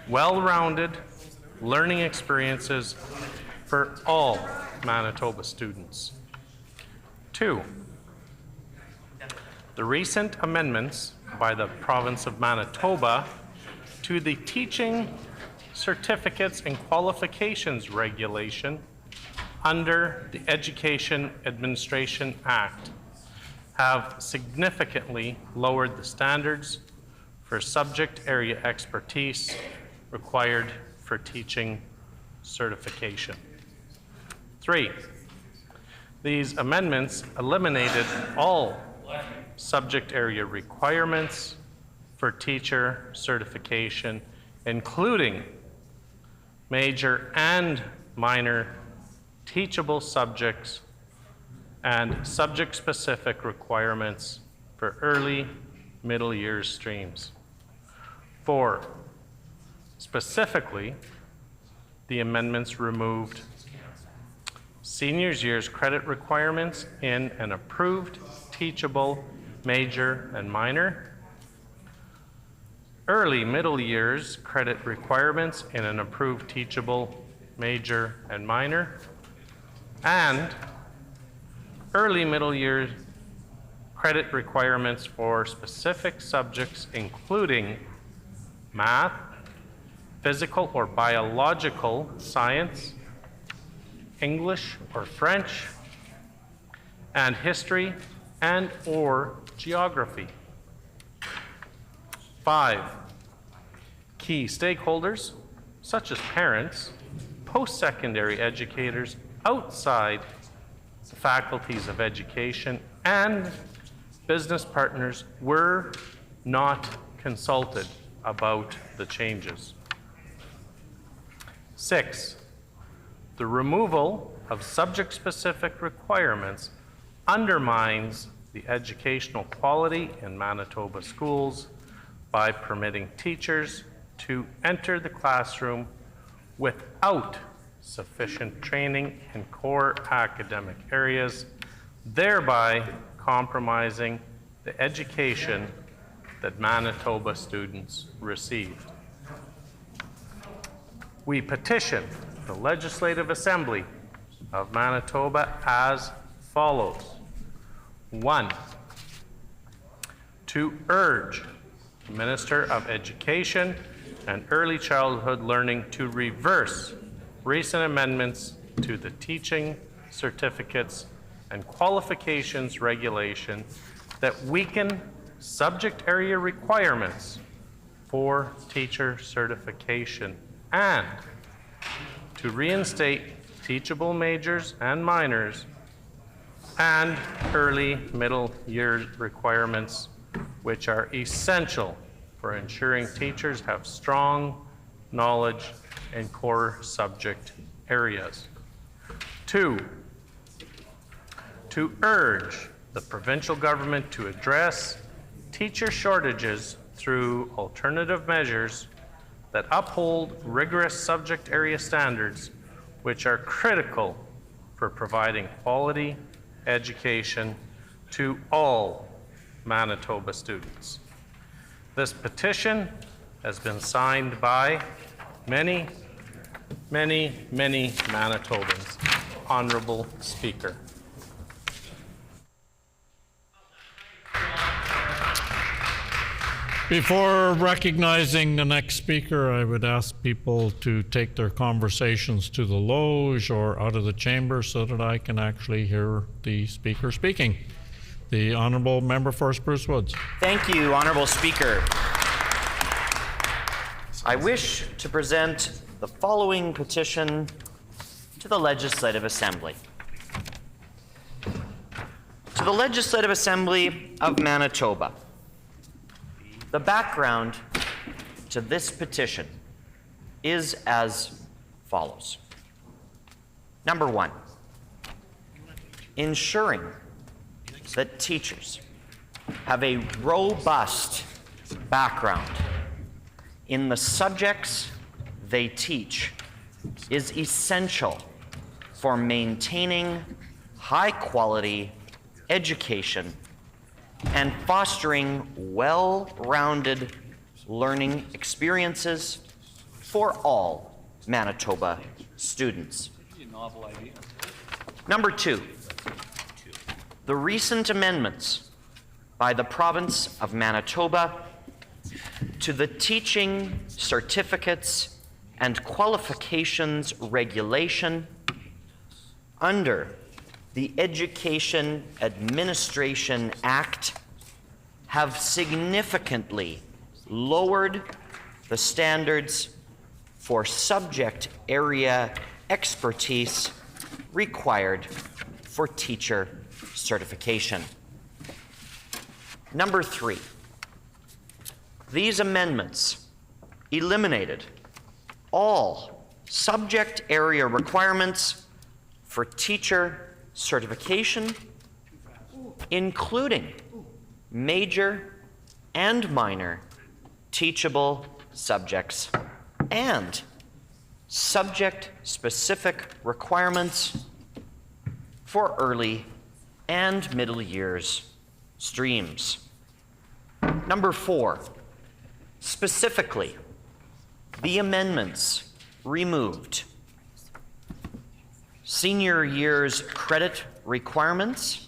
well-rounded learning experiences for all Manitoba students. 2. The recent amendments by the Province of Manitoba to the Teaching Certificates and Qualifications Regulation under the Education Administration Act have significantly lowered the standards for subject area expertise required for teaching certification. 3. These amendments eliminated all subject area requirements for teacher certification, including major and minor teachable subjects and subject-specific requirements for early middle years streams. 4. Specifically, the amendments removed seniors' years credit requirements in an approved teachable major and minor, early middle years credit requirements in an approved teachable major and minor, and early middle years credit requirements for specific subjects including math, physical or biological science, English or French, and history and or geography. 5. Key stakeholders, such as parents, post-secondary educators outside the faculties of education, and business partners were not consulted about the changes. 6. The removal of subject-specific requirements undermines the educational quality in Manitoba schools by permitting teachers to enter the classroom without sufficient training in core academic areas, thereby compromising the education that Manitoba students received. We petition the Legislative Assembly of Manitoba as follows. 1. To urge the Minister of Education and Early Childhood Learning to reverse recent amendments to the Teaching Certificates and Qualifications Regulation that weaken subject area requirements for teacher certification, and to reinstate teachable majors and minors and early middle year requirements, which are essential for ensuring teachers have strong knowledge in core subject areas. 2. To urge the provincial government to address teacher shortages through alternative measures that uphold rigorous subject area standards, which are critical for providing quality education to all Manitoba students. This petition has been signed by many, many, many Manitobans. Honorable Speaker. Before recognizing the next speaker, I would ask people to take their conversations to the loge or out of the chamber so that I can actually hear the speaker speaking. The Honourable Member for Spruce Woods. Thank you, Honourable Speaker. I wish to present the following petition to the Legislative Assembly. To the Legislative Assembly of Manitoba. The background to this petition is as follows. Number 1, ensuring that teachers have a robust background in the subjects they teach is essential for maintaining high-quality education and fostering well-rounded learning experiences for all Manitoba students. Number 2, the recent amendments by the province of Manitoba to the Teaching Certificates and Qualifications Regulation under the Education Administration Act have significantly lowered the standards for subject area expertise required for teacher certification. Number 3, these amendments eliminated all subject area requirements for teacher certification, including major and minor teachable subjects and subject-specific requirements for early and middle years streams. Number 4, specifically, the amendments removed senior years credit requirements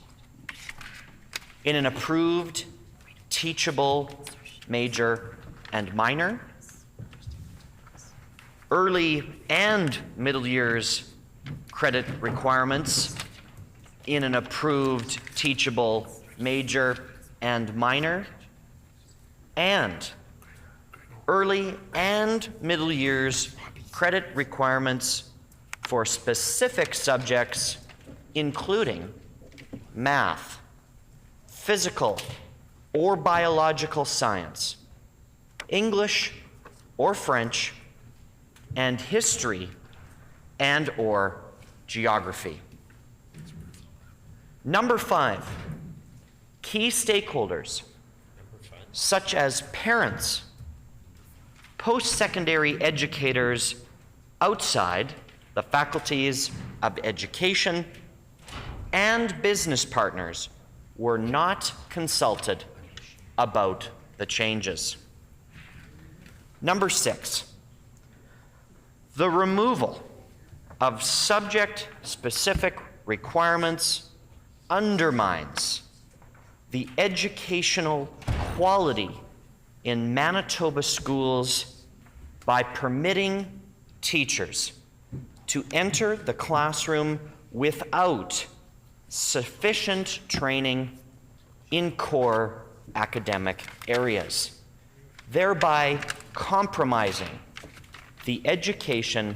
in an approved teachable major and minor, early and middle years credit requirements in an approved teachable major and minor, and early and middle years credit requirements for specific subjects, including math, physical or biological science, English or French, and history and/or geography. Number 5, key stakeholders such as parents, post-secondary educators outside the faculties of education, and business partners were not consulted about the changes. Number 6, the removal of subject-specific requirements undermines the educational quality in Manitoba schools by permitting teachers to enter the classroom without sufficient training in core academic areas, thereby compromising the education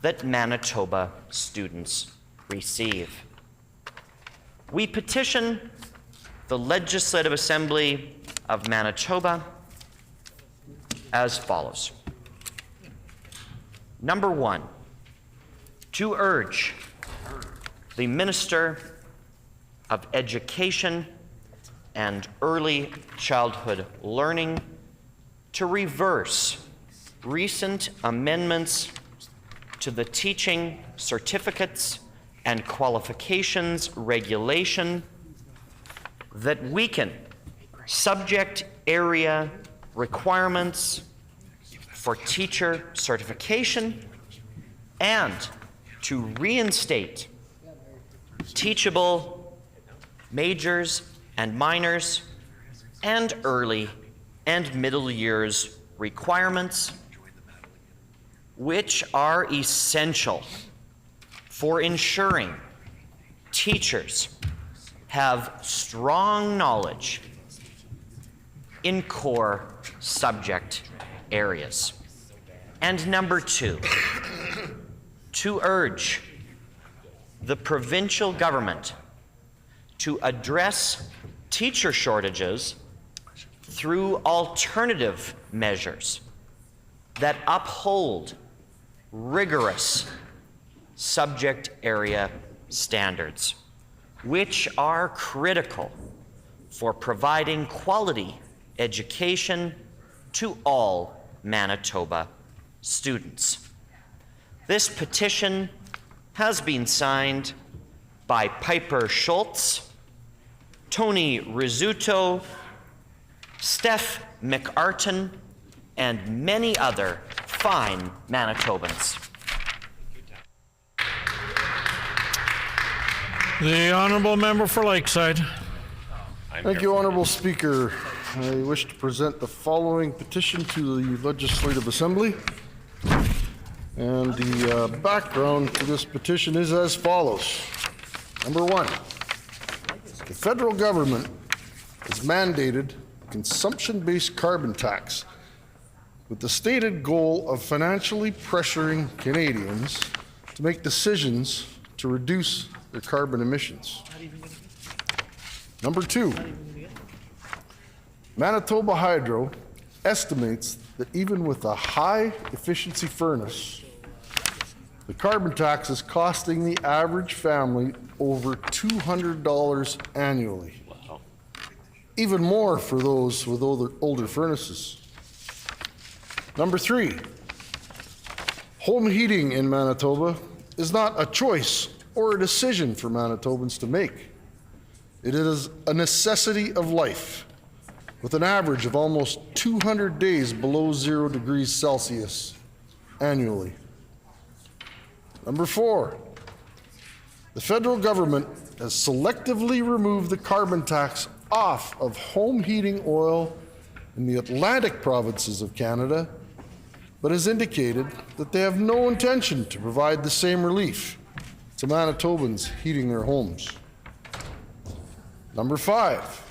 that Manitoba students receive. We petition the Legislative Assembly of Manitoba as follows. Number 1, to urge the Minister of Education and Early Childhood Learning to reverse recent amendments to the Teaching Certificates and Qualifications Regulation that weaken subject area requirements for teacher certification and to reinstate teachable majors and minors and early and middle years requirements, which are essential for ensuring teachers have strong knowledge in core subject areas. And number 2, to urge the provincial government to address teacher shortages through alternative measures that uphold rigorous subject area standards. which are critical for providing quality education to all Manitoba students. This petition has been signed by Piper Schultz, Tony Rizzuto, Steph McArton, and many other fine Manitobans. The Honourable Member for Lakeside. Thank you, Honourable Speaker. I wish to present the following petition to the Legislative Assembly. And the background to this petition is as follows. Number one, the federal government has mandated a consumption-based carbon tax with the stated goal of financially pressuring Canadians to make decisions to reduce their carbon emissions. Number two, Manitoba Hydro estimates that even with a high-efficiency furnace, the carbon tax is costing the average family over $200 annually. Even more for those with older furnaces. Number three, home heating in Manitoba is not a choice or a decision for Manitobans to make. It is a necessity of life, with an average of almost 200 days below 0 degrees Celsius annually. Number four, the federal government has selectively removed the carbon tax off of home heating oil in the Atlantic provinces of Canada, but has indicated that they have no intention to provide the same relief to Manitobans heating their homes. Number five,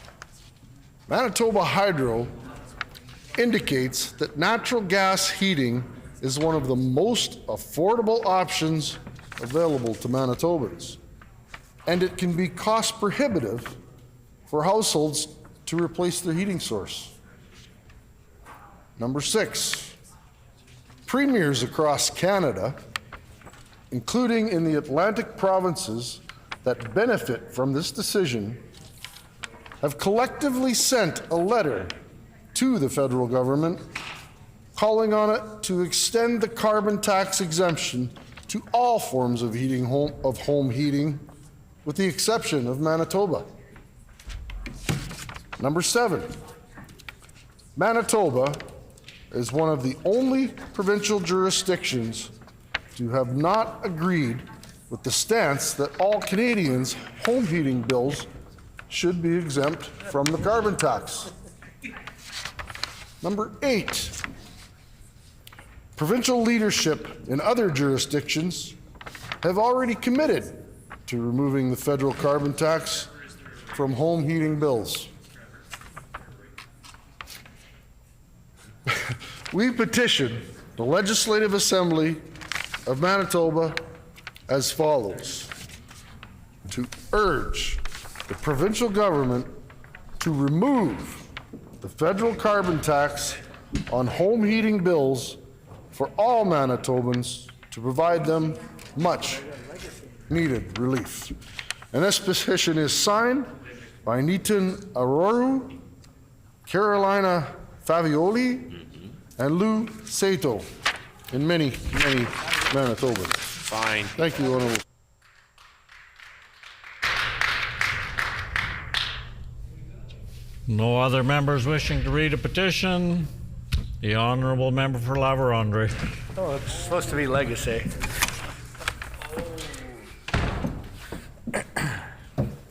Manitoba Hydro indicates that natural gas heating is one of the most affordable options available to Manitobans, and it can be cost prohibitive for households to replace their heating source. Number six, premiers across Canada, including in the Atlantic provinces that benefit from this decision, have collectively sent a letter to the federal government calling on it to extend the carbon tax exemption to all forms of home heating, with the exception of Manitoba. Number seven, Manitoba is one of the only provincial jurisdictions to have not agreed with the stance that all Canadians' home heating bills should be exempt from the carbon tax. Number eight, provincial leadership in other jurisdictions have already committed to removing the federal carbon tax from home heating bills. We petition the Legislative Assembly of Manitoba as follows: to urge the provincial government to remove the federal carbon tax on home heating bills for all Manitobans to provide them much needed relief. And this petition is signed by Nitin Aroru, Carolina Favioli, and Lou Sato, and many Manitobans. Fine. Thank you, Honourable. No other members wishing to read a petition? The Honourable Member for La Vérendrye. Oh, it's supposed to be legacy.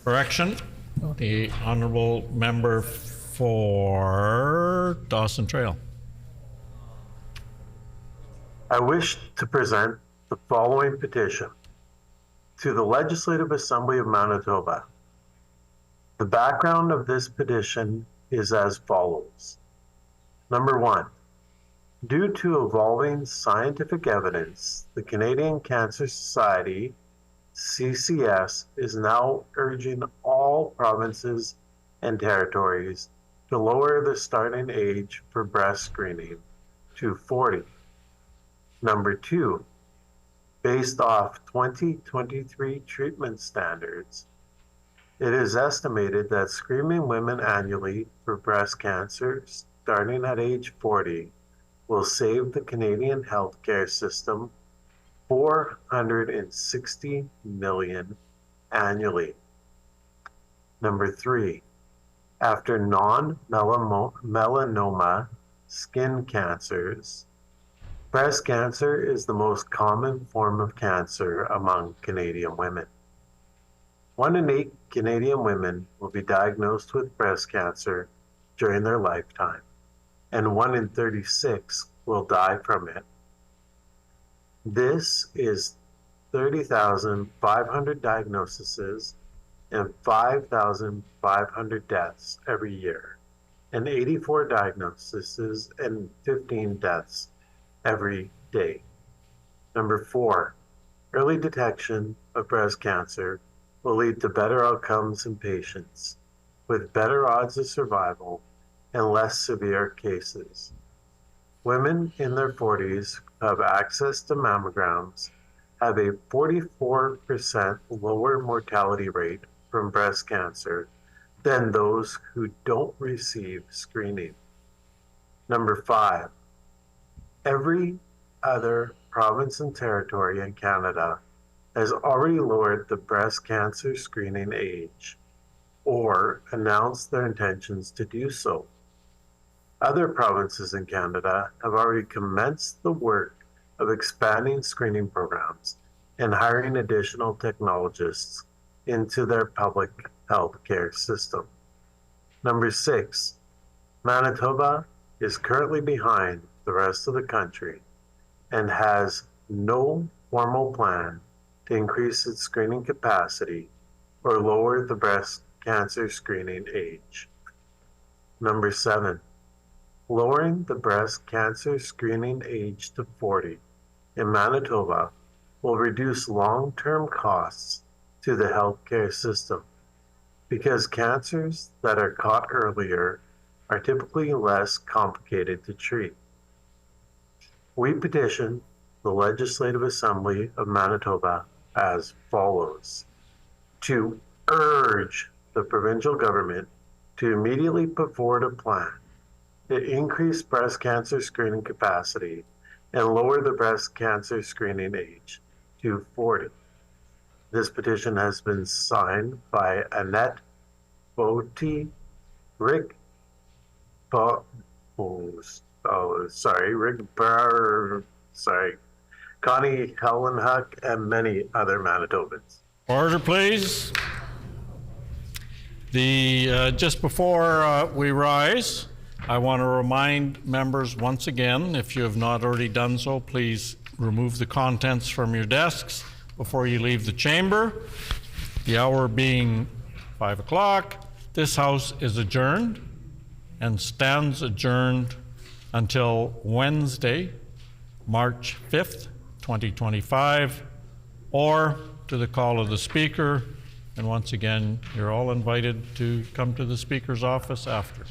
Correction, the Honourable Member for Dawson Trail. I wish to present the following petition to the Legislative Assembly of Manitoba. The background of this petition is as follows. Number one, due to evolving scientific evidence, the Canadian Cancer Society, CCS, is now urging all provinces and territories to lower the starting age for breast screening to 40. Number two, based off 2023 treatment standards, It is estimated that screening women annually for breast cancer, starting at age 40, will save the Canadian healthcare system $460 million annually. Number 3, after non-melanoma skin cancers, breast cancer is the most common form of cancer among Canadian women. 1 in 8 Canadian women will be diagnosed with breast cancer during their lifetime, and 1 in 36 will die from it. This is 30,500 diagnoses and 5,500 deaths every year, and 84 diagnoses and 15 deaths every day. Number 4, early detection of breast cancer will lead to better outcomes in patients with better odds of survival and less severe cases. Women in their 40s who have access to mammograms have a 44% lower mortality rate from breast cancer than those who don't receive screening. Number 5, every other province and territory in Canada has already lowered the breast cancer screening age or announced their intentions to do so. Other provinces in Canada have already commenced the work of expanding screening programs and hiring additional technologists into their public health care system. Number 6, Manitoba is currently behind the rest of the country and has no formal plan to increase its screening capacity or lower the breast cancer screening age. Number 7, lowering the breast cancer screening age to 40 in Manitoba will reduce long-term costs to the healthcare system because cancers that are caught earlier are typically less complicated to treat. We petition the Legislative Assembly of Manitoba as follows: to urge the provincial government to immediately put forward a plan to increase breast cancer screening capacity and lower the breast cancer screening age to 40. This petition has been signed by Annette Botti, Rick Connie Hellenhuck, and many other Manitobans. Order, please. Just before we rise, I want to remind members once again, if you have not already done so, please remove the contents from your desks before you leave the chamber. The hour being 5 o'clock, this House is adjourned and stands adjourned until Wednesday, March 5th, 2025, or to the call of the Speaker. And once again, you're all invited to come to the Speaker's office after.